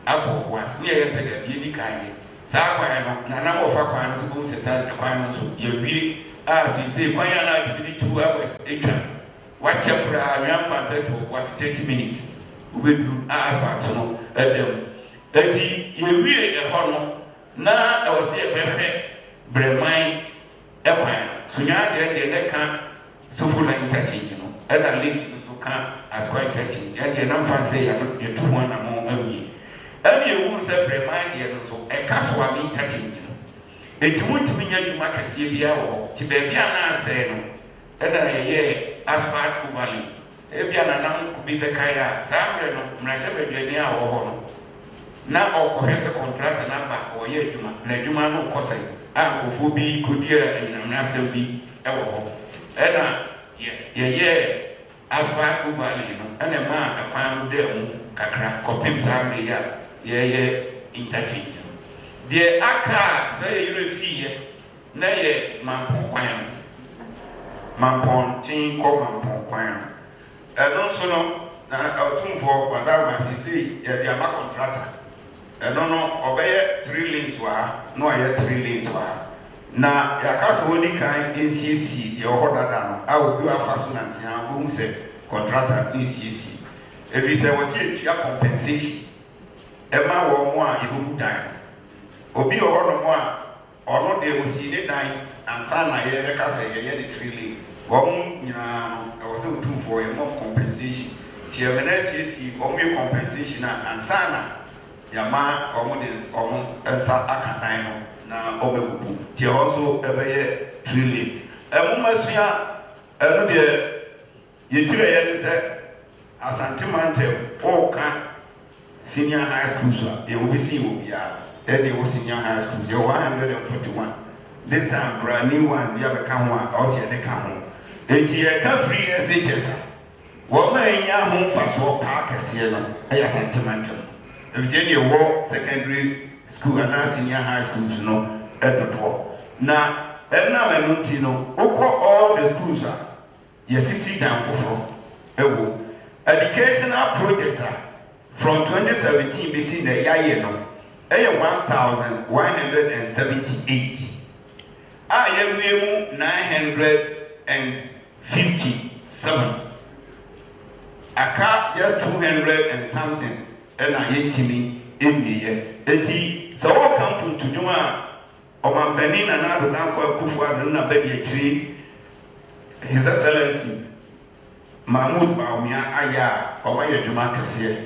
[SPEAKER 11] akɔ Ɔboase ne yɛyɛ sɛ ɛbi edi kan yɛ saa kwan no na nam wɔfa kwan no so bɛn sɛ saa kwan no nso yɛwie a sisi kwan yɛn a atumi 2 hours atwa wakyɛ koraa Anwea Nkwanta to Ɔboase 30 minutes wobɛduru a afa so no ɛdɛm eti yɛwie ɛhɔ no na ɛwɔ sɛ yɛbɛhwɛ Breman ɛkwan Sunya deɛ ne ka Sofula interchange no ɛna link nso ka Asokwa interchange deɛ na mfa sɛ yɛtu ho anamo awie ɛne ewu sɛ Breman deɛ no nso ɛka so a interchange no eti mutumi nya dwuma kɛseɛ biara wɔ hɔ ti baabi a na asɛe no ɛna yɛyɛ asphalt overlay ebi a nanam kubi bɛka yɛ a saa mmerɛ no mmarahyɛbadwani a wɔ hɔ no na ɔkɔhwɛ sɛ contractor na ba ɔyɛ adwuma na adwuma no kɔsɛ a nkurɔfoɔ bi kɔdi a anyinamena asɛm bi ɛwɔ hɔ ɛna yɛyɛ asphalt overlay no ɛna ma ɛkwan no da mu kakra kɔpem saa mmerɛ yi a yɛyɛ interchange no deɛ aka a sɛ yɛyerɛ fiiɛ na yɛ mampɔn kwan no mampɔnten kɔ mampɔn kwan no ɛno nso no na ɔtumfoɔ wadama sisi yɛde ama contractor ɛno no ɔbɛyɛ 3 lanes wɔ ha na ɔyɛ 3 lanes wɔ ha na yɛaka sɛ wɔdi kan nsiesie deɛ ɔhɔ dada no a obi afa so na nsia wɔhu sɛ contractor nsiesie ebi sɛ wɔsi etua compensation ɛma wɔn mo a yɛbɛbu dan obi wɔ hɔnom a ɔno deɛ wɔsi ne dan ansa na yɛbɛka sɛ yɛyɛ de 3 lanes wɔn nyinaa no ɛwɔ sɛ otumfoɔ yɛ mɔ compensation tí ɛmɛ na esiesie wɔn yɛ compensation a ansa na yama wɔn de wɔn nsa aka dan no na wɔn bɛbubu tí ɛwɔ nso ɛbɛyɛ 3 lane ɛmoma sua ɛno deɛ yɛtiri yɛ ne sɛ Asante Mantam ɔɔka senior high school so a yɛwɔ bɛsi wɔ biara Eddie was senior high school, you're 141. This time, brand new one, the other come one, also the come home. The free FHS. What may your home for so park as here, I am sentimental. If you walk secondary school and senior high schools, no, at the door. Now, Mutino, all the schools are. Yes, sit down for educational projects are from 2017 between the Yayeno, 1,178. I have 957. I can't just 200 and something, and I hate me in the year. So, what come to do? Oman Benin and I don't know Kufu and Baby Tree, His Excellency Mahmoud Baumia Aya, or my democracy,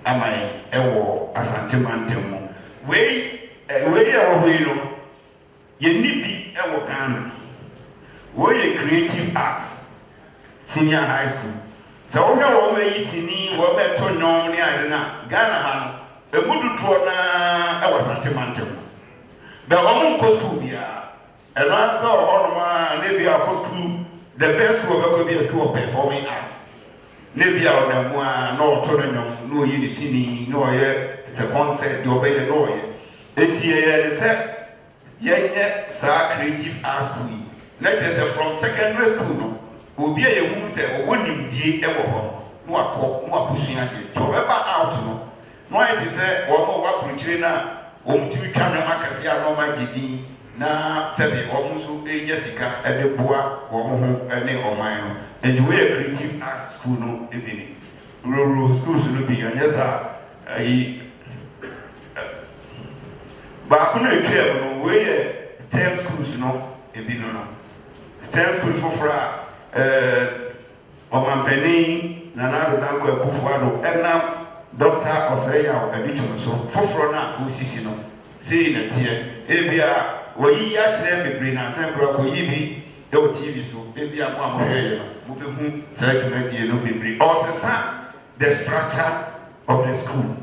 [SPEAKER 11] am I ever as Antimantum? Way our window, ye need be ever can. Way creative arts, senior high school. So, we are always in the woman to know Ghana, a good to our Santimantum. The woman goes to be and answer on maybe our cost to the best school ever be a school of performing arts. Maybe our no tournament, no unicini, no it's a concert, you obey a lawyer. And here said, yet, sir, creative arts school. Let us from secondary school will be a woman say, when you did ever home, no pushing at it. To ever out, no, it is a one more work with China. To come and no my na seven almost Jessica at the bois or any or mine. And the way creative arts school no evening. Rural schools will be and yes, but I couldn't tell no way STEM schools no evening no. STEM schools for Oman Benin, Nana Danko Kufuado, and now. Doctor Osaya or Abitum so Fofrona who sissino, saying that here, Abia, where ye actually bring and send Brock Yibi, no TV so, maybe I'm one here, moving segment, you know, be also the structure of the school.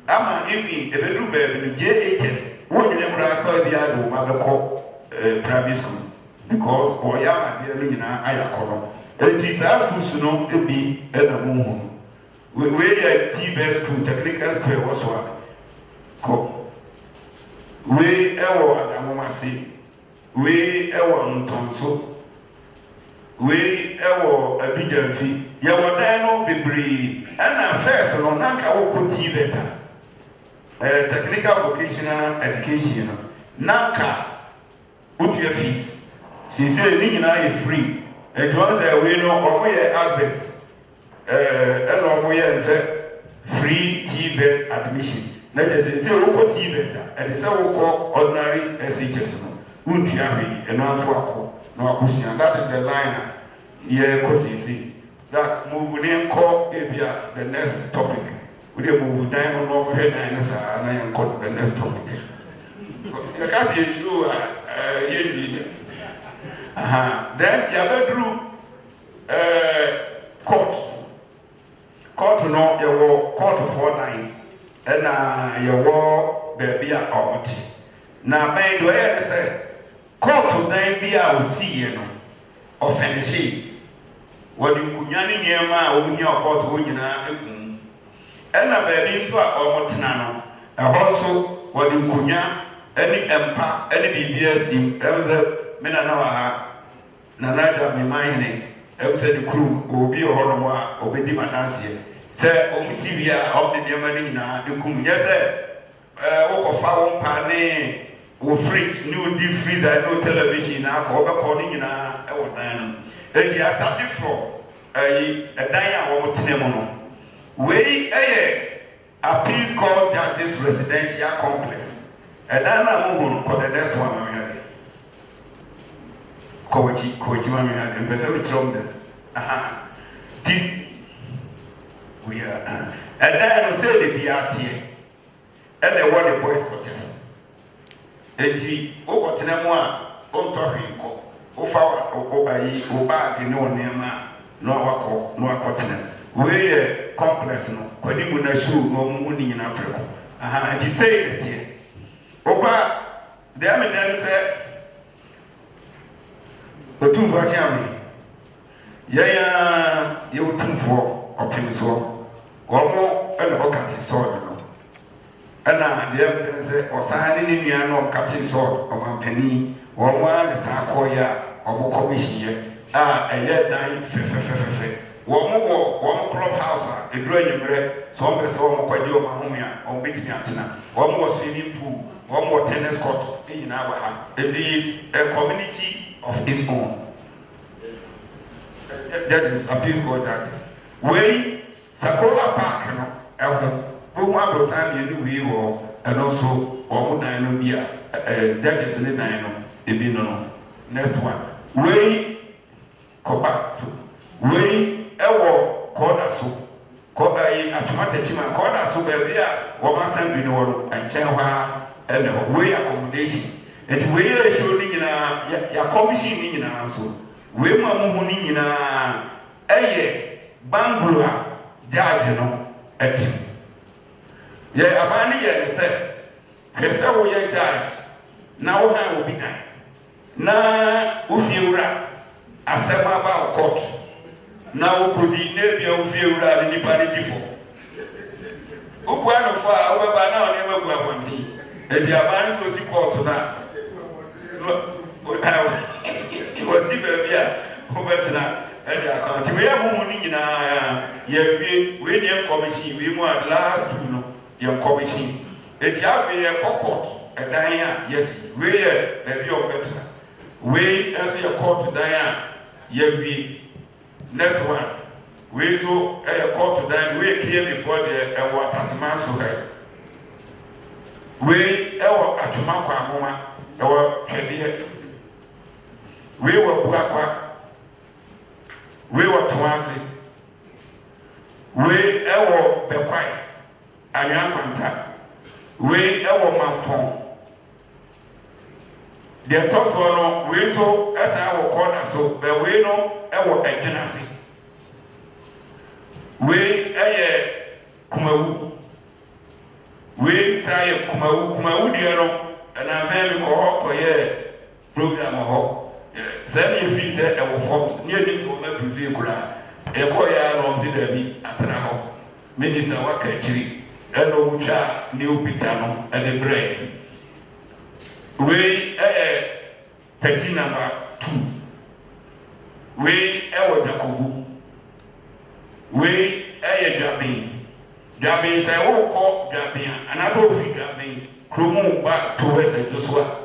[SPEAKER 11] I'm an evening, a bedroom baby, JHS, what you never saw the other mother called private school, because Oyama, dear Luna, I are called. And it is our school to know to be at the moon. We at T-Best School, Technical Square was one. We ever at Amomasi, we ever on Tonso, we ever a Bijan fee. You were there no be breed, and I'm first on Nanka Oko T-Beta. Technical vocational education, Nanka, put your fees. She said, Nina is free. It was a winner or we advert. And we have free T-Bed admission. Let us say, local T-Bed, and it's a ordinary SHS. Wouldn't you have and one for no question? That is the line. Yeah, because you see that move name call Avia the next topic. We move diamond over here, and I am called the next topic. The cat is sure, then you have a group court. Court no, you were court for 9, and you were baby out. Now, may do I say, court to 9 be out, see you know, or finish. What you could yanni near my own your court, and a baby for or Tinano, and also what you could yan, any empire, any BBS, elder, Menanoa, Nanada, me mining. After the crew will be a horror or be Dimatansia. Say, oh, Sivia, of the Yamanina, you come, yes, walk of foul pane, or fridge, new deep freezer, no television, over calling in our time. And he has started from a Diana or Tinemono. We a piece called Judges Residential Complex. And I'm moving for the next one. Kochi, Mami, and better with this. We are, and then I say the BRT, and they want the boys' quarters. And he, over Tinamua, on Torrico, Ofawa, Obai, Oba, no Nema, no Wako, no Aquatina. We complex, no, Quadimuna shoe, no money in Africa. And he said that here. Opa, the American said, the two for Jamie. Yeah, you would two for optimism. One more and the Captain Sword. And now the evidence or signing in the annual Captain Sword of a penny, one more is our coya or commission. A year dying, one more clubhouse, a drawing bread, some of one quite over Homia or Big Natina, one more swimming pool, one more tennis court in our house. It is a community of its own. That is a peaceful that is. We, Sakola Park, who was and we were, and also one dino beer, that is in the dino, if you know. Next one. We go back to we ever corner so corner automatic man corner so baby woman send you know and change and way accommodation and we show ni na ya commission ni na so we mamu ni na eye bangura judge no et ye abani ye say kese wo ye judge na wo ha obi kan na ufiura asema ba court na ukodi nebia ufiura ni nipa ni difo ubwana fa obeba na oni emagu aponti e dia ban to si court na was the baby obetna e dia account we amu ni nyina ye we ni commission we mu at last no ye commission e dia fe ye court e dan ya yes we ye baby obetna we as your court dan we next one we to a court dan we clear before the water man so here we our atuma kwa mama our hede we were buakwa we were twansi we our bekwai anyankwanta we our mampon. The top one, we so as our corner, so but we know our agency. We Kumawu. We say Kumawu, dear, and I'm very call program of hope. Send me fees at our forms near the Kura. A coya long to the Atrahov. Minister Wakachiri, and Ocha, New Pitano, and the brain. We petty number 2. We Jacobu. We Jabbing is a whole call Jabbing, another fee Jabbing, Krumu back to West Joshua.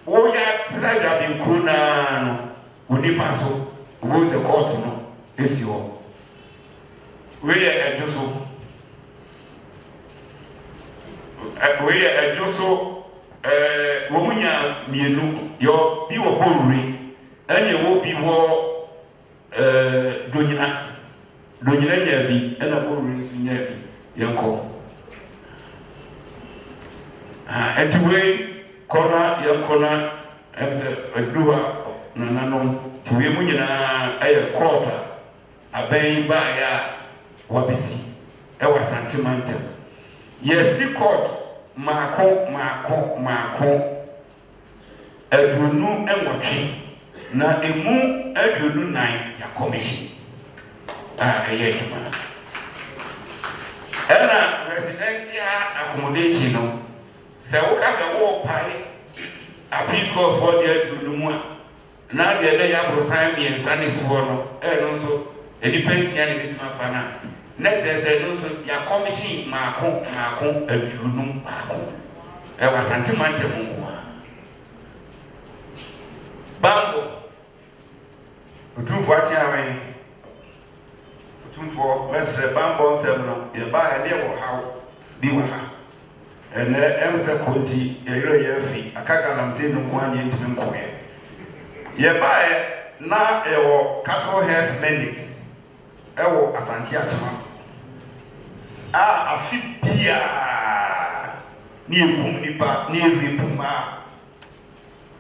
[SPEAKER 11] Oh, yeah, Jabbing Kruna, Unifaso, who's a court no, is your. We are Joshua. We are Joshua. Womunya mienu yo bi wo boruri ene wo bi wo donyina nya bi ena boruri nya bi yanko etiwe kona yankona emse eduwa nananom tiwe munyina aye quarter aben ba ya wabisi e wasantimanta yesi court Mako Edunu enwotwe na emu edunu nan ya commission eye juma ena residential accommodation no se wo ka fe wo pai apisco for the edunu mu na de le ya brosan bi ensane fo no no so edipensia ne bi ma fa na next say no so ya commission mako edunu mako e wa santimante mu bango otumfo achiame otumfo mesre bango nsem no ye ba ya de wo hawo bi wa ha ene emse konti ye yire ye fi akaga na mze no kwa ni ntimi nkoye ye ba na e wo cattle health medics e wo Asante Atama afi bia ni ekum nipa ni ewipuma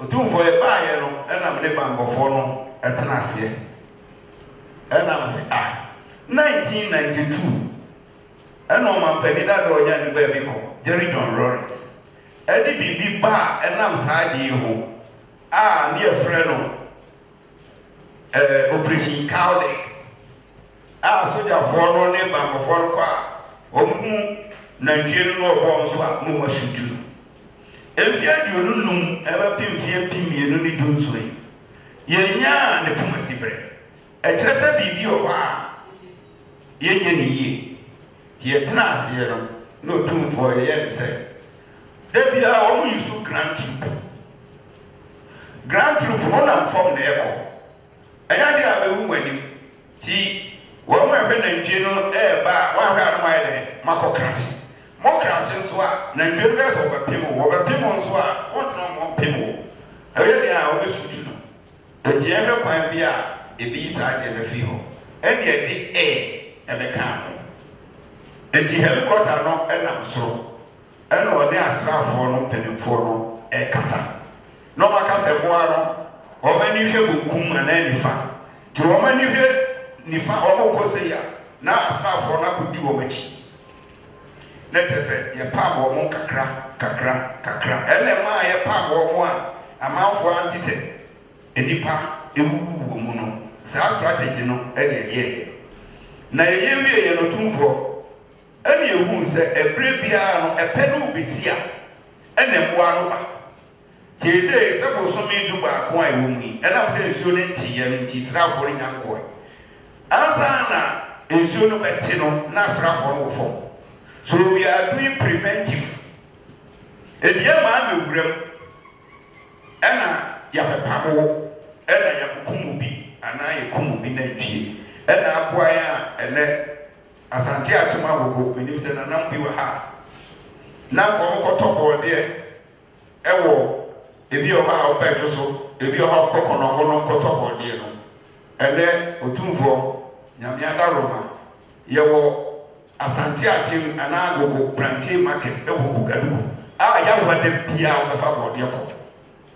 [SPEAKER 11] otumfo e ba ye no ena me bangofo no etena ase ena me 1992 ena o man pedi da do nya ni ba bi ko Jerry John Lawrence ɛde biribi ba ɛnam saa adeɛ ho a ne yɛfrɛ no operation cowlick a sogyafoɔ no ne bankɔfoɔ no kɔ a ɔmu nantwie no ɔbɔ nso a mo asutu mfie aduonu num ɛbɛpem mfie mmienu ne du nso yi yɛnyaa ne poma sibrɛ ɛkyerɛ sɛ biribi wɔ hɔ a yɛnyɛ ne yie nti yɛtena aseɛ no na ɔtumfoɔ yɛyɛ ne sɛ da biara wɔn yi so grand troop no nam fam na ɛkɔ ɛyɛ adeɛ a bɛwu wɔn anim nti wɔn a ɛhwɛ nantwie no ɛɛba a wɔahwɛ ano ayɛ dɛ makɔ krase mo krase nso a nantwie no bɛyɛ sɛ wɔbɛpem nso a wɔntena mo mpem wɔ ɛyɛ deɛ a wɔbɛsutu no nti ɛhwɛ kwan bi a ebi yi saa deɛ bɛfi hɔ ɛne ɛde ɛbɛka ho nti helicopter no ɛnam soro ɛna ɔne asraafoɔ no mpanimfoɔ no ɛkasa na ɔmakasa mmoa no ɔmani hwɛ bonkum anaa nifa nti ɔmani hwɛ nifa ɔmokɔ sɛ ya na asraafoɔ no akɔdi wɔn akyi na kyerɛ sɛ yɛpaam wɔn kakra ɛnna ɛma a yɛpaam wɔn a amanfoɔ ante sɛ nnipa ewuwu wɔ mu no saa strategy no ɛna ɛyɛ na yɛyɛ wie yɛ no tumfoɔ ɛna ehu sɛ ɛbrɛ biara no ɛpɛ no obesi a ɛna mmoa no ba tiese sɛ bosome du baako a ɛwɔ mu yi ɛnam sɛ nsuo no nteeɛ no nti srafoɔ no nya nkɔɛ ansa na nsuo no bɛte no na srafoɔ no wɔ fam so we are doing preventive ɛdeɛ maa mewuram ɛna yɛpepa mo ɛna yɛkokum bi anaa yɛkum bi nantwie ɛna aboa yɛ a ɛnɛ asante atoma agogo menim sɛ nanam bi wɔ ha na nkɔtɔ bɔɔdeɛ ɛwɔ ebi wɔ hɔ a wɔbɛdwo so ebi wɔ hɔ a kɔkɔnɔgo no nkɔtɔ bɔɔdeɛ no ɛnɛ otumfoɔ nyame adaroma yɛwɔ asante atem anaa agogo plantain market ɛwɔ bugadugu a yɛawoa da biaa wɔbɛfa bɔɔdeɛ kɔ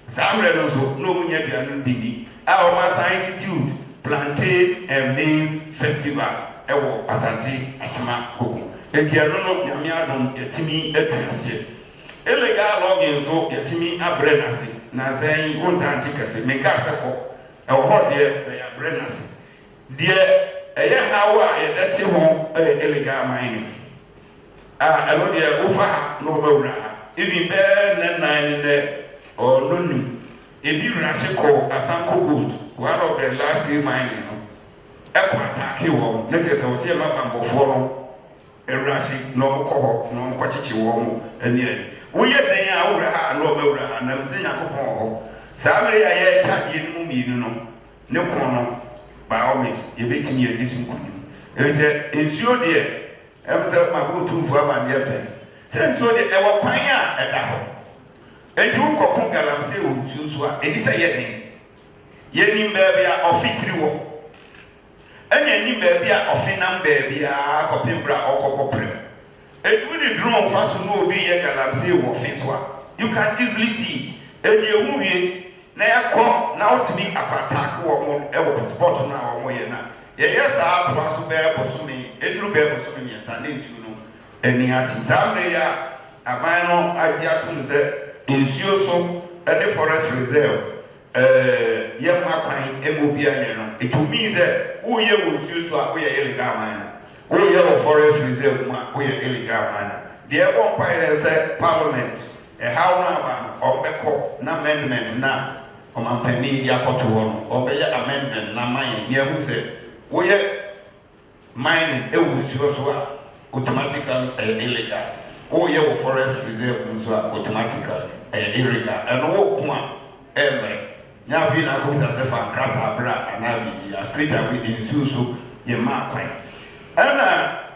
[SPEAKER 11] saa mmerɛ no nso na ɔmu nya aduane no didi a wɔma institute plantain and maize festival ɛwɔ asante atema gogo ɛdiano no nyame adom yɛtumi atu aseɛ illegal logging nso yɛtumi abrɛ n'ase na sɛn wontante kɛse menka sɛ kɔ ɛwɔ hɔ deɛ ɛyɛ abrɛ n'ase deɛ ɛyɛ haw a yɛdɛ te ho ɛyɛ illegal mining a ɛno deɛ wofa ha na wɔbɛwura ha even bɛɛ nɛnan ne ɔno nim ebi wura se kɔ asanko gold one of the last day mining no ɛkɔ ataake wɔn ne kyerɛ sɛ wɔsi ɛma bambɔfoɔ no ɛwura se na ɔmokɔ hɔ na ɔmokɔkyekye wɔn ɛneɛ woyɛ dan a wowura ha na ɔbɛwura ha na sɛ nyankopɔn wɔ hɔ saa mmere a yɛrekya deɛ no mu mmienu no ne kɔn no by all means yɛbɛtumi yɛde so nkonim ɛfiri sɛ nsuo deɛ ɛm sɛ makotumfoɔ abandeɛ pɛ sɛ nsuo deɛ ɛwɔ kwan a ɛda hɔ enti wokɔko galamsey wɔ nsuo so a ɛdi sɛ yɛden yɛnim baabi a ɔfitiri wɔ ɛne anim baabi a ɔfe nam baabi a kɔpem bra ɔkɔkɔ prɛm enti wode drone fa so na obi yɛ galamsey wɔ fe so a you can easily see ɛdi ehu wie na yɛkɔ na wotumi apataake wɔ mo ɛwɔ sport no a wɔn yɛ na yɛyɛ saa toa so bɛyɛ bosome eduru bɛyɛ bosome mmiɛnsa na nsuo no ani ate saa mmere yɛ a aban no agye ato no sɛ nsuo so ɛde forest reserve yɛ mma kwan ɛma obi ayɛ no it will mean sɛ woyɛ wɔ nsuo so a woyɛ illegal mine woyɛ wɔ forest reserve mu a woyɛ illegal mine deɛ ɛbɔ mpaeɛ sɛ parliament ɛhaw no aba no ɔmbɛkɔ na amendment na ɔmampanin de akɔto hɔ no ɔbɛyɛ amendment na mine yɛhu sɛ woyɛ mine ɛwɔ nsuo so a automatically ɛyɛ illegal woyɛ wɔ forest reserve nso a automatically ɛyɛ illegal ɛno wɔ ko a ɛmmerɛ nyaafi na akɔbisa sɛ fa nkrataa berɛ anaa biribi a straight away nsuo so yɛ maa kwan ɛna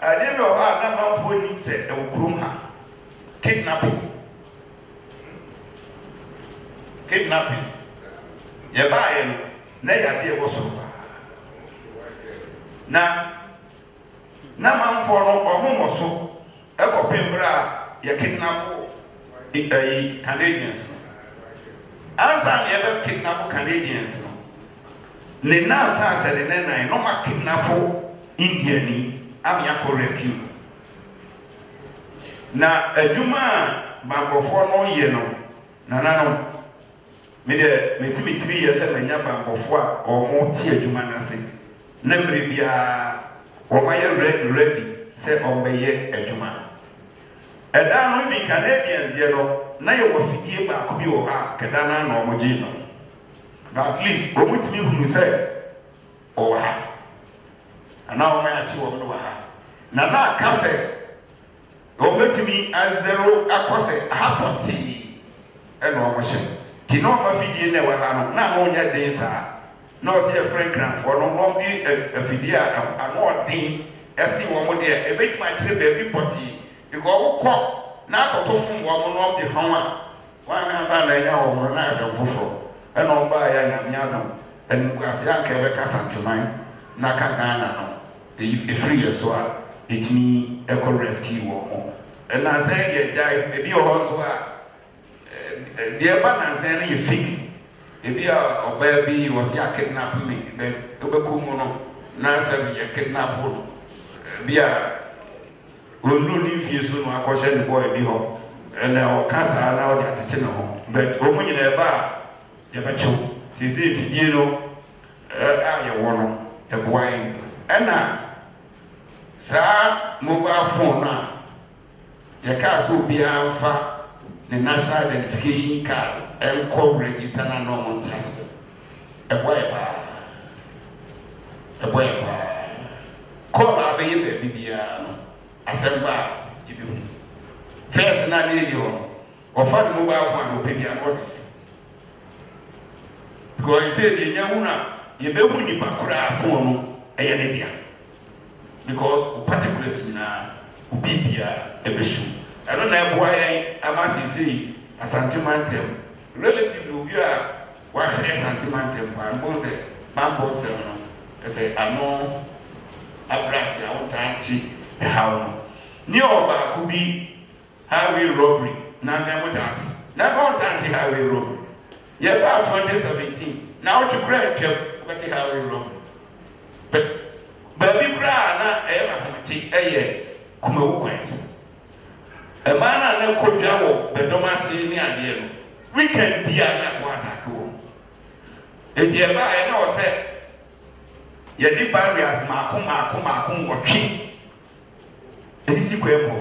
[SPEAKER 11] adeɛ bi wɔ hɔ a na manfoɔ nim sɛ ɛwɔ kurom ha kidnapping yɛbaeɛ no na yɛ adeɛ wɔ soro na manfoɔ no ɔmo wɔ so ɛkɔpem berɛ a yɛ kidnap Canadians no ansa na yɛbɛ kidnap Canadians no ne nansa sɛ de ne nan no ma kidnap Indiani ama yɛakɔ rescue na adwuma bankɔfoɔ no yɛ no nananom me de me timi 3 years sɛ manya bankɔfoɔ a ɔmo te adwuma no ase na mmere biara wɔn ayɛ ready sɛ ɔbɛyɛ adwuma ɛda no bi Canadians yɛ no na yɛ wɔ fidie baako bi wɔ ha kɛda na ɔmo gye no but at least ɔmo tumi hunu sɛ ɔwɔ ha anaa ɔmo akyi wɔn no wɔ ha na aka sɛ ɔbɛtumi azero akɔ sɛ ahapɔtee ɛna ɔmo hyɛ ti na ɔmo afidie na ɛwɔ ha no na ɔnyɛ den saa na ɔsɛ yɛfrɛ nkranfoɔ no wɔn bi afidie a ano ɔden ɛsi wɔn deɛ ebɛtumi akyerɛ baabi pɔtee because ɔkɔ na akɔtɔ fom wɔn no ɔmo de hɔn a wɔn anasa na ɛnya wɔn na ɛsɛ foforɔ ɛna ɔmo baa yɛ nyamea dɔm ɛnukwasi anka ɛbɛka santeman na aka Ghana no efiri yɛ so a etimi ɛkɔ rescue wɔn mo ɛnansɛn yɛ gya ebi wɔ hɔ nso a deɛ ɛba nansɛn no yɛ fake ebi a ɔbaa bi wɔsi akidnap me ɛbɛkɔ mu no na sɛ yɛ kidnap no ebi a olu ne mfie so no akɔhyɛ ne bɔɔ ebi hɔ ɛna ɔka saa na ɔde atete ne ho but wɔn nyinaa ɛba a yɛbɛkyew sisi efidie no a yɛwɔ no ɛboa yɛn ɛna saa mobile phone a yɛkaa sɛ obiara mfa ne national identification card ɛnkɔ register na normal trust ɛboa yɛ paa kɔɔla abɛyɛ baabi biara no asɛm ba a yɛbɛhu first na ne yɛdi hɔ no ɔfa ne mobile phone a ɔpɛ biara no ɔde because sɛ deɛ nya hu no a yɛbɛhu nipa koraa phone no ɛyɛ ne dea because particulars nyinaa obi biara ɛbɛsu ɛno na ɛboa yɛn ama sesei asantemantam relative obi a wahwɛ asantemantam fa no sɛ bambɔ sɛm no ɛsɛ ano abrase a wotaa nkye ɛhaw no ne ɔbaako bi highway robbery na nka wotante na ka wotante highway robbery yɛbaa 2017 na wotwe kora ntwam wobɛte highway robbery but baabi koraa na ɛyɛ mahamate ɛyɛ kumawu kwan so ɛmaa no a na nkɔdwa wɔ bɛdɔm ase ne adeɛ no weekend bia na ɛkɔ atake wɔ enti ɛbaeɛ na wɔ sɛ yɛde barriers maako nwɔtwe ɛsisi kwan mu hɔ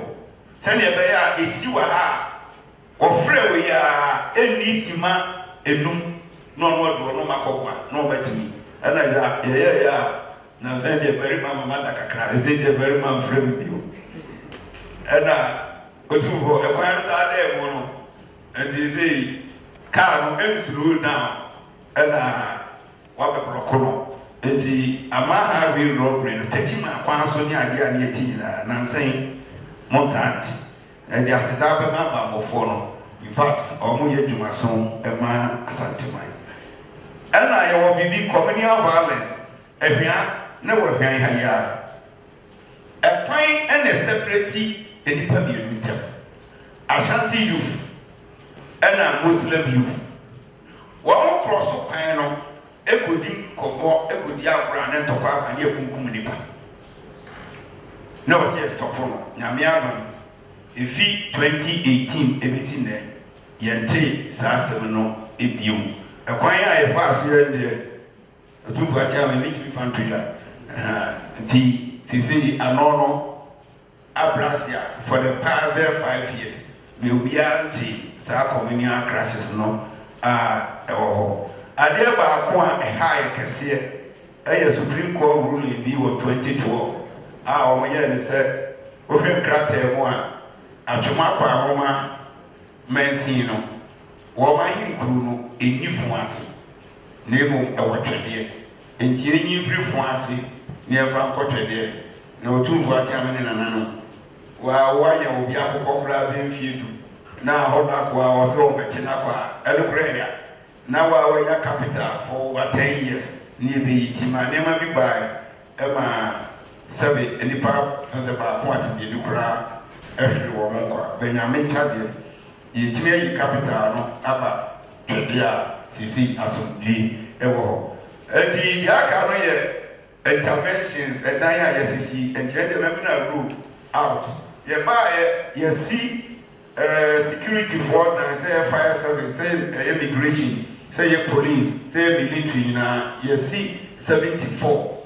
[SPEAKER 11] sɛdeɛ ɛbɛyɛ a ɛsi wɔ ha a ɔfrɛ wɔ yi a ɛnni sima enum na ɔno ɔde ɔno makɔboa na ɔbɛtumi ɛna yɛyɛ a na sɛ deɛ barima mama da kakra ɛsɛ deɛ barima mfrɛ me bio ɛna ɔtumfoɔ ɛkwan saa dɛ mu no ɛnti sɛ kaa no ɛnslow down ɛna wabɛkorɔko no enti ama highway robbery no takyi ma kwan so ne adeɛ a ne yɛti nyinaa nansɛn montant ɛde aseda bɛma bammɔfoɔ no in fact ɔmo yɛ dwumaso ɛma asanteman ɛna yɛwɔ biribi communal violence ɛhwea na wɔhwɛn ha yi a ɛkwan ɛna separate nipa mmienu ntam Ashanti youth ɛna Muslim youth wɔn korɔ so kwan no ekodi kɔbɔ ekodi agorɔ a ne ntɔkwa abanye ekunkum nipa na wɔsi ɛstɔpo no nyame abam efi 2018 ebisi nɛ yɛnte saa asɛm no ebiem ɛkwan a yɛfa aso yɛ deɛ otumfo akyɛ ama ebi tumi fa ntoya nti sisi ano no abrasia for the past 5 years me obiara nti saa communal crashes no a ɛwɔ hɔ adeɛ baako a ɛha yɛ kɛseɛ ɛyɛ Supreme Court ruling bi wɔ 2012 a wɔn yɛ ne sɛ wohwɛ nkrataa mu a atwoma akɔ ahoma mɛnsin no wɔn ahenkuru no enyi fun ase na emu ɛwɔ twɛdeɛ nti enyi mfiri fun ase na ɛfa nkɔ twɛdeɛ na otumfo akyɛn ne nana no wɔayɛ obi akokɔ koraa bɛ mfie du na hɔ dako a wɔsɛ wɔbɛkye n'akɔ a ɛno koraa yɛ na wɔanya capital for over 10 years ne ebi ti ma nneɛma bi baa ɛma sɛbi nipa sɛ baako asebie koraa ɛhwere wɔn nkɔ bɛnyame nkyadeɛ yɛtumi ayi capital no aba twɛdeɛ a sisi asomdwie ɛwɔ hɔ ɛnti deɛ aka no yɛ interventions ɛdan a yɛsisi ɛnkyɛn deɛ mɛmi na rule out you see security for and say fire service, say immigration, say police, say military, you see 74.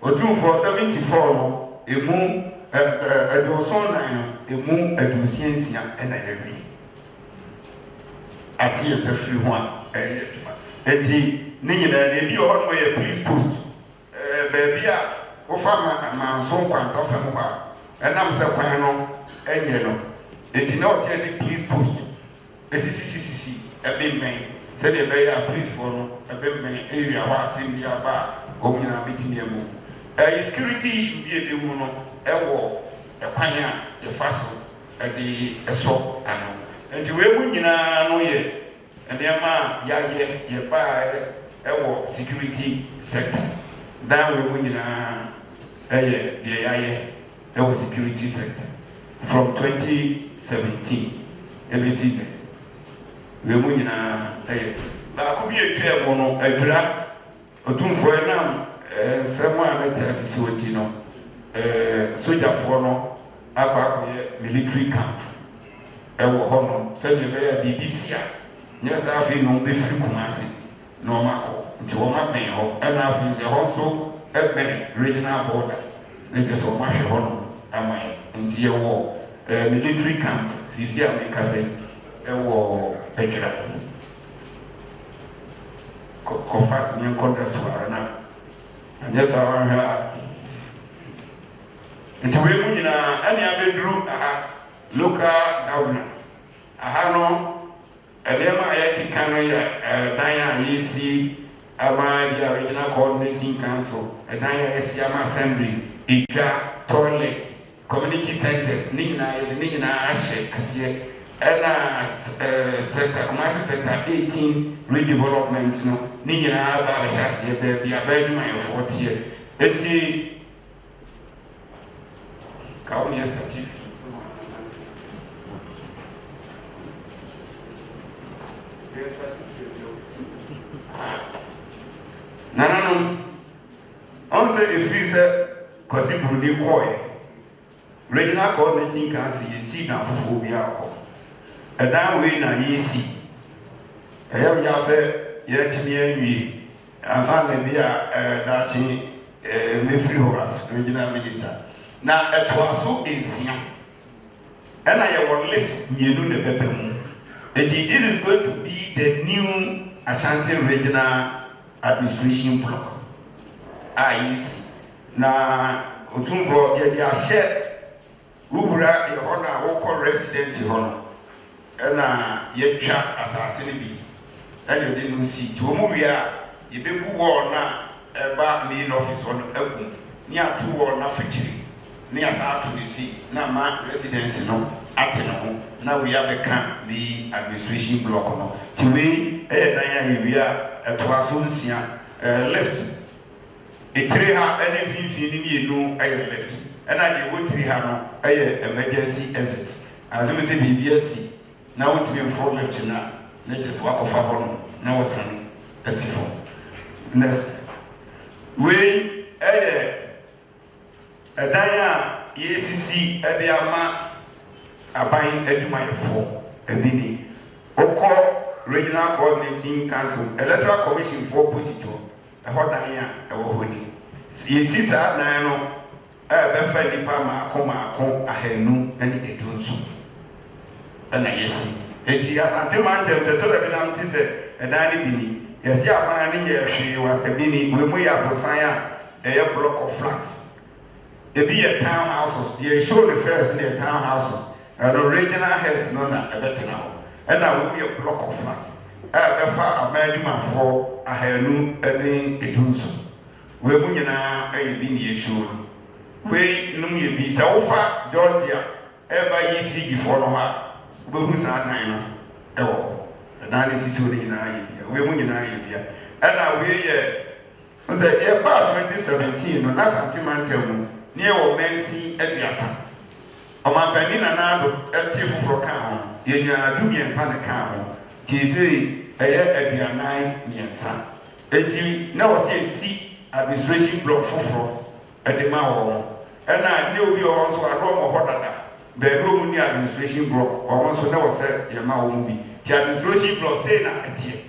[SPEAKER 11] Or 2 for 74, no, a moon, a doson, a moon, a docencia, and a heavy. At the end of free one, and the Nina, they be on way a police post. Baby, Ofama, my son, Quantofama, and I'm Sapano, and Yellow. They did not say the police post. A CCCC, a big man, said a bear police for a big man area, was in the bar, going a meeting your move. A security issue be a woman, a war, a pioneer, the fossil, at the assault, and the way we know yet, and their man, ya buy a war security sector. That we win the security sector from 2017. Every season, we win a could be a clear one, a drag, or two for a name, someone that has a soldier for no, a military camp. I will honor, send you there, BBC. Yes, I feel no be free Kumasi, no Marco. To one may and I feel also a regional border. It is so much honor, am I in the war, military camp, Cecilia Mikase, a war, Petra. Confess in contest for Arana. And yes, I have. And to women in any other group, local governance. I have no, a lema Ayaki Daya EC. The original coordinating council, and Siama assemblies, Iga, toilet, community centers, Nina, Ashe, Asia, Ella Sector, Commercial Sector 18, redevelopment, Nina, Barashas, baby, I beg my 40 years. The County Chief. No. On say if you say, because if you do regional coordinating council, you see now for phobia. And now we na easy. I have yet me, and finally be that Mayfield Horace, regional minister. Now it was so easy. And I have left you know the better. And this is going to be the new Ashanti regional administration block. IEC. Na Otumbo ya share Ubra the honor local residency honor. And yetwa asase bi. And you didn't see to Muvia, you be war na eba main office on Egun. Near 2 war na factory. Near South to see na ma residency no ateno. Now we have a camp the administration block no. To me, we are at Wasunsia left. A 3 hour anything you know, I left. And I would 3 hour emergency exit. As we say, BBSC. Now it's been 4 left now. Let's just walk off our now what's on S4. Next. We a Daya EACC at the Ama buying Edumai for a mini. Oko Regional Coordinating Council, Electoral Commission for Posito, a hot Daya, a Wahoni. See, Sisa Nano, a Befa Nipama, Coma, a Henu, and a Junsu. And I see. And she has antimantel, the Torabinam said, a Dani Bini. Yes, she was a mini, when we are Posaya, a block of flats. There be a townhouses, they show the first in the townhouses, and the regional heads known as a better now. And I will be a block of flats. I have a management for a Henu and a Junsu. We will not be near sure. We know you be so far, Georgia, ever easy before her. We will not know. And I need to show the idea. We will not idea. And I will say, about 2017, no, that's antimantel. Near or Mensi Ediasa. O my penina now, a tiff for cow, in your Dubian son account. Tis a year 9 years son. And now see administration block for at the Mao. And I knew you also a Rome of Hotata. bedroom ni administration block almost so that was said yama won bi the administration block say na atie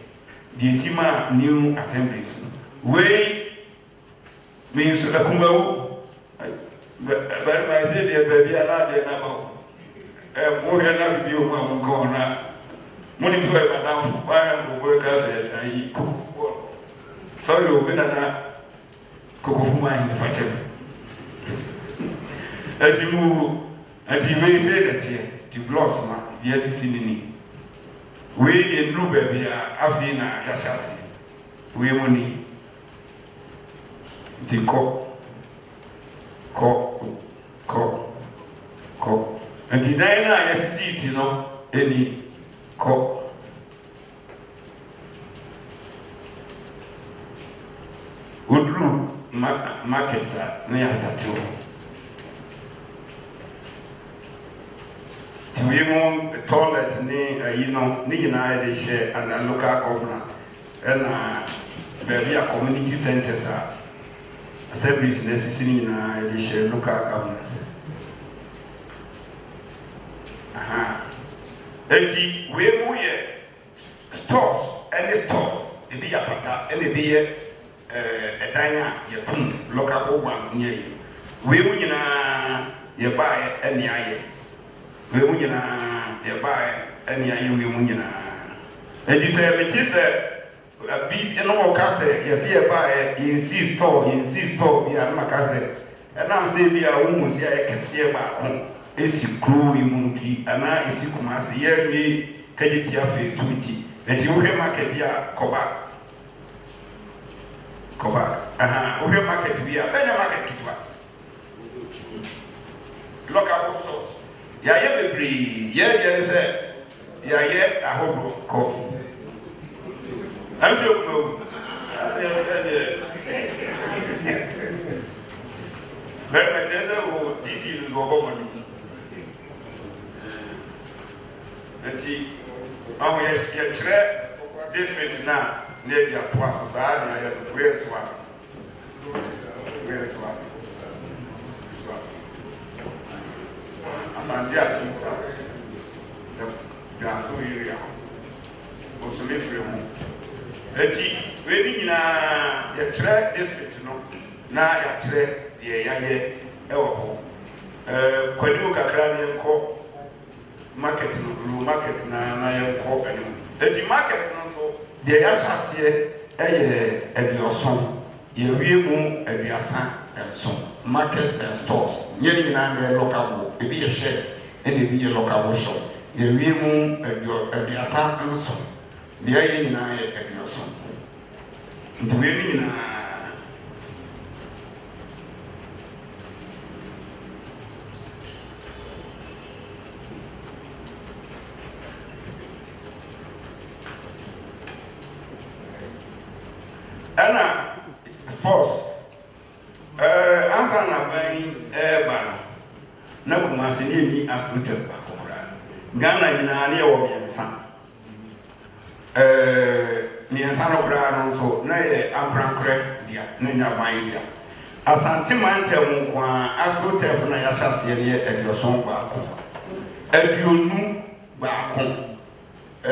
[SPEAKER 11] the sima new assemblies we means the kumbawu but my say the baby ala de na ba mo he na bi o mo ko na mo ni to e ba na ba mo go ka se ayi sorry o be na koko fuma hin fatem ajimu ajiwe se da tie di blocks ma yes sinini we e dru ba bia afi na akashasi we moni di ko and na yes si no eni ko udru market na ya statu we mo toilet ni no ni na de share and local government and be a community centers assemblies necessary na de share local government enti we mo ye stores any stores e bi apata e be ye edanya ye pum local ones near you we mo nyina ye buy any aye we mo nyina ye buy any aye we mo nyina enti say me ti say bi eno ka say ye see ye buy insist store bi an maka say and am say bi a wo mo see aye kese ba ko esi kru yi mu ki ana esi kuma say ye mi kagiti afi tuti enti wo he market ya koba we market bi a benya market kitwa local stores ya ye bebri ye say ya ye ahodo ko anjo ko but my tesa wo this is go money enti amu ye chere district na ne dia toa so saa na ya we so amandi ati sa ya so yiri ya o so le fere mu eti we bi nyina ya chere district no na ya chere ye ya ye e wo ho kwani mu kakra ne ko market no market na ya ko enu eti market no so de ya chassie eye ebioson ye wie mu ebiasa enso market and stores ye ni na de local e bi ye shares e de bi ye local shop ye wie mu ebiasa enso de ye ni na ye ebioson nti we ni na ana sports answer na bani bana na kuma se ne mi hospital ba ko ra Ghana nyina ne wo biensa miensa no kra no so na ye amprankre dia ne nya ban dia asante mante mu kwa hospital na ya chase ne ye edioson ba ko edionu ba ko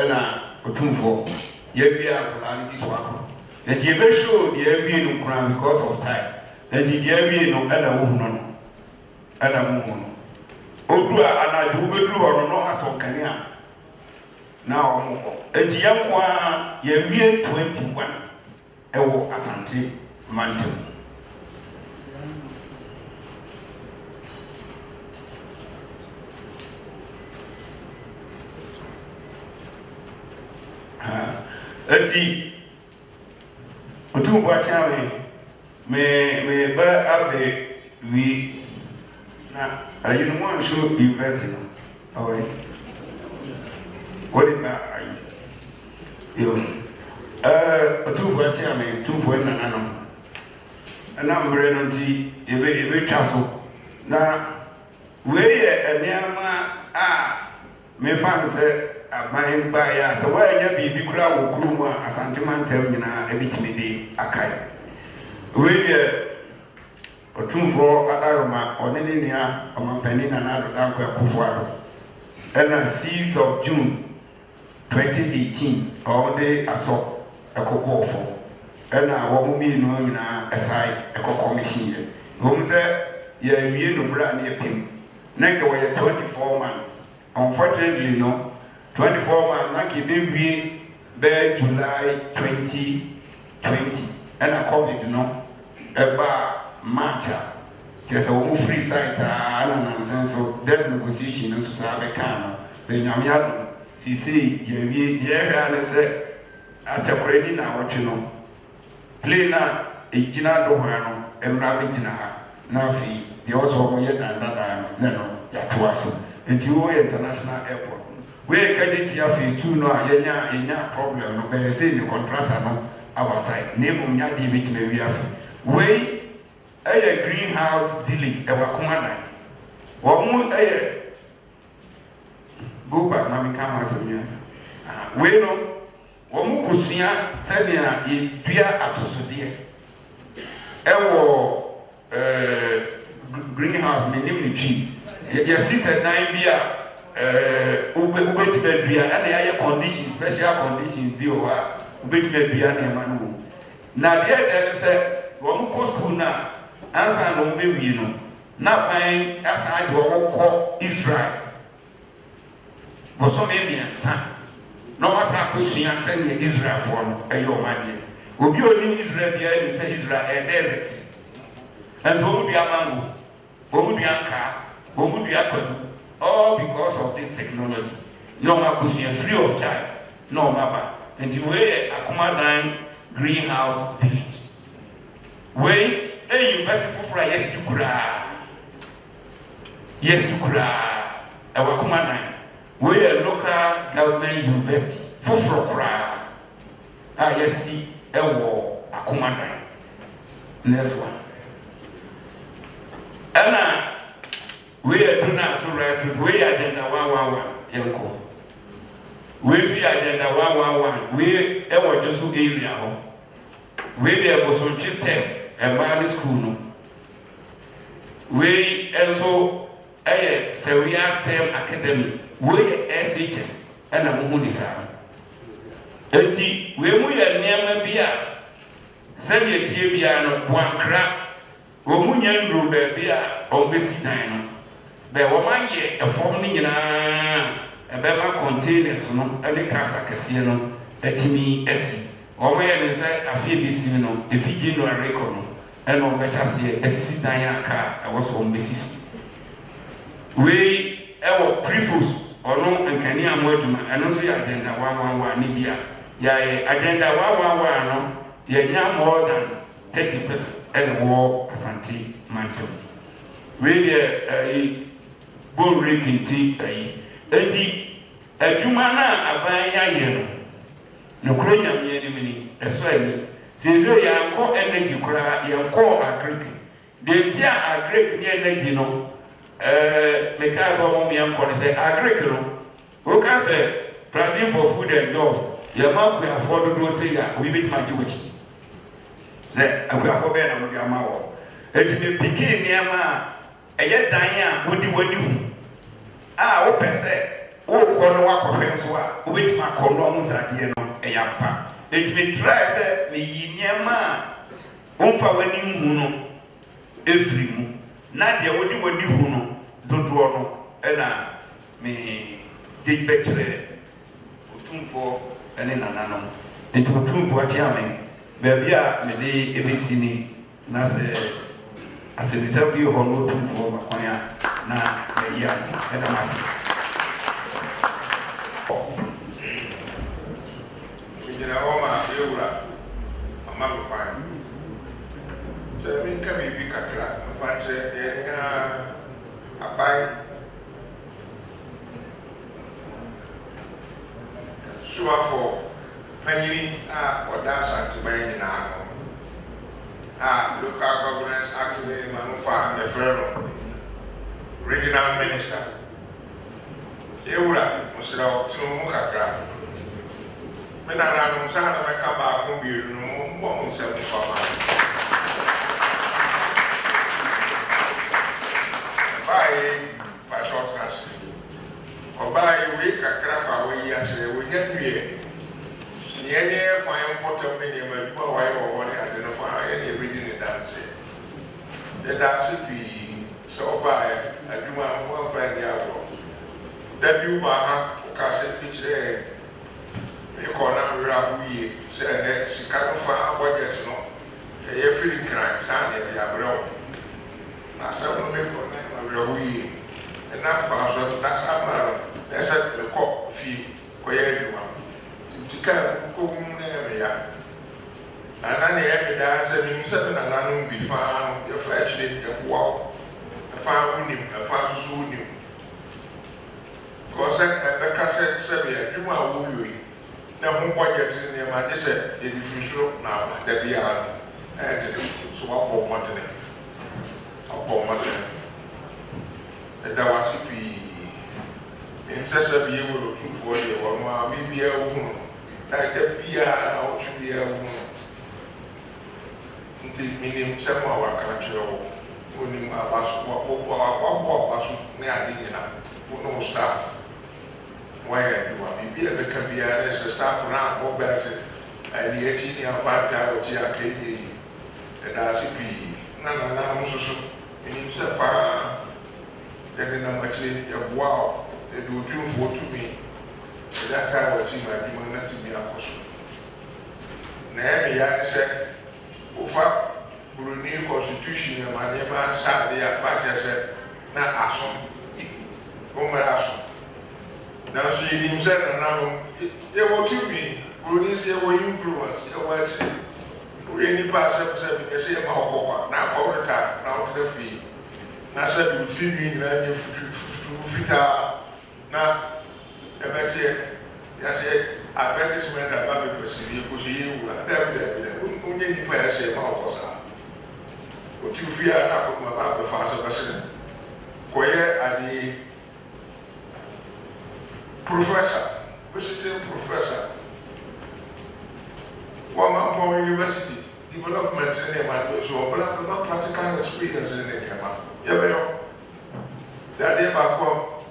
[SPEAKER 11] na otumfo ye bia ko ani di so the TV show the every no crown because of time. The every no other woman, other woman. Odua anaju bedru ono no aso kania. Now, ejiamwa ye wie 21 ewo asante mantem. Eji otu bwacha me ba abe we na you know one show invest in oh what is that yo otu bwacha me tu bwa na ano na mbre no ti ebe twa so na we ye eniama a me fan se aban ba ya so wa nya bibi kura wo kuru mu asante mantam nyina ebitimi de akai we ye Otumfo Adaroma ɔne ne nua ɔmampanin Nana Addo Dankwa Akufo-Addo ɛna 6th of June 2018 ɔde asɔ ɛkɔkɔɔ fo ɛna wɔn mmienu nyinaa ɛsae ɛkɔ commission yɛ wɔn sɛ yɛwie no bra ne yɛpem na nka wɔyɛ 24 months unfortunately no 24 months na nka ɛbɛwie bɛɛ July 2020 ɛna COVID no ɛbaa March kyerɛ sɛ wɔn free site na nansan so debt negotiation nso saa bɛka no bɛnyame adom sisi yɛwie yɛhwɛ a ne sɛ akyɛkora ni na awɔtwe no plane a ɛgyina do hɔ no mmra bɛgyina ha na afei deɛ ɔsɔ wɔyɛ dandadaa no ne no yɛatoa so nti wɔyɛ international airport wɔyɛ kagye tia phase 2 no a yɛnya problem no bɛyɛ sɛ ne contractor no aba site na mmom nyadeɛ bɛgyina wi afe wei ɛyɛ greenhouse village ɛwɔ Akomadan wɔn ɛyɛ go back na mi ka ho asɛm yɛn wei no wɔn kosua sɛnea yɛdua atosodeɛ ɛwɔ greenhouse menim ne twi yɛsi sɛ dan bi a wobɛtumi adua ɛna yɛayɛ conditions special conditions bi wɔ hɔ a wobɛtumi adua nneɛma no wɔ na deɛ ɛdɛ ne sɛ wɔn kɔ school no a ansa na wɔn bɛwie no na kwan asan de wɔn kɔ Israel bɔsɔm mmiɛnsa na wɔn asan akɔsua sɛnea Israelfoɔ no ɛyɛ wɔn adeɛ obi a onim Israel biara nim sɛ Israel ɛyɛ desert ɛnso wɔn dua mango wɔn dua nkaa wɔn dua kwadu all because of this technology na wɔn akɔsua free of charge na wɔn aba nti wɔn yɛ Akomadan greenhouse village wɔn university foforɔ a yɛsi koraa ɛwɔ Akomadan wɔyɛ local government university foforɔ koraa a yɛsi ɛwɔ Akomadan next one ɛna wɔyɛ duna so right wɔyɛ agenda 111 yɛnkɔ wɔyɛ agenda 111 wɔyɛ ɛwɔ Joso area hɔ wɔyɛ Bosonkye STEM ɛmaa ne school no wei nso ɛyɛ Sawia STEM Academy wei yɛ SHS ɛna mo ho ne saa eti wei mu yɛ nneɛma bi a sɛdeɛ tie biara no Boankra wɔn mu nya nduro baabi a wɔn bɛsi dan no bɛɛ wɔn ayɛ ɛfɔm no nyinaa ɛbɛma containers no ɛne cars akɛseɛ no ɛtumi asi wɔn yɛ ne sɛ afei bɛsi no efi January kɔ no ɛna wɔn bɛhyɛ aseɛ ɛsisi dan a kaa ɛwɔ so wɔn bɛsisi wei ɛwɔ prefos ɔno nkanea mo adwuma ɛno nso yɛ agenda 111 ne bi a yɛayɛ agenda 111 no yɛnya more than 36 ɛna wɔ Asante Mantam wei deɛ ɛyi bɔnre kente ɛyi edi adwuma no a aban yɛayɛ no nokoro nyameɛ anim ni ɛso ani sɛsɛ yɛankɔ energy koraa yɛnkɔ agric deɛ nti a agric ne energy no mekaa sɛ ɔmo yɛnkɔ ne sɛ agric no woka sɛ planning for food and jobs yɛma akuafoɔ dodoɔ sɛ yɛ a obi bɛtumi agye wɔkyi sɛ akuafoɔ bɛyɛ na mode ama wɔ ɛtumi pikii nneɛma a ɛyɛ dan a wodi w'ani hu a wopɛ sɛ wokɔ no wakɔhwɛ nso a wobɛtumi akɔ no ɔmo nsadeɛ no ɛyɛ ampa ɛtumi try sɛ meyi nneɛma a womfa w'ani hu no ɛfiri mu na deɛ wodi w'ani hu no dodoɔ no ɛna me de bɛkyerɛ Otumfoɔ ɛne nananom nti Otumfoɔ akyea me baabi a mede ɛbɛsi ni na sɛ asɛmisa bi hɔ no Otumfoɔ makwan a na mayi a ɛda mase
[SPEAKER 6] gyina hɔ ma yɛwura ama me kwan sɛ menka biribi kakra mfa kyerɛ yɛne aban suafo panyini a ɔda Asanteman nyinaa no a local governance act ne ma no fa yɛfrɛ no regional minister yɛwura mosrɛ wo tene mu kakra me nananom sɛ na mɛka baako mmienu no mbɔ mo nsɛm mfama that's it be so by I do one by the hour. That you are a picture. You call them Rabu, said that she can't find what gets no. A feeling crime, Sandy, the Abro. I said, no, Rabu, and that person, that's how that's at the court fee, where you are. To come home area. And then the evidence of himself and another be found, your freshly, a wall, a farm winning, a farm soon. Because I can't say, you are wooing. Now, who gets in the man, they said, the differential now, that we are at so upon Mountain. Upon Mountain. And that was to be in just a year or two for you, or maybe a woman, like the Pia out to be a woman. Meaning some of our country, when you are about no staff. Why do I be able to be a staff around more better? And the 18 about that, which I can and as it be none also in himself. Then I'm actually a wow, they do for to me. At that time, I see my demon not to be a person. Now, said, Ufa, Brunei Constitution, and my neighbor Saturday at Patricia, not Asson. Asson. Now, she himself and now, you want to be, Brunei say, we influence, you watch. We any pass up 7 years, say, now all the time, now to the fee. Now, said, you see me in the fit out. Now, I say, advertisement about the city, because you were only the player say, Mausa. What you fear about the fast person? Where are the professor, visiting professor? One man university, development in the man, so but not practical experience in the man. Yeah, that they are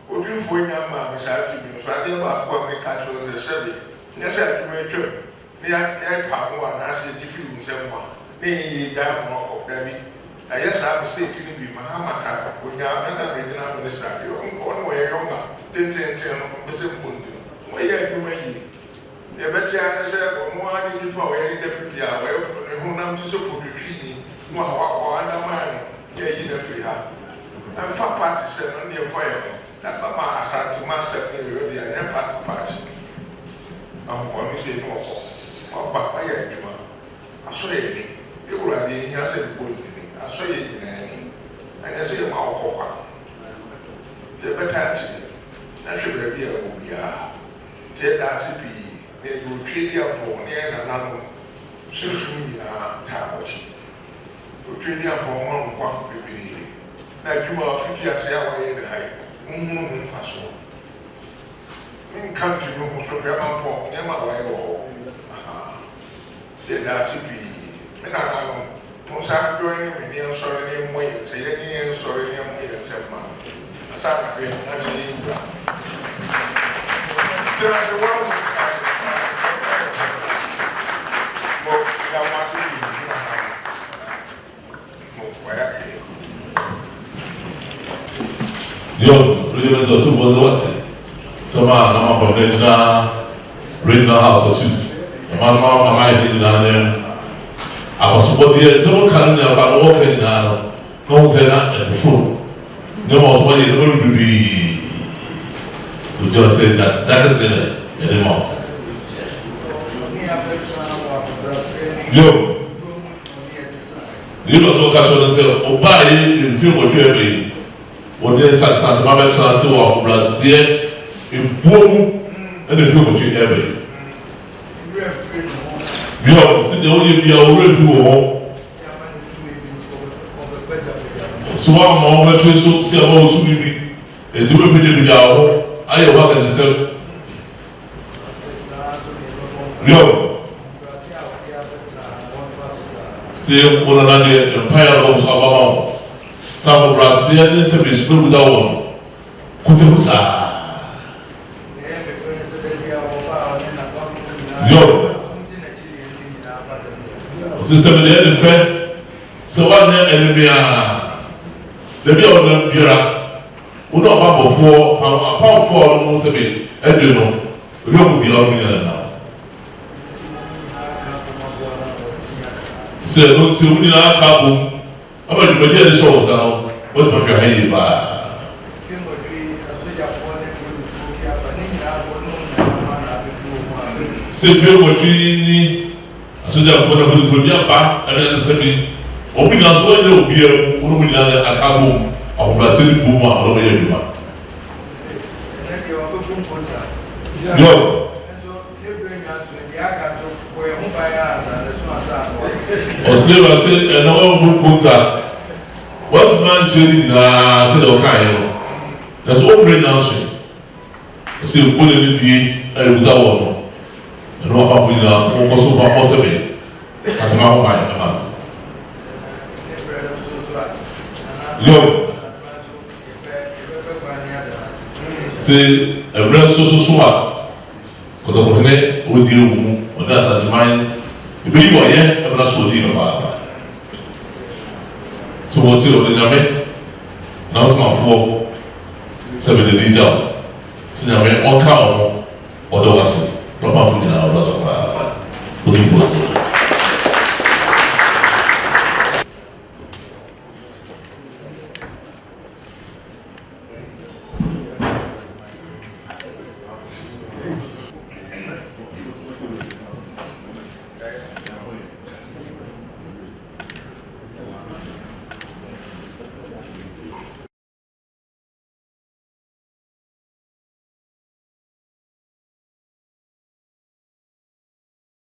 [SPEAKER 6] what you for young man is actually, so I think about what we catch on the survey. Yes, I do a trip. They are one, I say, if you someone, they down more of them. I guess I was saying to be Mahamata, when you are another regional minister, you one way younger, 10, where you may. The better said, one in for any deputy, who now to support the tree, one man, yeah, you know, free her. And for parties and on your fire. That's not my aside to myself in the area and part party. I'm going to say no. Oh, but I am you. I saw you. You were the innocent good. I saw you. And I say, my the better. That should be a movie. Tell us if they will treat you upon the another. Soon, Tabochi. To treat you upon one baby. Like you are 50 years away in the high. Paso. In country, no more program for Emma Wayo. Did that be? And I don't know. Start doing it in sorry name way, say any sorry name way, except man. I start again, actually. There are the world. Well, that must be.
[SPEAKER 7] Yo, Regiment of 2 was what? Some are from regional house or choose. My mind is down there. I was supposed to someone coming about walking now. No one said that before. No one was one year to be. To just say that is it anymore. Yo, you know, so catch on and say, oh, buy in film or you what they said, Santa Mama Transit or Brazil in Boom and the film of you ever. Yo, see the only be already to home. So one moment, so see about Subi, and do a video with our I have worked as a self. Yo, see one another empire of Sabah. Some Brazilian service to the one. Kutusa. Yo. Sister, the friend. So, what the enemy are Debi a ɔnam biara wɔn a ɔbabɔfoɔ apamfoɔ a wɔn nsa bi ɛdi no ebi ɔmo biara ɔmo nyina na sɛ ɛno nti wɔn nyinaa aka abom ama dwumadie a ɛhyɛ wɔn nsa no wɔn tuma hwɛ ha yie paa. sɛ dwe wɔtwe ni asogyafoɔ na wɔde bi aba ɛna ɛsɛ bi wɔn nyinaa so wɔnyɛ obiara wɔn nyinaa aka abom ahobrɛase ne bom a ɔno yɛ adwuma. ɔsɛ wase ɛna ɔmo kota wɔntuma nkyɛn ne nyinaa sɛdeɛ ɔka yɛ no na so ɔbrɛ nyanso ɔsɛ nkɔla ne die a ewuta wɔ no ɛna ɔpapɔ nyinaa ɔkɔ so pa ɔsɛbɛ satema ho ban ɛma yɔ sɛ ɛbrɛ soso a kɔtɔkɔtɔne ɔdi ewu mu ɔde asateman ebi yi wɔyɛ ɛbɛna so ɔdi no paapa to wɔ se ɔde nyame na ɔsomafoɔ sɛ bɛde di gya o so nyame ɔka ɔmo ɔde wɔ ase na ɔpamfo nyinaa ɔdɔ so paapa ɔdi fo